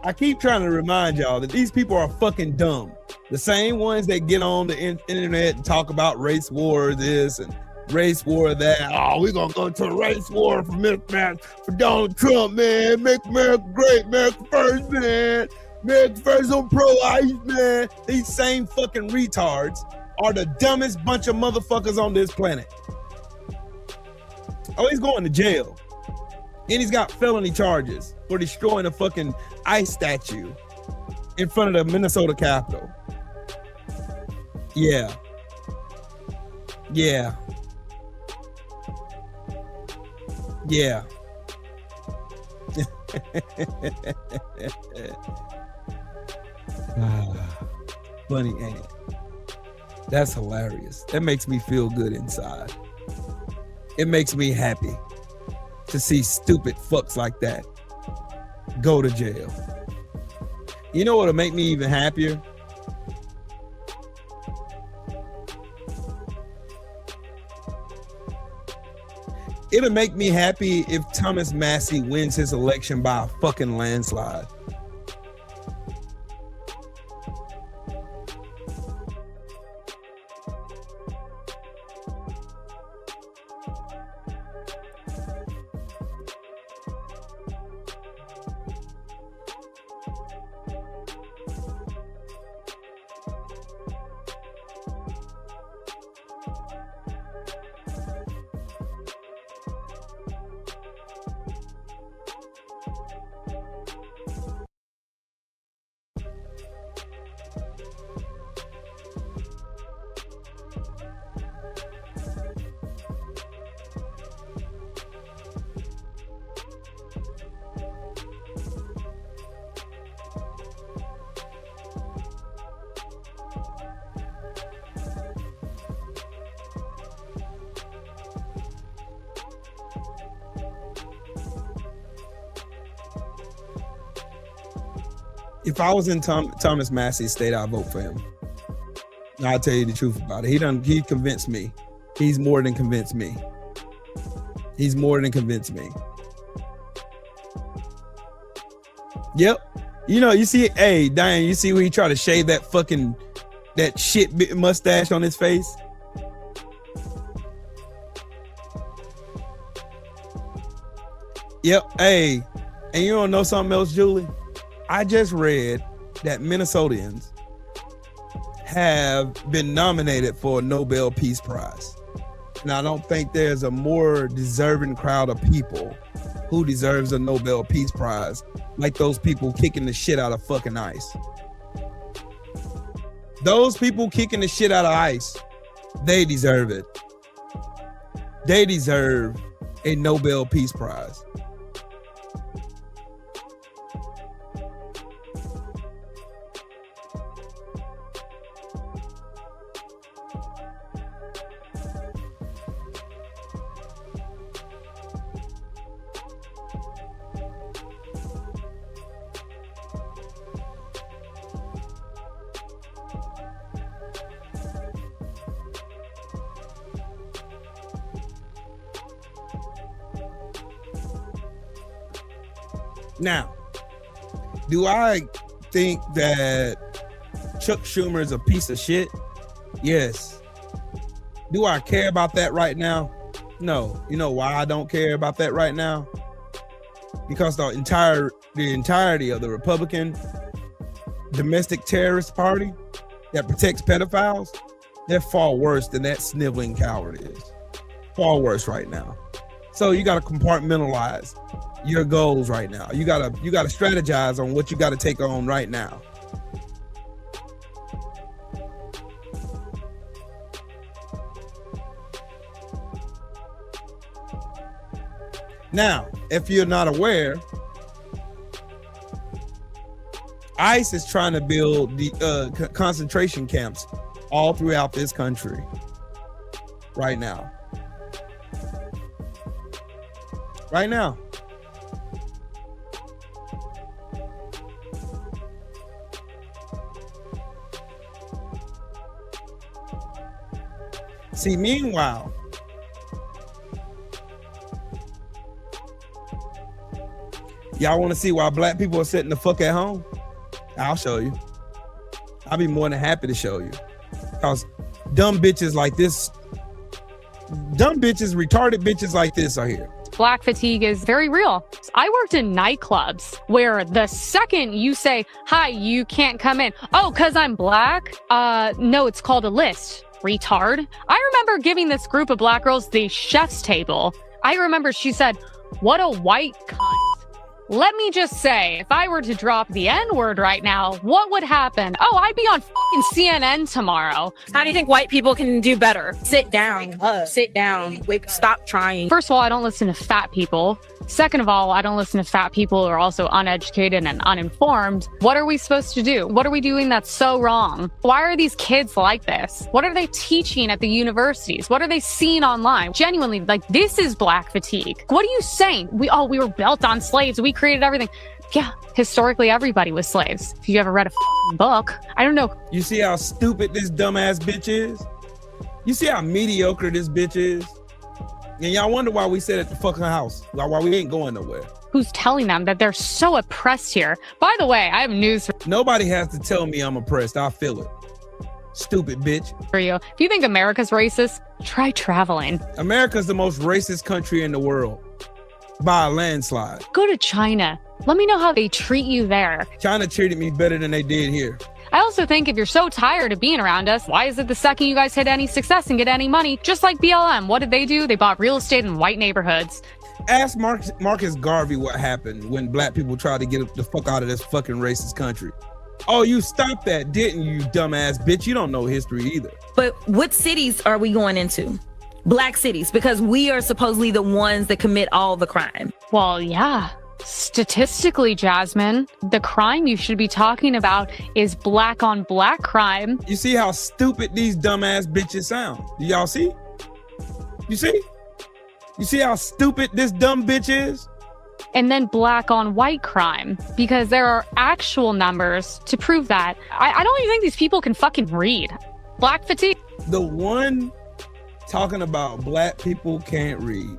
[SPEAKER 2] I keep trying to remind y'all that these people are fucking dumb. The same ones that get on the internet and talk about race war this and race war that. Oh, we're gonna go to a race war for Donald Trump, man. Make America great, America first, man. America first on pro-life, man. These same fucking retards are the dumbest bunch of motherfuckers on this planet. Oh, he's going to jail. And he's got felony charges for destroying a fucking ice statue in front of the Minnesota Capitol. Yeah. Yeah. Yeah. Funny, ain't it? That's hilarious. That makes me feel good inside. It makes me happy to see stupid fucks like that go to jail. You know what'll make me even happier? It'll make me happy if Thomas Massey wins his election by a fucking landslide. If I was in Thomas Massey's state, I'd vote for him. I'll tell you the truth about it. He convinced me. He's more than convinced me. He's more than convinced me. Yep. You know, you see, hey, Diane, you see where he tried to shave that shit mustache on his face? Yep. Hey, and you don't know something else, Julie? I just read that Minnesotans have been nominated for a Nobel Peace Prize. And I don't think there's a more deserving crowd of people who deserves a Nobel Peace Prize like those people kicking the shit out of fucking ICE. Those people kicking the shit out of ICE, they deserve it. They deserve a Nobel Peace Prize. Now, Do I think that Chuck Schumer is a piece of shit? Yes. Do I care about that right now? No. You know why I don't care about that right now? Because the entirety of the Republican domestic terrorist party that protects pedophiles, they're far worse than that sniveling coward is. Far worse right now. So you got to compartmentalize your goals right now. You gotta strategize on what you got to take on right now. Now, if you're not aware, ICE is trying to build the concentration camps all throughout this country right now. Right now. See, meanwhile, y'all want to see why black people are sitting the fuck at home? I'll show you. I'll be more than happy to show you. Because dumb bitches like this, retarded bitches like this are here.
[SPEAKER 12] Black fatigue is very real. I worked in nightclubs where the second you say, hi, you can't come in. Oh, because I'm black? No, it's called a list, retard. I remember giving this group of black girls the chef's table. I remember she said, what a white cunt. Let me just say, if I were to drop the N-word right now, what would happen? Oh, I'd be on fucking CNN tomorrow.
[SPEAKER 14] How do you think white people can do better? Sit down. Sit down. Stop trying.
[SPEAKER 12] First of all, I don't listen to fat people. Second of all, I don't listen to fat people who are also uneducated and uninformed. What are we supposed to do? What are we doing that's so wrong? Why are these kids like this? What are they teaching at the universities? What are they seeing online? Genuinely, like, this is black fatigue. What are you saying? We were built on slaves. We created everything. Yeah, historically, everybody was slaves. If you ever read a book, I don't know.
[SPEAKER 2] You see how stupid this dumbass bitch is? You see how mediocre this bitch is? And y'all wonder why we sit at the fucking house, why we ain't going nowhere.
[SPEAKER 12] Who's telling them that they're so oppressed here? By the way, I have news for
[SPEAKER 2] Nobody has to tell me I'm oppressed. I feel it. Stupid bitch.
[SPEAKER 12] you. If you think America's racist, try traveling.
[SPEAKER 2] America's the most racist country in the world by a landslide.
[SPEAKER 12] Go to China. Let me know how they treat you there.
[SPEAKER 2] China treated me better than they did here.
[SPEAKER 12] I also think if you're so tired of being around us, why is it the second you guys hit any success and get any money, just like BLM, what did they do? They bought real estate in white neighborhoods.
[SPEAKER 2] Ask Marcus Garvey what happened when black people tried to get the fuck out of this fucking racist country. Oh, you stopped that, didn't you, dumbass bitch? You don't know history either.
[SPEAKER 17] But what cities are we going into? Black cities, because we are supposedly the ones that commit all the crime.
[SPEAKER 12] Well, yeah. Statistically, Jasmine, the crime you should be talking about is black on black crime.
[SPEAKER 2] You see how stupid these dumbass bitches sound? Do y'all see? You see? You see how stupid this dumb bitch is?
[SPEAKER 12] And then black on white crime, because there are actual numbers to prove that. I don't even think these people can fucking read. Black fatigue.
[SPEAKER 2] The one talking about black people can't read.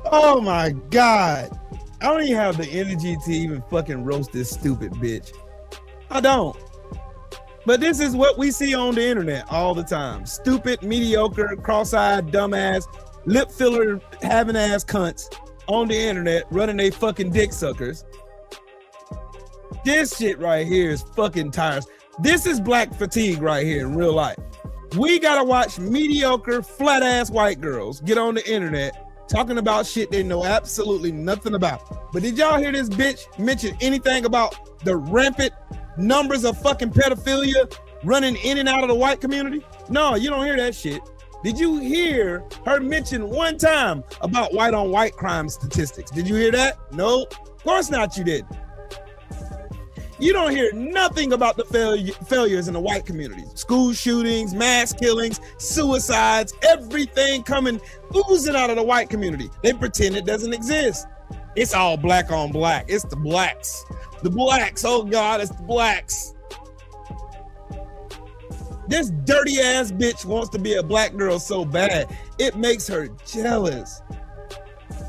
[SPEAKER 2] Oh my God. I don't even have the energy to even fucking roast this stupid bitch. I don't. But this is what we see on the internet all the time. Stupid, mediocre, cross-eyed, dumbass, lip filler having ass cunts on the internet running they fucking dick suckers. This shit right here is fucking tiresome. This is black fatigue right here in real life. We gotta watch mediocre, flat-ass white girls get on the internet talking about shit they know absolutely nothing about. But did y'all hear this bitch mention anything about the rampant numbers of fucking pedophilia running in and out of the white community? No, you don't hear that shit. Did you hear her mention one time about white-on-white crime statistics? Did you hear that? No, of course not, you didn't. You don't hear nothing about the failures in the white communities. School shootings, mass killings, suicides, everything coming oozing out of the white community. They pretend it doesn't exist. It's all black on black. It's the blacks. The blacks, oh God, it's the blacks. This dirty ass bitch wants to be a black girl so bad, it makes her jealous.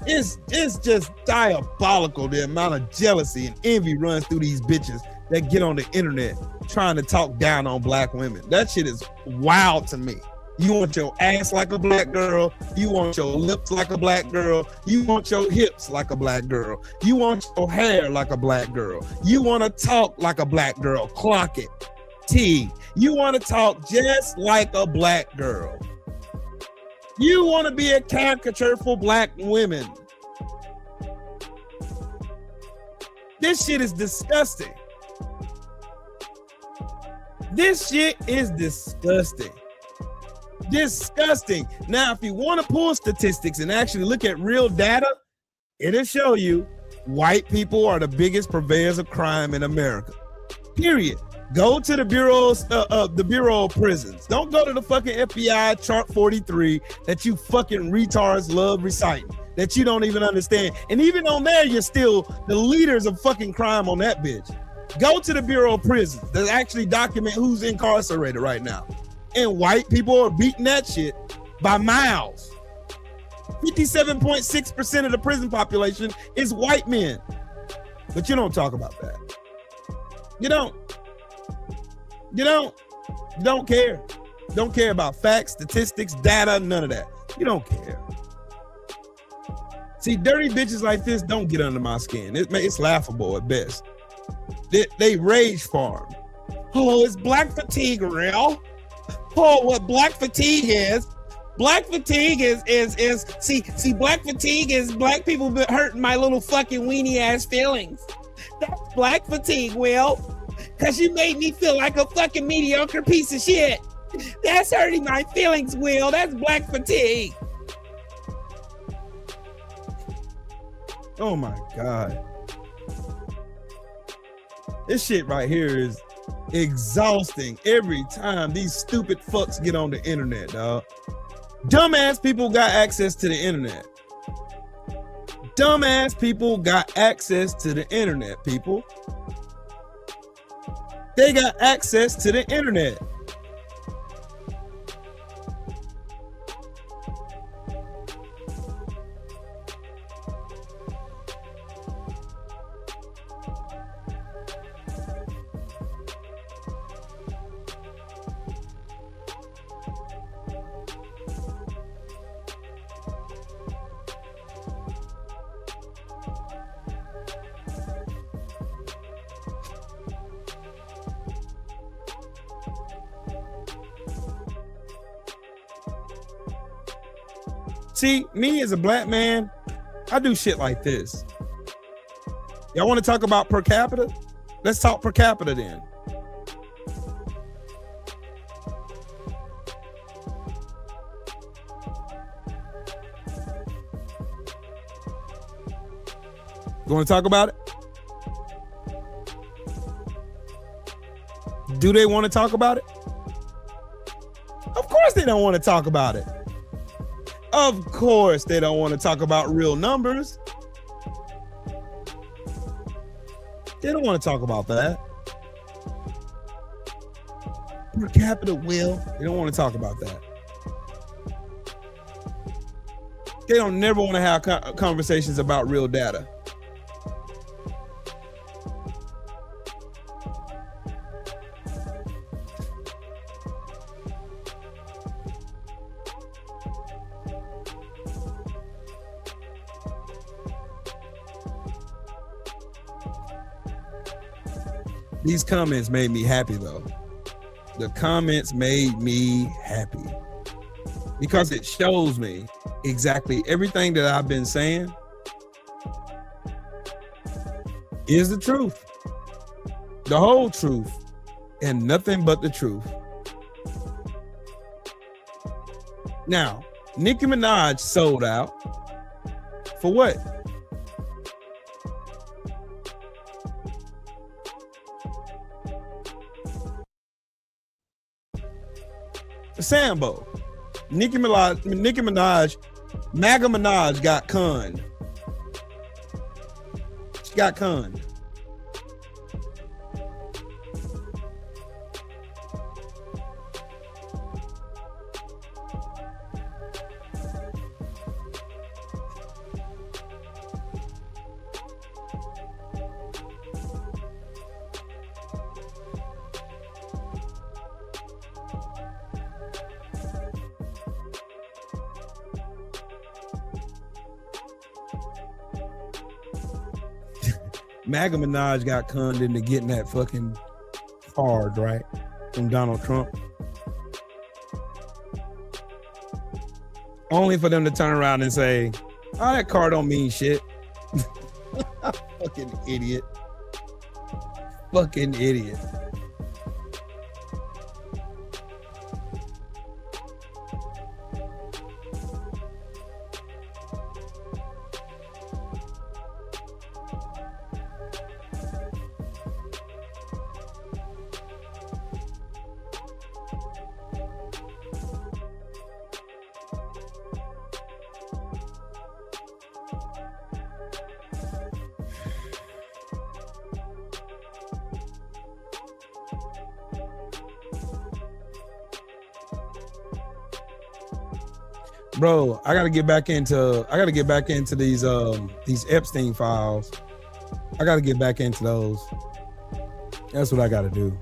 [SPEAKER 2] It's just diabolical the amount of jealousy and envy runs through these bitches that get on the internet trying to talk down on black women. That shit is wild to me. You want your ass like a black girl. You want your lips like a black girl. You want your hips like a black girl. You want your hair like a black girl. You want to talk like a black girl. Clock it. T. You want to talk just like a black girl. You want to be a caricature for black women. This shit is disgusting. This shit is disgusting. Disgusting. Now, if you want to pull statistics and actually look at real data, it'll show you white people are the biggest purveyors of crime in America. Period. Go to the Bureau of Prisons. Don't go to the fucking FBI chart 43 that you fucking retards love reciting, that you don't even understand. And even on there, you're still the leaders of fucking crime on that bitch. Go to the Bureau of Prisons that actually document who's incarcerated right now. And white people are beating that shit by miles. 57.6% of the prison population is white men. But you don't talk about that. You don't care. Don't care about facts, statistics, data, none of that. You don't care. See, dirty bitches like this don't get under my skin. It's laughable at best. They rage farm. Oh, it's black fatigue real? Oh, what black fatigue is? Black fatigue is black fatigue is black people hurting my little fucking weenie ass feelings. That's black fatigue, Will. Cause you made me feel like a fucking mediocre piece of shit. That's hurting my feelings, Will. That's black fatigue. Oh my God. This shit right here is exhausting every time these stupid fucks get on the internet, dog. Dumbass people got access to the internet. Dumbass people got access to the internet, people. They got access to the internet. See, me as a black man, I do shit like this. Y'all want to talk about per capita? Let's talk per capita then. You want to talk about it? Do they want to talk about it? Of course they don't want to talk about it. Of course they don't want to talk about real numbers. They don't want to talk about that. Per capita, Will. They don't want to talk about that. They don't never want to have conversations about real data. These comments made me happy though. The comments made me happy because it shows me exactly everything that I've been saying is the truth. The whole truth and nothing but the truth. Now, Nicki Minaj sold out for what? Sambo. Nicki Minaj, MAGA Minaj got conned. She got conned. MAGA Minaj got conned into getting that fucking card, right? From Donald Trump. Only for them to turn around and say, oh, that card don't mean shit. Fucking idiot. Fucking idiot. Bro, I gotta get back into these Epstein files. I gotta get back into those. That's what I gotta do.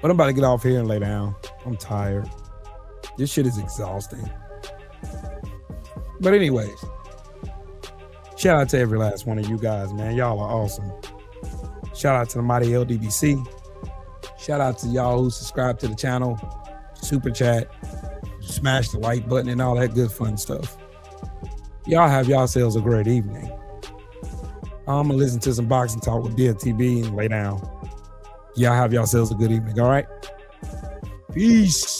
[SPEAKER 2] But I'm about to get off here and lay down. I'm tired. This shit is exhausting. But anyways, shout out to every last one of you guys, man. Y'all are awesome. Shout out to the mighty LDBC. Shout out to y'all who subscribe to the channel, super chat, smash the like button and all that good fun stuff. Y'all have yourselves a great evening. I'm gonna listen to some boxing talk with DFTV and lay down. Y'all have yourselves a good evening, all right? Peace.